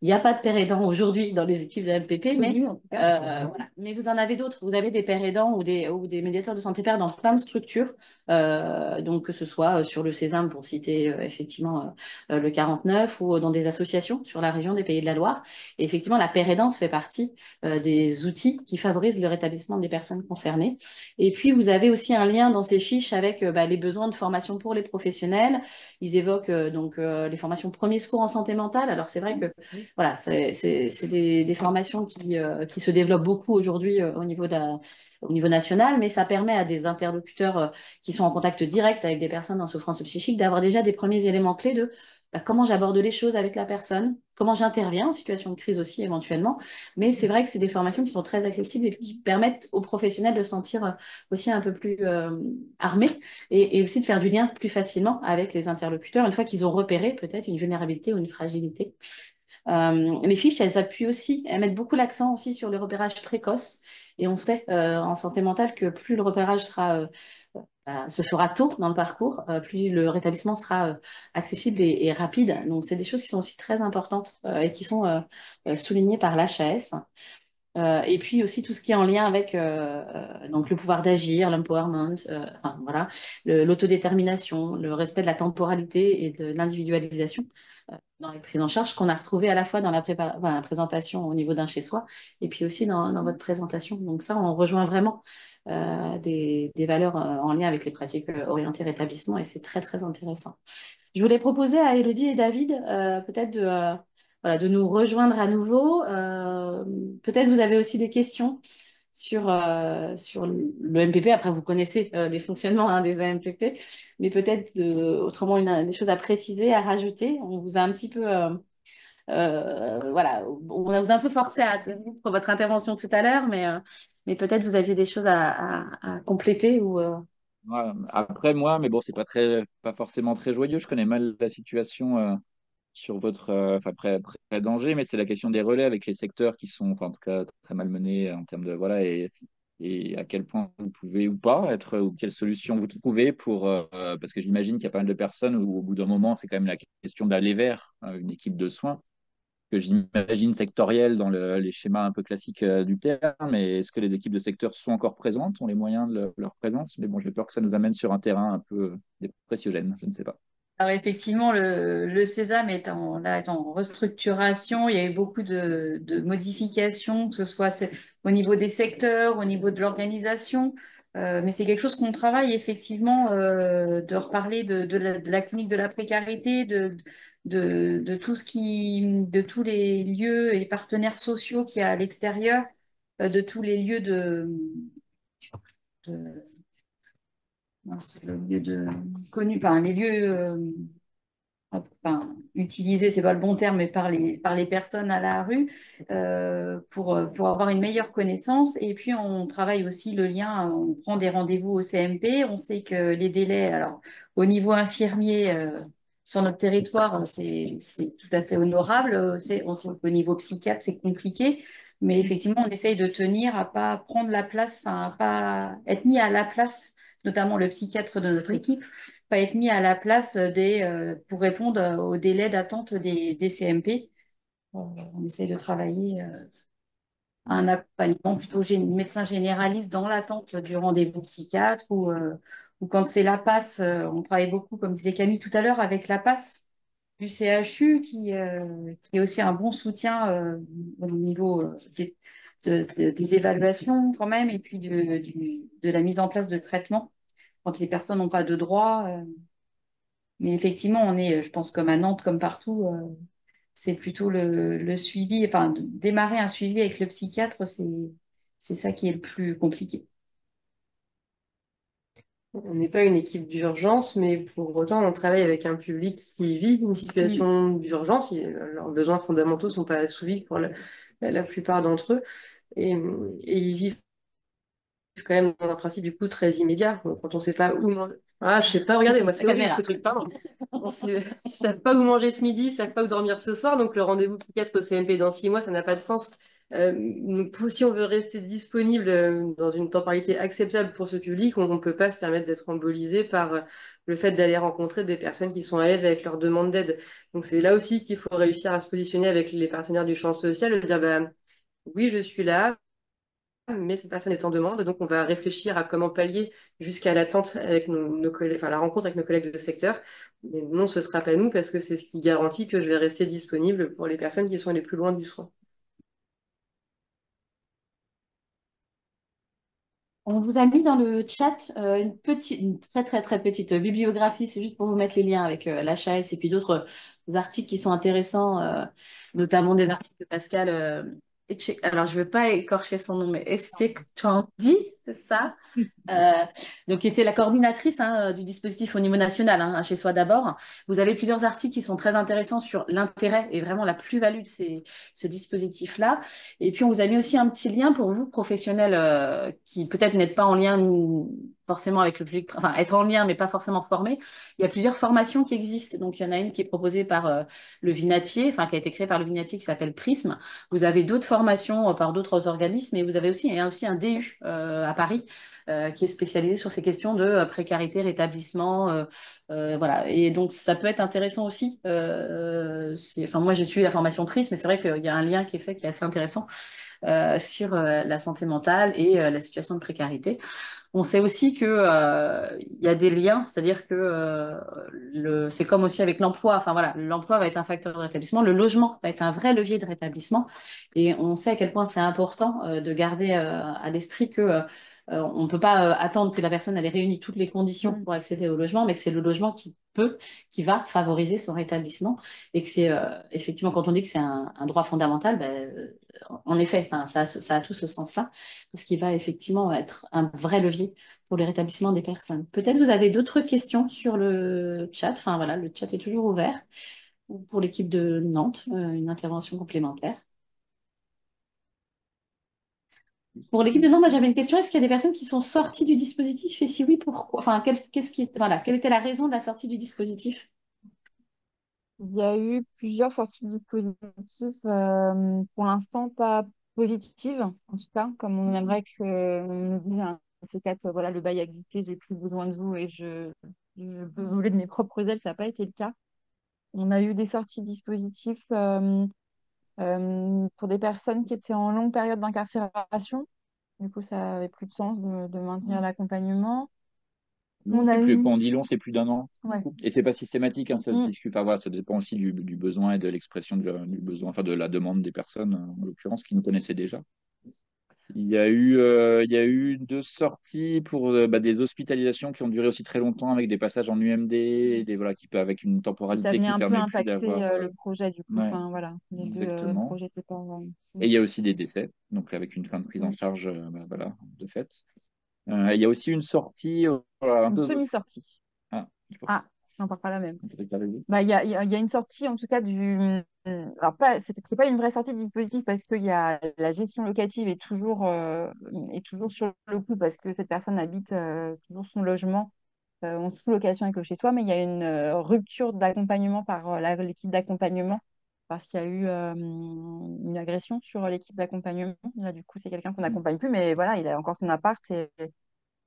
Il n'y a pas de paire aidant aujourd'hui dans les équipes de MPP, mais, voilà. Mais vous en avez d'autres. Vous avez des paires aidants ou des médiateurs de santé pair dans plein de structures. Donc que ce soit sur le Sésame, pour citer effectivement le 49, ou dans des associations sur la région des Pays de la Loire. Et effectivement, la paire aidance fait partie des outils qui favorisent le rétablissement des personnes concernées. Et puis, vous avez aussi un lien dans ces fiches avec les besoins de formation pour les professionnels. Ils évoquent les formations premiers secours en santé mentale. Alors, c'est vrai que voilà, c'est des formations qui se développent beaucoup aujourd'hui au niveau national, mais ça permet à des interlocuteurs qui sont en contact direct avec des personnes en souffrance psychique d'avoir déjà des premiers éléments clés de comment j'aborde les choses avec la personne, comment j'interviens en situation de crise aussi éventuellement. Mais c'est vrai que c'est des formations qui sont très accessibles et qui permettent aux professionnels de se sentir aussi un peu plus armés et aussi de faire du lien plus facilement avec les interlocuteurs une fois qu'ils ont repéré peut-être une vulnérabilité ou une fragilité. Les fiches, elles appuient aussi, elles mettent beaucoup l'accent aussi sur le repérage précoce. Et on sait en santé mentale que plus le repérage se fera tôt dans le parcours, plus le rétablissement sera accessible et rapide. Donc, c'est des choses qui sont aussi très importantes et qui sont soulignées par l'HAS. Et puis aussi tout ce qui est en lien avec donc le pouvoir d'agir, l'empowerment, enfin, voilà, l'autodétermination, le respect de la temporalité et de l'individualisation dans les prises en charge qu'on a retrouvées à la fois dans la présentation au niveau d'un chez-soi et puis aussi dans votre présentation. Donc ça, on rejoint vraiment des valeurs en lien avec les pratiques orientées rétablissement et c'est très, très intéressant. Je voulais proposer à Élodie et David peut-être voilà, de nous rejoindre à nouveau. Peut-être vous avez aussi des questions sur le MPP. Après, vous connaissez les fonctionnements des MPP, mais peut-être autrement des choses à préciser, à rajouter. On vous a un petit peu, voilà, on vous a un peu forcé à tenir pour votre intervention tout à l'heure, mais peut-être vous aviez des choses à compléter ou. Ouais, après, moi, mais bon, c'est pas forcément très joyeux. Je connais mal la situation sur votre, enfin, près d'Angers, mais c'est la question des relais avec les secteurs qui sont, enfin, en tout cas, très mal menés en termes de, voilà, et à quel point vous pouvez ou pas être, ou quelle solution vous trouvez parce que j'imagine qu'il y a pas mal de personnes où, au bout d'un moment, c'est quand même la question d'aller vers une équipe de soins que j'imagine sectorielle dans les schémas un peu classiques du terme. Mais est-ce que les équipes de secteur sont encore présentes, ont les moyens de leur présence? Mais bon, j'ai peur que ça nous amène sur un terrain un peu dépressionnel, je ne sais pas. Alors effectivement, le Sésame est en restructuration. Il y a eu beaucoup de modifications, que ce soit au niveau des secteurs, au niveau de l'organisation. Mais c'est quelque chose qu'on travaille effectivement, de reparler de la clinique de la précarité, de tout de tous les lieux et partenaires sociaux qu'il y a à l'extérieur, de tous les lieux de C'est le lieu connu, enfin, les lieux enfin, utilisés, c'est pas le bon terme, mais par les personnes à la rue pour avoir une meilleure connaissance. Et puis, on travaille aussi le lien, on prend des rendez-vous au CMP. On sait que les délais, alors, au niveau infirmier, sur notre territoire, c'est tout à fait honorable. On sait qu'au niveau psychiatre, c'est compliqué. Mais effectivement, on essaye de tenir à pas prendre la place, enfin, à pas être mis à la place, notamment le psychiatre de notre équipe, pas être mis à la place pour répondre au délai d'attente des CMP. On essaye de travailler un accompagnement plutôt médecin généraliste dans l'attente du rendez-vous psychiatre ou quand c'est la passe, on travaille beaucoup, comme disait Camille tout à l'heure, avec la passe du CHU qui est aussi un bon soutien au niveau des évaluations quand même et puis de la mise en place de traitements quand les personnes n'ont pas de droit. Mais effectivement, on est, je pense, comme à Nantes, comme partout, c'est plutôt le suivi, enfin, démarrer un suivi avec le psychiatre, c'est ça qui est le plus compliqué. On n'est pas une équipe d'urgence, mais pour autant, on travaille avec un public qui vit une situation d'urgence. Leurs besoins fondamentaux ne sont pas assouvis pour la plupart d'entre eux. Et ils vivent quand même dans un principe du coup très immédiat. Donc, quand on ne sait pas où manger. Ah, je sais pas, regardez, moi c'est horrible ce truc, pardon. Ils savent pas où manger ce midi, ils savent pas où dormir ce soir, donc le rendez-vous psychiatre au CMP dans 6 mois, ça n'a pas de sens. Si on veut rester disponible dans une temporalité acceptable pour ce public, on ne peut pas se permettre d'être embolisé par le fait d'aller rencontrer des personnes qui sont à l'aise avec leur demande d'aide. Donc c'est là aussi qu'il faut réussir à se positionner avec les partenaires du champ social, de dire bah, oui, je suis là, mais cette personne est en demande, donc on va réfléchir à comment pallier jusqu'à l'attente avec nos collègues, enfin la rencontre avec nos collègues de secteur. Mais non, ce sera pas nous parce que c'est ce qui garantit que je vais rester disponible pour les personnes qui sont les plus loin du soin. On vous a mis dans le chat une très très très petite bibliographie, c'est juste pour vous mettre les liens avec l'HAS et puis d'autres articles qui sont intéressants, notamment des articles de Pascal alors je ne veux pas écorcher son nom, mais Estekandi, c'est ça? Euh, donc, qui était la coordinatrice du dispositif au niveau national, chez Soi d'abord. Vous avez plusieurs articles qui sont très intéressants sur l'intérêt et vraiment la plus-value de ce dispositif-là. Et puis, on vous a mis aussi un petit lien pour vous, professionnels, qui peut-être n'êtes pas en lien forcément avec le public, enfin, être en lien, mais pas forcément formés. Il y a plusieurs formations qui existent. Donc, il y en a une qui est proposée par le Vinatier, enfin, qui a été créée par le Vinatier, qui s'appelle Prisme. Vous avez d'autres formations par d'autres organismes, et vous avez aussi, il y a aussi un DU à Paris qui est spécialisé sur ces questions de précarité, rétablissement. Voilà. Et donc, ça peut être intéressant aussi. Enfin, moi, j'ai suivi la formation Prisme, mais c'est vrai qu'il y a un lien qui est fait qui est assez intéressant sur la santé mentale et la situation de précarité. On sait aussi que il y a des liens, c'est-à-dire que c'est comme aussi avec l'emploi. Enfin voilà, l'emploi va être un facteur de rétablissement, le logement va être un vrai levier de rétablissement, et on sait à quel point c'est important de garder à l'esprit que on ne peut pas attendre que la personne ait réuni toutes les conditions pour accéder au logement, mais que c'est le logement qui va favoriser son rétablissement, et que c'est effectivement quand on dit que c'est un droit fondamental, ben, en effet, enfin, ça a tout ce sens-là, parce qu'il va effectivement être un vrai levier pour le rétablissement des personnes. Peut-être vous avez d'autres questions sur le chat. Enfin voilà, le chat est toujours ouvert. Ou pour l'équipe de Nantes, une intervention complémentaire. Pour l'équipe de Nantes, moi j'avais une question. Est-ce qu'il y a des personnes qui sont sorties du dispositif? Et si oui, pourquoi? Enfin, voilà, quelle était la raison de la sortie du dispositif? Il y a eu plusieurs sorties de dispositifs, pour l'instant pas positives, en tout cas, comme on aimerait qu'on nous dise un C4, voilà, le bail a glissé, j'ai plus besoin de vous et je peux voler de mes propres ailes, ça n'a pas été le cas. On a eu des sorties de dispositifs pour des personnes qui étaient en longue période d'incarcération. Du coup, ça avait plus de sens de maintenir l'accompagnement. Non, On a c'est plus, eu... quand on dit long, c'est plus d'un an. Ouais. Et c'est pas systématique, hein, ça se Mm. discute. Enfin, voilà, ça dépend aussi du besoin et de l'expression du besoin, enfin de la demande des personnes, en l'occurrence, qui nous connaissaient déjà. Il y a eu deux sorties pour des hospitalisations qui ont duré aussi très longtemps avec des passages en UMD, voilà, avec une Et ça temporalité venait qui un peu permet plus impacter d'avoir. le projet, du coup. Ouais, Enfin, voilà, les deux exactement. projets n'étaient pas... Et il y a aussi des décès, donc avec une fin de prise en Mm. charge, voilà, de fait. Il y a aussi une sortie un Une peu. semi-sortie. Ah, je pense Ah, non, pas la même. que c'est pas arrivé. Bah, il y a une sortie, en tout cas, alors, c'est pas une vraie sortie du dispositif parce que la gestion locative est toujours sur le coup parce que cette personne habite toujours son logement en sous-location avec le chez-soi, mais il y a une rupture d'accompagnement par l'équipe d'accompagnement parce qu'il y a eu une agression sur l'équipe d'accompagnement. Là, du coup, c'est quelqu'un qu'on Mm. n'accompagne plus, mais voilà, il a encore son appart et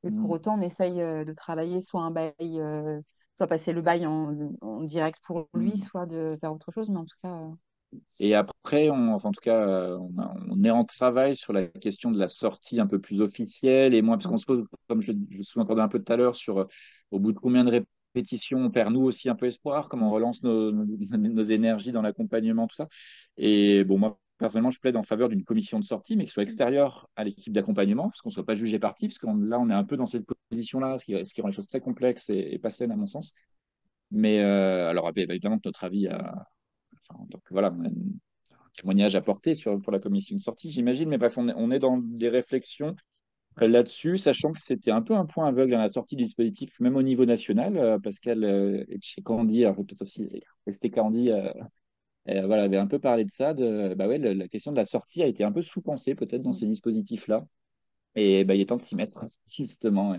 pour Mm. autant, on essaye de travailler soit un bail, soit passer le bail en direct pour lui, Mm. soit de faire autre chose, mais en tout cas, Et après, enfin, en tout cas, on est en travail sur la question de la sortie un peu plus officielle. Et moi, parce qu'on se pose, comme je le sous-entendais un peu tout à l'heure, sur au bout de combien de répétitions on perd nous aussi un peu espoir, comment on relance nos énergies dans l'accompagnement, tout ça. Et bon, moi, personnellement, je plaide en faveur d'une commission de sortie, mais qui soit extérieure à l'équipe d'accompagnement, parce qu'on ne soit pas jugé parti, parce que là, on est un peu dans cette position-là, ce qui rend les choses très complexes et pas saines à mon sens. Mais alors, évidemment, que notre avis enfin, donc voilà, on a un témoignage à porter pour la commission de sortie, j'imagine. Mais bref, on est dans des réflexions là-dessus, sachant que c'était un peu un point aveugle à la sortie du dispositif, même au niveau national. Pascal Etchekandi, alors peut-être aussi Esté Candy, voilà, avait un peu parlé de ça. Bah ouais, la question de la sortie a été un peu sous-pensée peut-être dans ces dispositifs-là. Et bah, il est temps de s'y mettre, justement.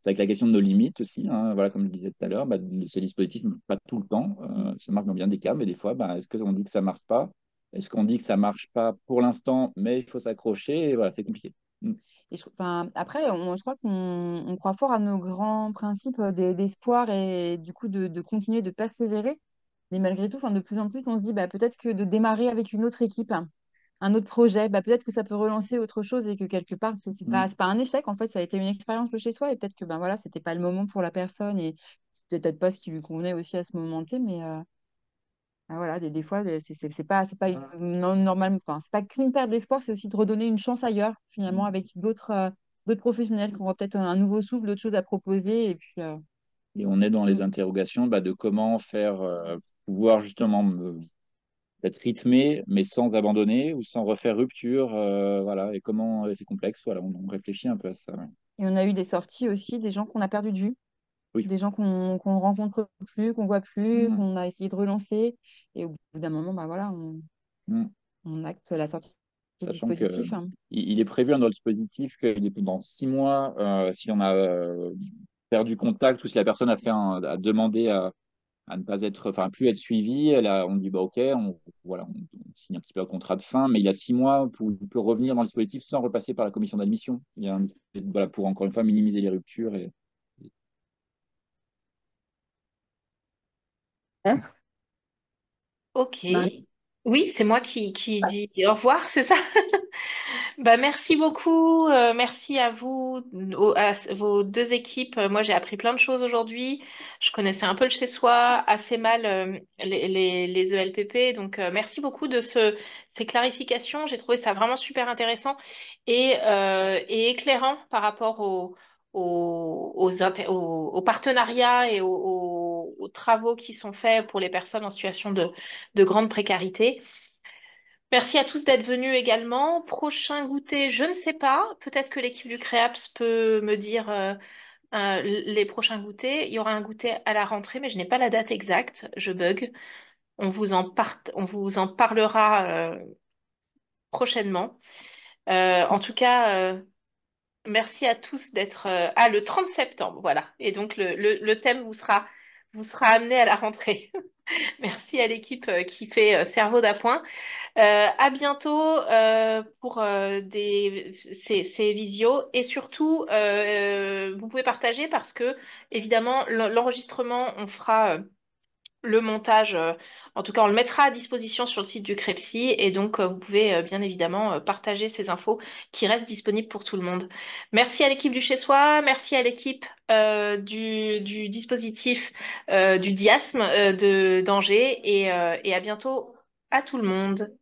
C'est avec la question de nos limites aussi, hein. Voilà, comme je le disais tout à l'heure, bah, ces dispositifs ne marchent pas tout le temps. Ça marche dans bien des cas, mais des fois, bah, est-ce qu'on dit que ça marche pas? Est-ce qu'on dit que ça marche pas pour l'instant, mais il faut s'accrocher? Et voilà, c'est compliqué. Mm. enfin, après, je crois qu'on croit fort à nos grands principes d'espoir et du coup de continuer de persévérer. Mais malgré tout, enfin, de plus en plus, on se dit bah, peut-être que de démarrer avec une autre équipe, un autre projet, bah, peut-être que ça peut relancer autre chose et que quelque part, Mm. c'est pas un échec. En fait, ça a été une expérience de chez soi et peut-être que ben, voilà, c'était pas le moment pour la personne et c'était peut-être pas ce qui lui convenait aussi à ce moment T. Mais ah, voilà, des fois, c'est pas non, normalement, enfin, c'est pas qu'une perte d'espoir, c'est aussi de redonner une chance ailleurs, finalement, avec d'autres professionnels qui auront peut-être un nouveau souffle, d'autres choses à proposer. Et puis, Et on est dans les mm. interrogations bah, de comment faire pouvoir justement être rythmé, mais sans abandonner ou sans refaire rupture. Voilà, et comment c'est complexe. Voilà, on réfléchit un peu à ça. Ouais. Et on a eu des sorties aussi, des gens qu'on a perdu de vue, Oui. des gens qu'on rencontre plus, qu'on voit plus, Mm. qu'on a essayé de relancer. Et au bout d'un moment, bah voilà, Mm. on acte la sortie du Sachant que dispositif, hein. il est prévu dans le dispositif qu'il est dans 6 mois, si on a perdu contact ou si la personne a demandé à ne pas être, enfin, à plus être suivie, on dit bah ok, voilà, on signe un petit peu un contrat de fin, mais il y a 6 mois pour il peut revenir dans le dispositif sans repasser par la commission d'admission. Il y a voilà, pour encore une fois minimiser les ruptures Hein, Ok. Marie? Oui, c'est moi qui dis au revoir, c'est ça? Bah, merci beaucoup. Merci à vous, vos deux équipes. Moi, j'ai appris plein de choses aujourd'hui. Je connaissais un peu le chez-soi, assez mal les ELPP. Donc, merci beaucoup de ces clarifications. J'ai trouvé ça vraiment super intéressant et éclairant par rapport aux partenariats et aux travaux qui sont faits pour les personnes en situation de grande précarité. Merci à tous d'être venus également. Prochain goûter, je ne sais pas. Peut-être que l'équipe du Créaps peut me dire les prochains goûters. Il y aura un goûter à la rentrée, mais je n'ai pas la date exacte. Je bug. On vous en parlera prochainement. En tout cas, merci à tous d'être le 30 septembre, voilà. Et donc le thème vous sera amené à la rentrée. Merci à l'équipe qui fait cerveau d'appoint. À bientôt pour ces visios et surtout vous pouvez partager parce que évidemment l'enregistrement on fera le montage en tout cas on le mettra à disposition sur le site du Crepsi et donc vous pouvez bien évidemment partager ces infos qui restent disponibles pour tout le monde. Merci à l'équipe du Chez Soi, merci à l'équipe du dispositif du Diasme de d'Angers et à bientôt à tout le monde.